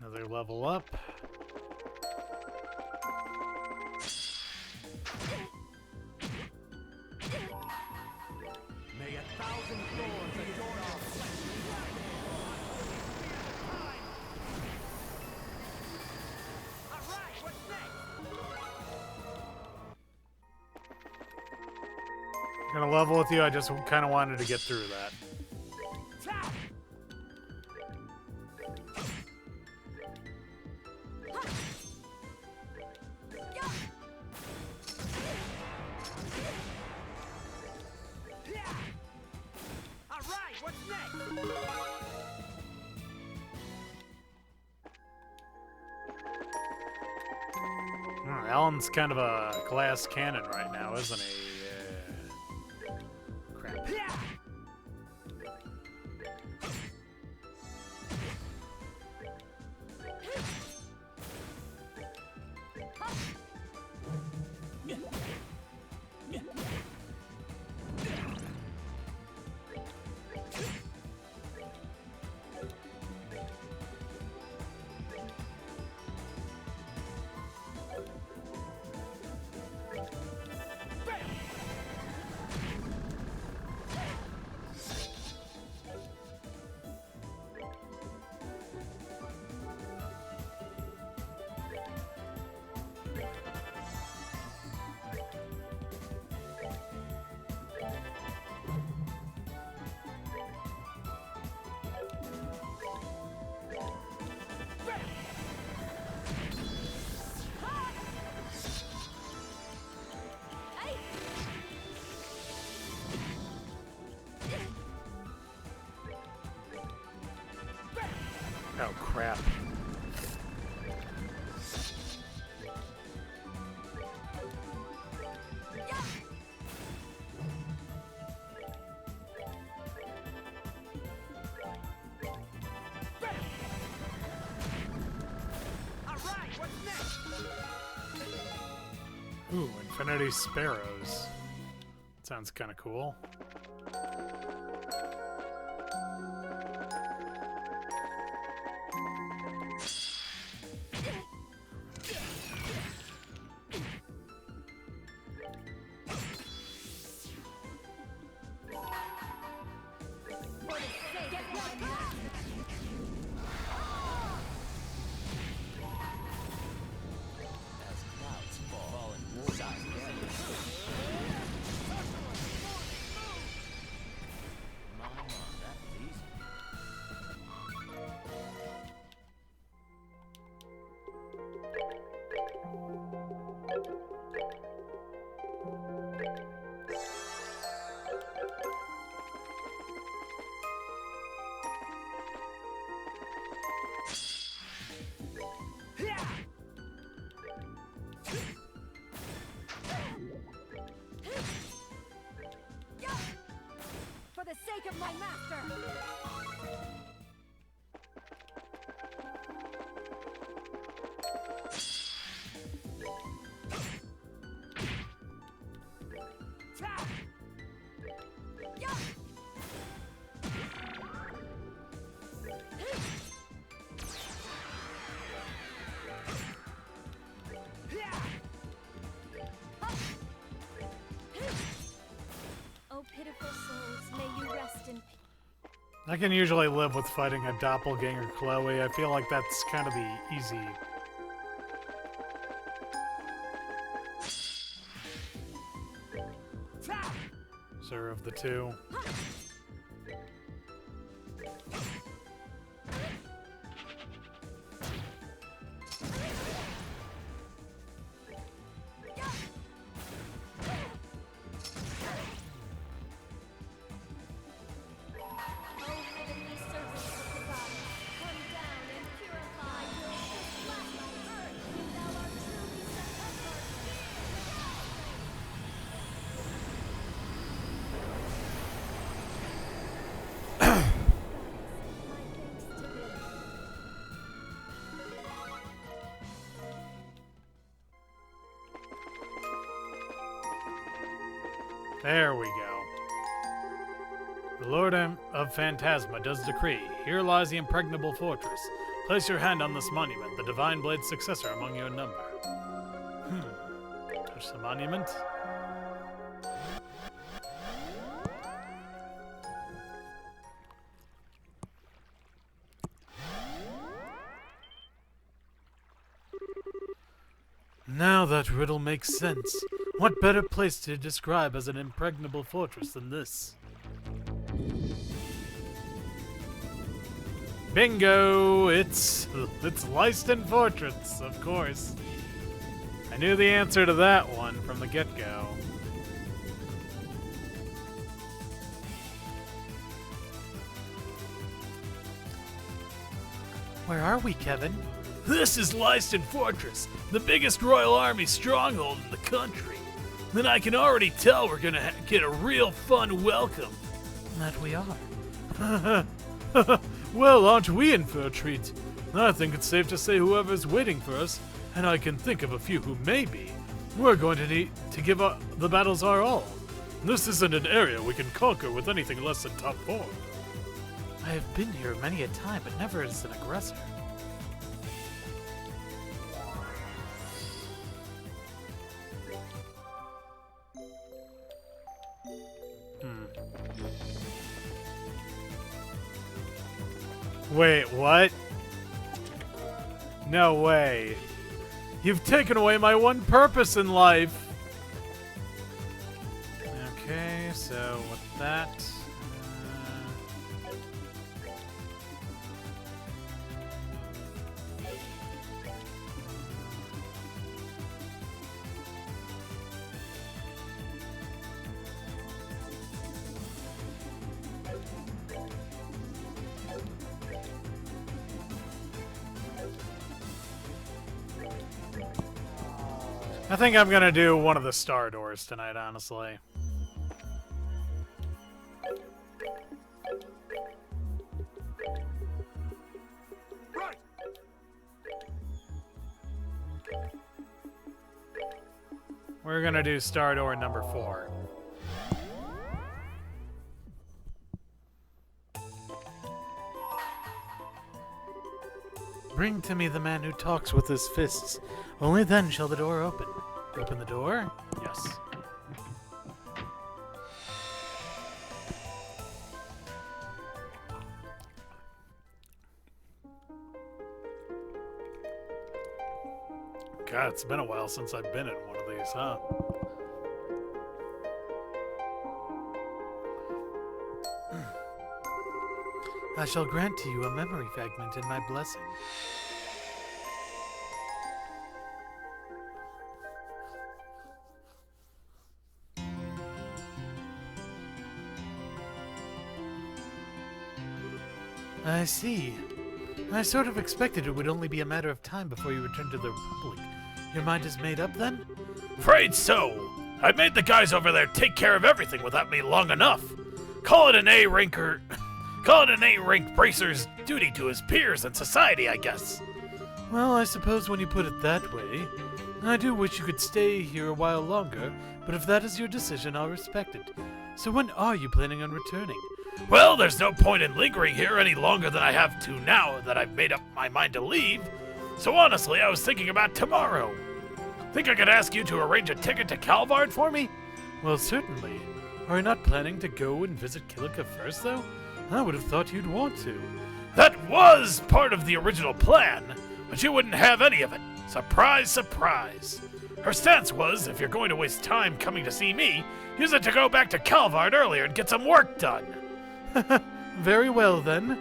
Another level up. May 1,000 thorns adorn our flesh. Alright, what's next? Gonna level with you, I just kind of wanted to get through that. Alan's kind of a glass cannon right now, isn't he? Crap. crap. Ooh, Infinity Sparrows. Sounds kind of cool. As clouds fall and size Mama, that was easy. For the sake of my master! Oh, pitiful souls, may you rest in peace. I can usually live with fighting a doppelganger Chloe. I feel like that's kind of the easy. Sir of the two. Oh, heavenly servants of the gods, come down and purify your flesh on earth, if thou art truly set apart. My thanks to thee. There we go. The Lord of Phantasma does decree. Here lies the impregnable fortress. Place your hand on this monument, the Divine Blade's successor among your number. Touch the monument. Now that riddle makes sense. What better place to describe as an impregnable fortress than this? Bingo! It's Leiston Fortress, of course. I knew the answer to that one from the get-go. Where are we, Kevin? This is Leiston Fortress, the biggest Royal Army stronghold in the country. Then I can already tell we're gonna get a real fun welcome. That we are. Well, aren't we in for a treat? I think it's safe to say whoever's waiting for us, and I can think of a few who may be, we're going to need to give the battles our all. This isn't an area we can conquer with anything less than top 4. I have been here many a time, but never as an aggressor. Wait, what? No way. You've taken away my one purpose in life. Okay, so with that... I think I'm gonna do one of the star doors tonight, honestly. Right. We're gonna do star door number 4. Bring to me the man who talks with his fists. Only then shall the door open. Open the door? Yes. God, it's been a while since I've been in one of these, huh? I shall grant to you a memory fragment in my blessing. I see. I sort of expected it would only be a matter of time before you returned to the Republic. Your mind is made up then? Afraid so. I made the guys over there take care of everything without me long enough. Call it an A-rank bracer's duty to his peers and society, I guess. Well, I suppose when you put it that way, I do wish you could stay here a while longer, but if that is your decision, I'll respect it. So when are you planning on returning? Well, there's no point in lingering here any longer than I have to now that I've made up my mind to leave. So honestly, I was thinking about tomorrow. Think I could ask you to arrange a ticket to Calvard for me? Well, certainly. Are you not planning to go and visit Kilika first, though? I would have thought you'd want to. That was part of the original plan, but you wouldn't have any of it. Surprise, surprise. Her stance was, if you're going to waste time coming to see me, use it to go back to Calvard earlier and get some work done. Very well, then.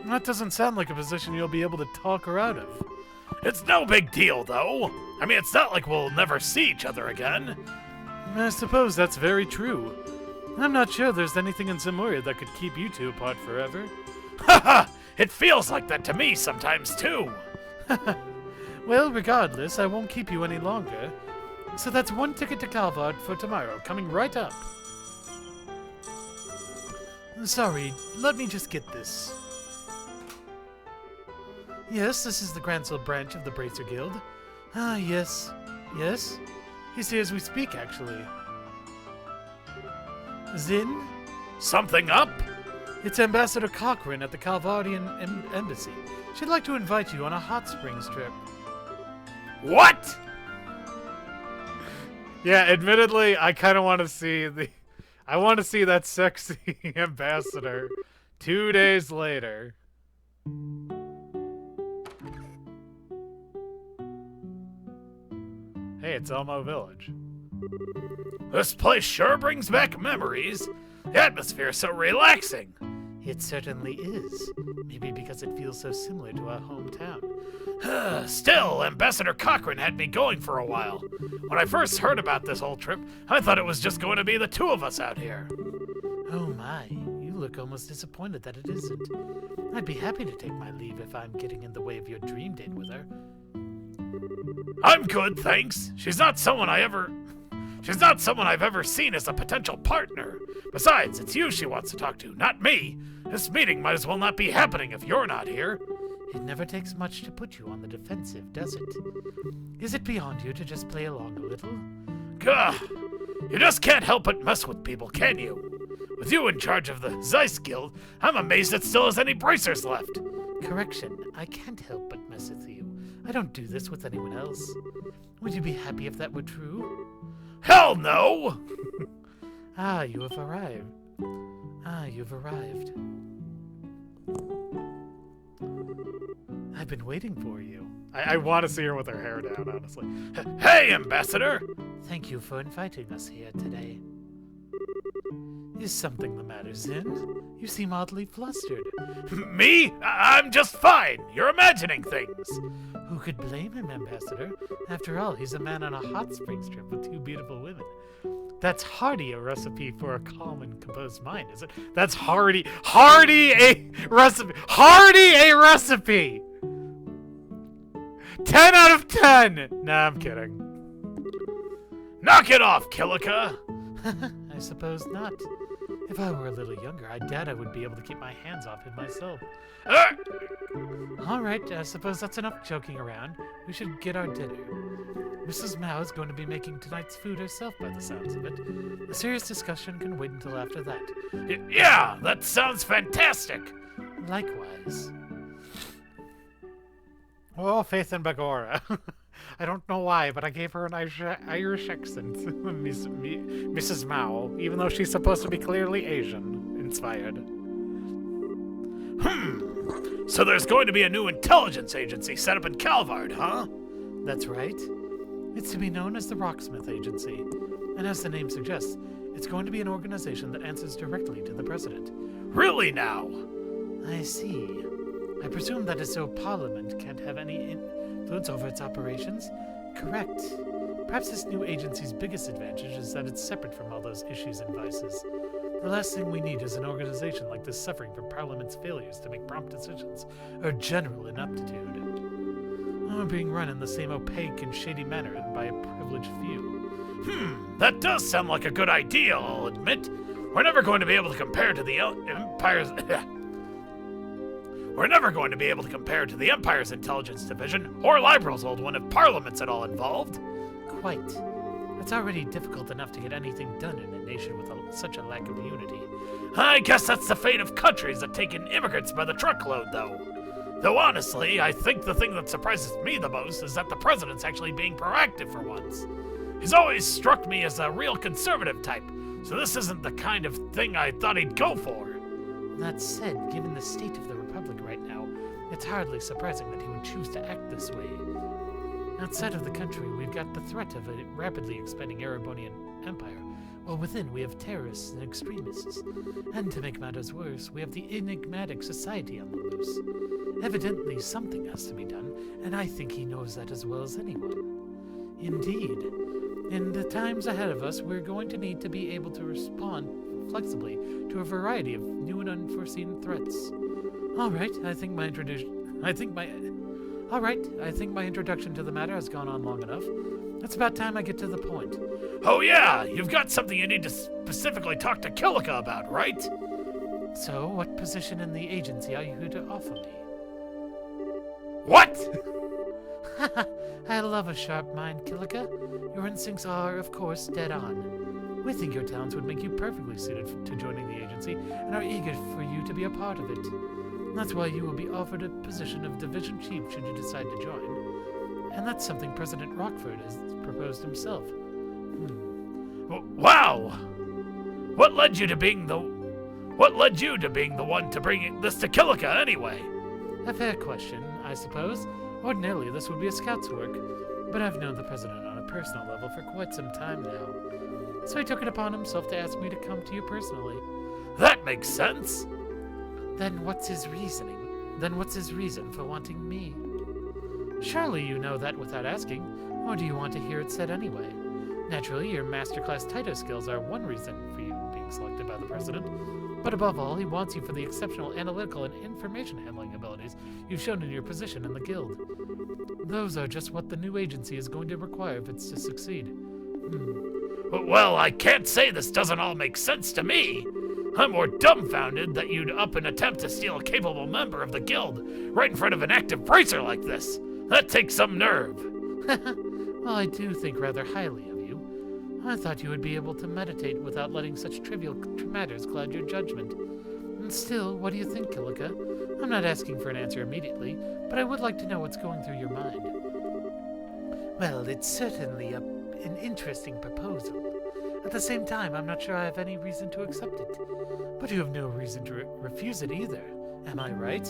That doesn't sound like a position you'll be able to talk her out of. It's no big deal, though. I mean, it's not like we'll never see each other again. I suppose that's very true. I'm not sure there's anything in Zemuria that could keep you two apart forever. Haha! It feels like that to me sometimes, too. Well, regardless, I won't keep you any longer. So that's one ticket to Calvard for tomorrow, coming right up. Sorry, let me just get this. Yes, this is the Gransel branch of the Bracer Guild. Ah, yes. Yes? He's here as we speak, actually. Zin? Something up? It's Ambassador Cochrane at the Calvardian Embassy. She'd like to invite you on a hot springs trip. What? Yeah, admittedly, I kind of want to see I want to see that sexy ambassador 2 days later. Hey, it's Elmo Village. This place sure brings back memories. The atmosphere's so relaxing. It certainly is. Maybe because it feels so similar to our hometown. Still, Ambassador Cochrane had me going for a while. When I first heard about this whole trip, I thought it was just going to be the two of us out here. Oh my, you look almost disappointed that it isn't. I'd be happy to take my leave if I'm getting in the way of your dream date with her. I'm good, thanks. She's not someone I've ever seen as a potential partner. Besides, it's you she wants to talk to, not me. This meeting might as well not be happening if you're not here. It never takes much to put you on the defensive, does it? Is it beyond you to just play along a little? Gah! You just can't help but mess with people, can you? With you in charge of the Zeiss Guild, I'm amazed it still has any bracers left. Correction, I can't help but mess with you. I don't do this with anyone else. Would you be happy if that were true? Hell no! Ah, you have arrived. You've arrived. I've been waiting for you. I want to see her with her hair down, honestly. Hey, Ambassador! Thank you for inviting us here today. Is something the matter, Zin? You seem oddly flustered. Me? I'm just fine. You're imagining things. Who could blame him, Ambassador? After all, he's a man on a hot springs trip with two beautiful women. That's hardly a recipe for a calm and composed mind, is it? That's hardly a recipe! 10 out of 10! Nah, I'm kidding. Knock it off, Kilika! I suppose not. If I were a little younger, I doubt I would be able to keep my hands off him myself. All right, I suppose that's enough joking around. We should get our dinner. Mrs. Mao is going to be making tonight's food herself by the sounds of it. A serious discussion can wait until after that. Yeah, that sounds fantastic! Likewise. Oh, Faith and Bagora. I don't know why, but I gave her an Irish accent, Mrs. Mao, even though she's supposed to be clearly Asian-inspired. So there's going to be a new intelligence agency set up in Calvard, huh? That's right. It's to be known as the Rocksmith Agency. And as the name suggests, it's going to be an organization that answers directly to the president. Really now? I see. I presume that is so Parliament can't have any influence over its operations? Correct. Perhaps this new agency's biggest advantage is that it's separate from all those issues and vices. The last thing we need is an organization like this suffering from Parliament's failures to make prompt decisions or general ineptitude. Or being run in the same opaque and shady manner by a privileged few. That does sound like a good idea, I'll admit. We're never going to be able to compare to the Empire's... We're never going to be able to compare to the Empire's intelligence division, or Liberal's old one if Parliament's at all involved. Quite. It's already difficult enough to get anything done in a nation with such a lack of unity. I guess that's the fate of countries that take in immigrants by the truckload, though. Though honestly, I think the thing that surprises me the most is that the president's actually being proactive for once. He's always struck me as a real conservative type, so this isn't the kind of thing I thought he'd go for. That said, given the state of the Republic right now, it's hardly surprising that he would choose to act this way. Outside of the country, we've got the threat of a rapidly expanding Erebonian Empire, while within we have terrorists and extremists. And to make matters worse, we have the enigmatic society on the loose. Evidently, something has to be done, and I think he knows that as well as anyone. Indeed. In the times ahead of us, we're going to need to be able to respond flexibly to a variety of new and unforeseen threats. All right, I think my introduction to the matter has gone on long enough. It's about time I get to the point. Oh yeah, you've got something you need to specifically talk to Kilika about, right? So, what position in the agency are you here to offer me? What? I love a sharp mind, Kilika. Your instincts are, of course, dead on. We think your talents would make you perfectly suited to joining the agency and are eager for you to be a part of it. That's why you will be offered a position of division chief should you decide to join. And that's something President Rockford has proposed himself. Wow! What led you to being the one to bring this to Kilika anyway? A fair question, I suppose. Ordinarily, this would be a scout's work, but I've known the president on a personal level for quite some time now. So he took it upon himself to ask me to come to you personally. That makes sense. Then what's his reasoning? Then what's his reason for wanting me? Surely you know that without asking, or do you want to hear it said anyway? Naturally, your masterclass Taito skills are one reason for you being selected by the president, but above all, he wants you for the exceptional analytical and information handling abilities you've shown in your position in the guild. Those are just what the new agency is going to require if it's to succeed. Well, I can't say this doesn't all make sense to me. I'm more dumbfounded that you'd up and attempt to steal a capable member of the guild right in front of an active bracer like this. That takes some nerve. Well, I do think rather highly of you. I thought you would be able to meditate without letting such trivial matters cloud your judgment. And still, what do you think, Kilika? I'm not asking for an answer immediately, but I would like to know what's going through your mind. Well, it's certainly an interesting proposal. At the same time, I'm not sure I have any reason to accept it. But you have no reason to refuse it either. Am I right?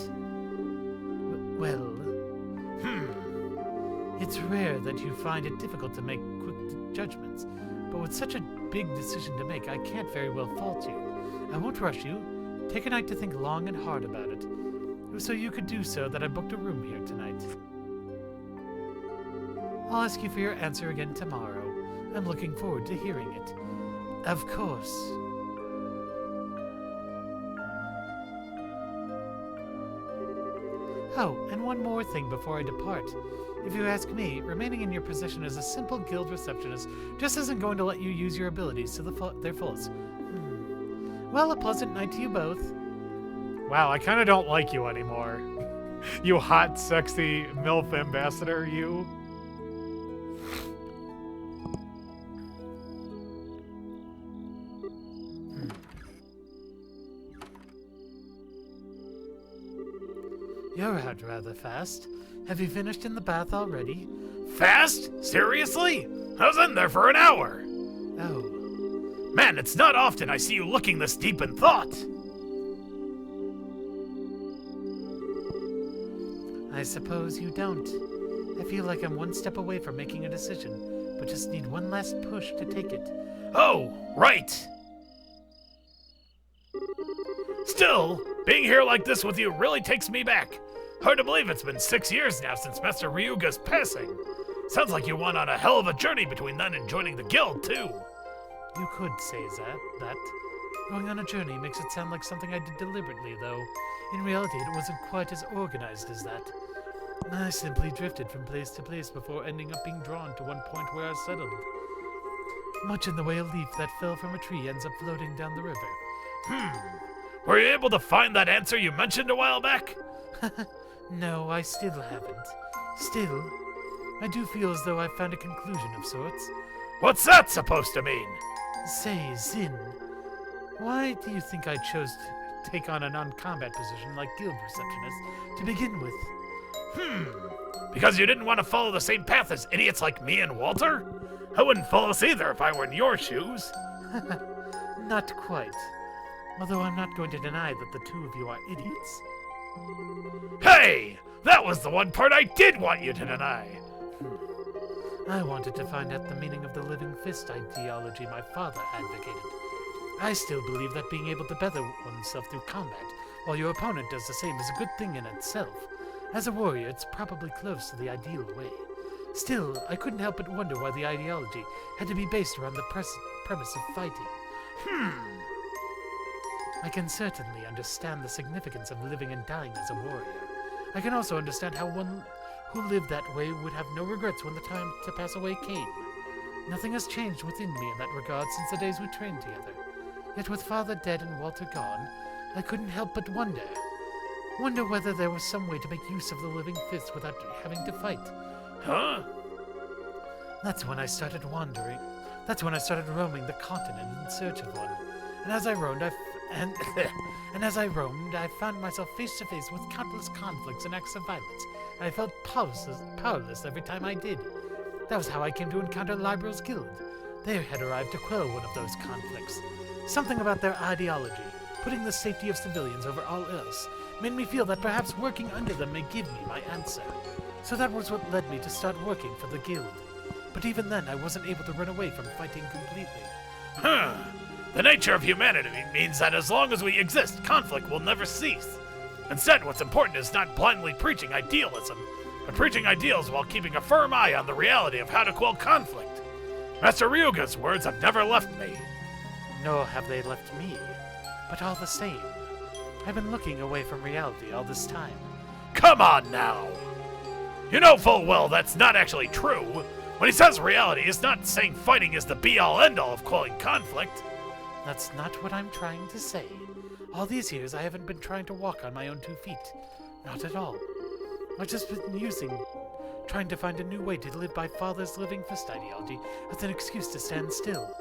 Well, it's rare that you find it difficult to make quick judgments, but with such a big decision to make, I can't very well fault you. I won't rush you. Take a night to think long and hard about it. It was so you could do so that I booked a room here tonight. I'll ask you for your answer again tomorrow. I'm looking forward to hearing it. Of course. Oh, and one more thing before I depart. If you ask me, remaining in your position as a simple guild receptionist just isn't going to let you use your abilities to their fullest. Well, a pleasant night to you both. Wow, I kind of don't like you anymore. You hot, sexy MILF ambassador, you. You're out rather fast. Have you finished in the bath already? Fast? Seriously? I was in there for an hour. Oh, Man, it's not often I see you looking this deep in thought. I suppose you don't. I feel like I'm one step away from making a decision, but just need one last push to take it. Oh, right. Still, being here like this with you really takes me back. Hard to believe it's been 6 years now since Master Ryuga's passing. Sounds like you went on a hell of a journey between then and joining the guild, too. You could say that. Going on a journey makes it sound like something I did deliberately, though. In reality, it wasn't quite as organized as that. I simply drifted from place to place before ending up being drawn to one point where I settled. Much in the way a leaf that fell from a tree ends up floating down the river. Were you able to find that answer you mentioned a while back? No, I still haven't. Still, I do feel as though I've found a conclusion of sorts. What's that supposed to mean? Say, Zin, why do you think I chose to take on a non-combat position like guild receptionist to begin with? Because you didn't want to follow the same path as idiots like me and Walter? I wouldn't follow us either if I were in your shoes. Not quite. Although I'm not going to deny that the two of you are idiots. Hey! That was the one part I did want you to deny. I wanted to find out the meaning of the living fist ideology my father advocated. I still believe that being able to better oneself through combat, while your opponent does the same, is a good thing in itself. As a warrior, it's probably close to the ideal way. Still, I couldn't help but wonder why the ideology had to be based around the premise of fighting. I can certainly understand the significance of living and dying as a warrior. I can also understand how one who lived that way would have no regrets when the time to pass away came. Nothing has changed within me in that regard since the days we trained together. Yet with Father dead and Walter gone, I couldn't help but wonder whether there was some way to make use of the living fist without having to fight. Huh? That's when I started wandering. That's when I started roaming the continent in search of one. And as I roamed, I found myself face to face with countless conflicts and acts of violence, and I felt powerless every time I did. That was how I came to encounter Liberal's Guild. They had arrived to quell one of those conflicts. Something about their ideology, putting the safety of civilians over all else, made me feel that perhaps working under them may give me my answer. So that was what led me to start working for the Guild. But even then, I wasn't able to run away from fighting completely. The nature of humanity means that as long as we exist, conflict will never cease. Instead, what's important is not blindly preaching idealism, but preaching ideals while keeping a firm eye on the reality of how to quell conflict. Master Ryuga's words have never left me. Nor have they left me. But all the same, I've been looking away from reality all this time. Come on now! You know full well that's not actually true. When he says reality, he's not saying fighting is the be-all end-all of quelling conflict. That's not what I'm trying to say. All these years, I haven't been trying to walk on my own 2 feet. Not at all. I've just been trying to find a new way to live by Father's living fist ideology as an excuse to stand still,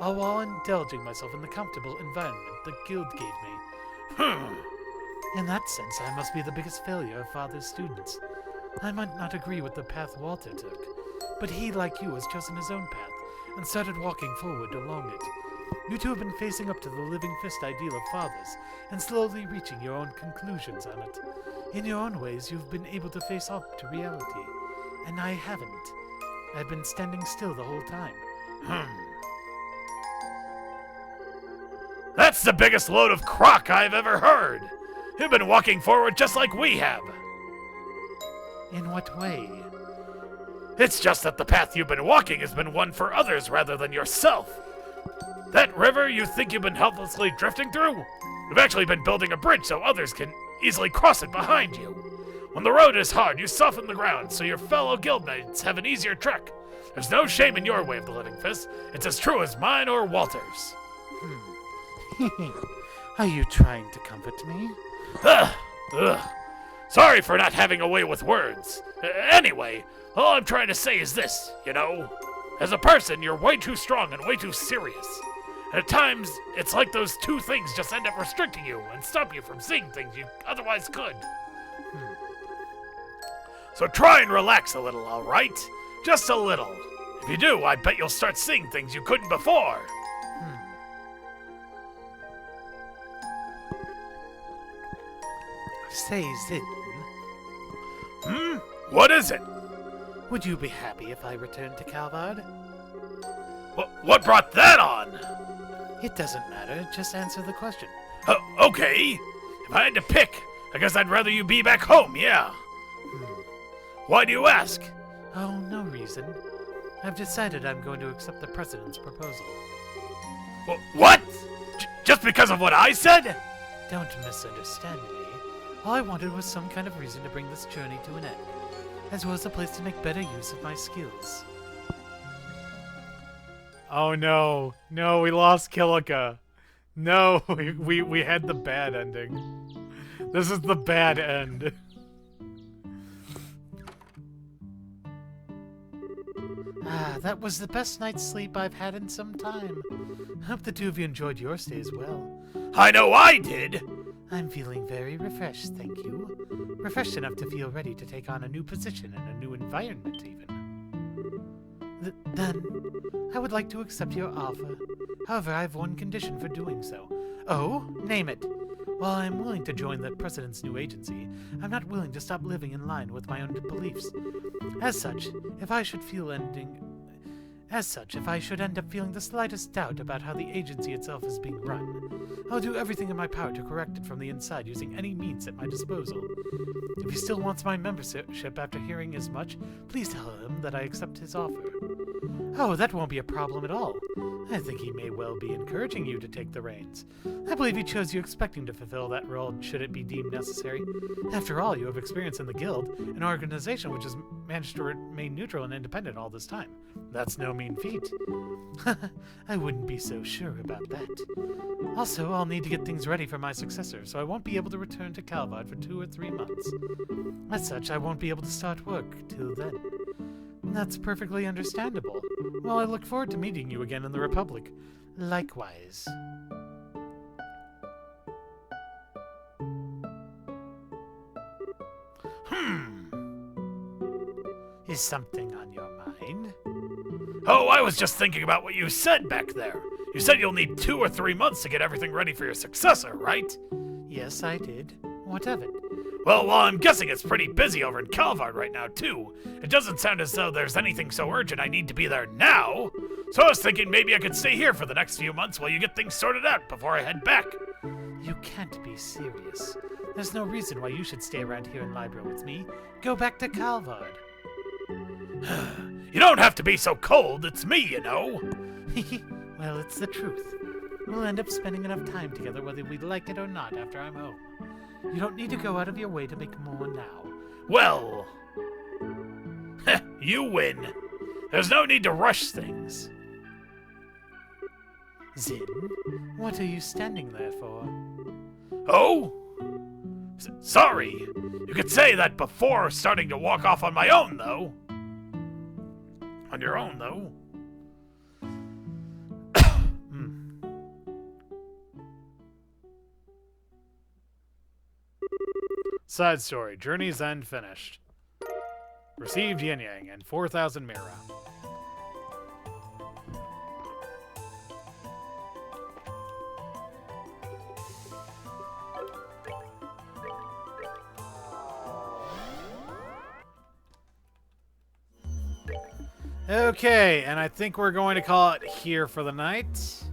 all while indulging myself in the comfortable environment the Guild gave me. In that sense, I must be the biggest failure of Father's students. I might not agree with the path Walter took, but he, like you, has chosen his own path and started walking forward along it. You two have been facing up to the living fist ideal of Father's and slowly reaching your own conclusions on it. In your own ways, you've been able to face up to reality, and I haven't. I've been standing still the whole time. That's the biggest load of crock I've ever heard. You've been walking forward just like we have. In what way? It's just that the path you've been walking has been one for others rather than yourself. That river you think you've been helplessly drifting through? You've actually been building a bridge so others can easily cross it behind you. When the road is hard, you soften the ground so your fellow guildmates have an easier trek. There's no shame in your way of the living fist. It's as true as mine or Walter's. Are you trying to comfort me? Ugh. Sorry for not having a way with words. Anyway, all I'm trying to say is this, you know? As a person, you're way too strong and way too serious. And at times, it's like those two things just end up restricting you and stop you from seeing things you otherwise could. So try and relax a little, alright? Just a little. If you do, I bet you'll start seeing things you couldn't before. Say, Zin, What is it? would you be happy if I returned to Calvard? What brought that on? It doesn't matter, just answer the question. Okay. If I had to pick, I guess I'd rather you be back home, yeah. Why do you ask? Oh, no reason. I've decided I'm going to accept the President's proposal. What? Just because of what I said? Don't misunderstand me. All I wanted was some kind of reason to bring this journey to an end, as well as a place to make better use of my skills. Oh no. No, we lost Kilika. No, we had the bad ending. This is the bad end. That was the best night's sleep I've had in some time. Hope the two of you enjoyed your stay as well. I know I did. I'm feeling very refreshed, thank you. Refreshed enough to feel ready to take on a new position and a new environment, even. Then, I would like to accept your offer. However, I have one condition for doing so. Oh, name it. While I am willing to join the President's new agency, I'm not willing to stop living in line with my own beliefs. As such, if I should end up feeling the slightest doubt about how the agency itself is being run, I'll do everything in my power to correct it from the inside using any means at my disposal. If he still wants my membership after hearing as much, please tell him that I accept his offer. Oh, that won't be a problem at all. I think he may well be encouraging you to take the reins. I believe he chose you expecting to fulfill that role should it be deemed necessary. After all, you have experience in the Guild, an organization which has managed to remain neutral and independent all this time. That's no mean feat. I wouldn't be so sure about that. Also, I'll need to get things ready for my successor, so I won't be able to return to Calvard for 2 or 3 months. As such, I won't be able to start work till then. That's perfectly understandable. Well, I look forward to meeting you again in the Republic. Likewise. Is something on your mind? Oh, I was just thinking about what you said back there. You said you'll need 2 or 3 months to get everything ready for your successor, right? Yes, I did. What of it? Well, I'm guessing it's pretty busy over in Calvard right now, too. It doesn't sound as though there's anything so urgent I need to be there now. So I was thinking maybe I could stay here for the next few months while you get things sorted out before I head back. You can't be serious. There's no reason why you should stay around here in Libra with me. Go back to Calvard. You don't have to be so cold, it's me, you know. Well, it's the truth. We'll end up spending enough time together whether we like it or not after I'm home. You don't need to go out of your way to make more now. Well, you win. There's no need to rush things. Zin, what are you standing there for? Oh? Sorry. You could say that before starting to walk off on my own, though. On your own, though. Side story. Journey's End finished. Received Yin Yang and 4,000 Mira. Okay, and I think we're going to call it here for the night.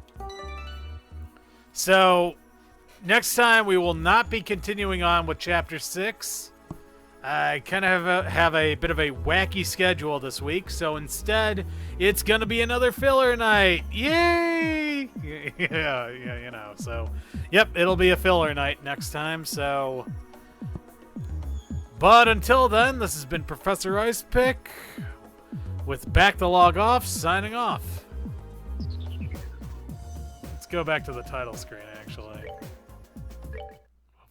So, next time we will not be continuing on with Chapter 6. I kind of have a bit of a wacky schedule this week, so instead, it's going to be another filler night. Yay! Yeah, you know, so, yep, it'll be a filler night next time, so But until then, this has been Professor Icepick with Back to Log Off, signing off. Let's go back to the title screen, actually,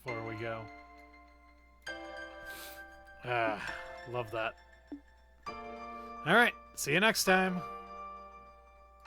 before we go. Love that. Alright, see you next time.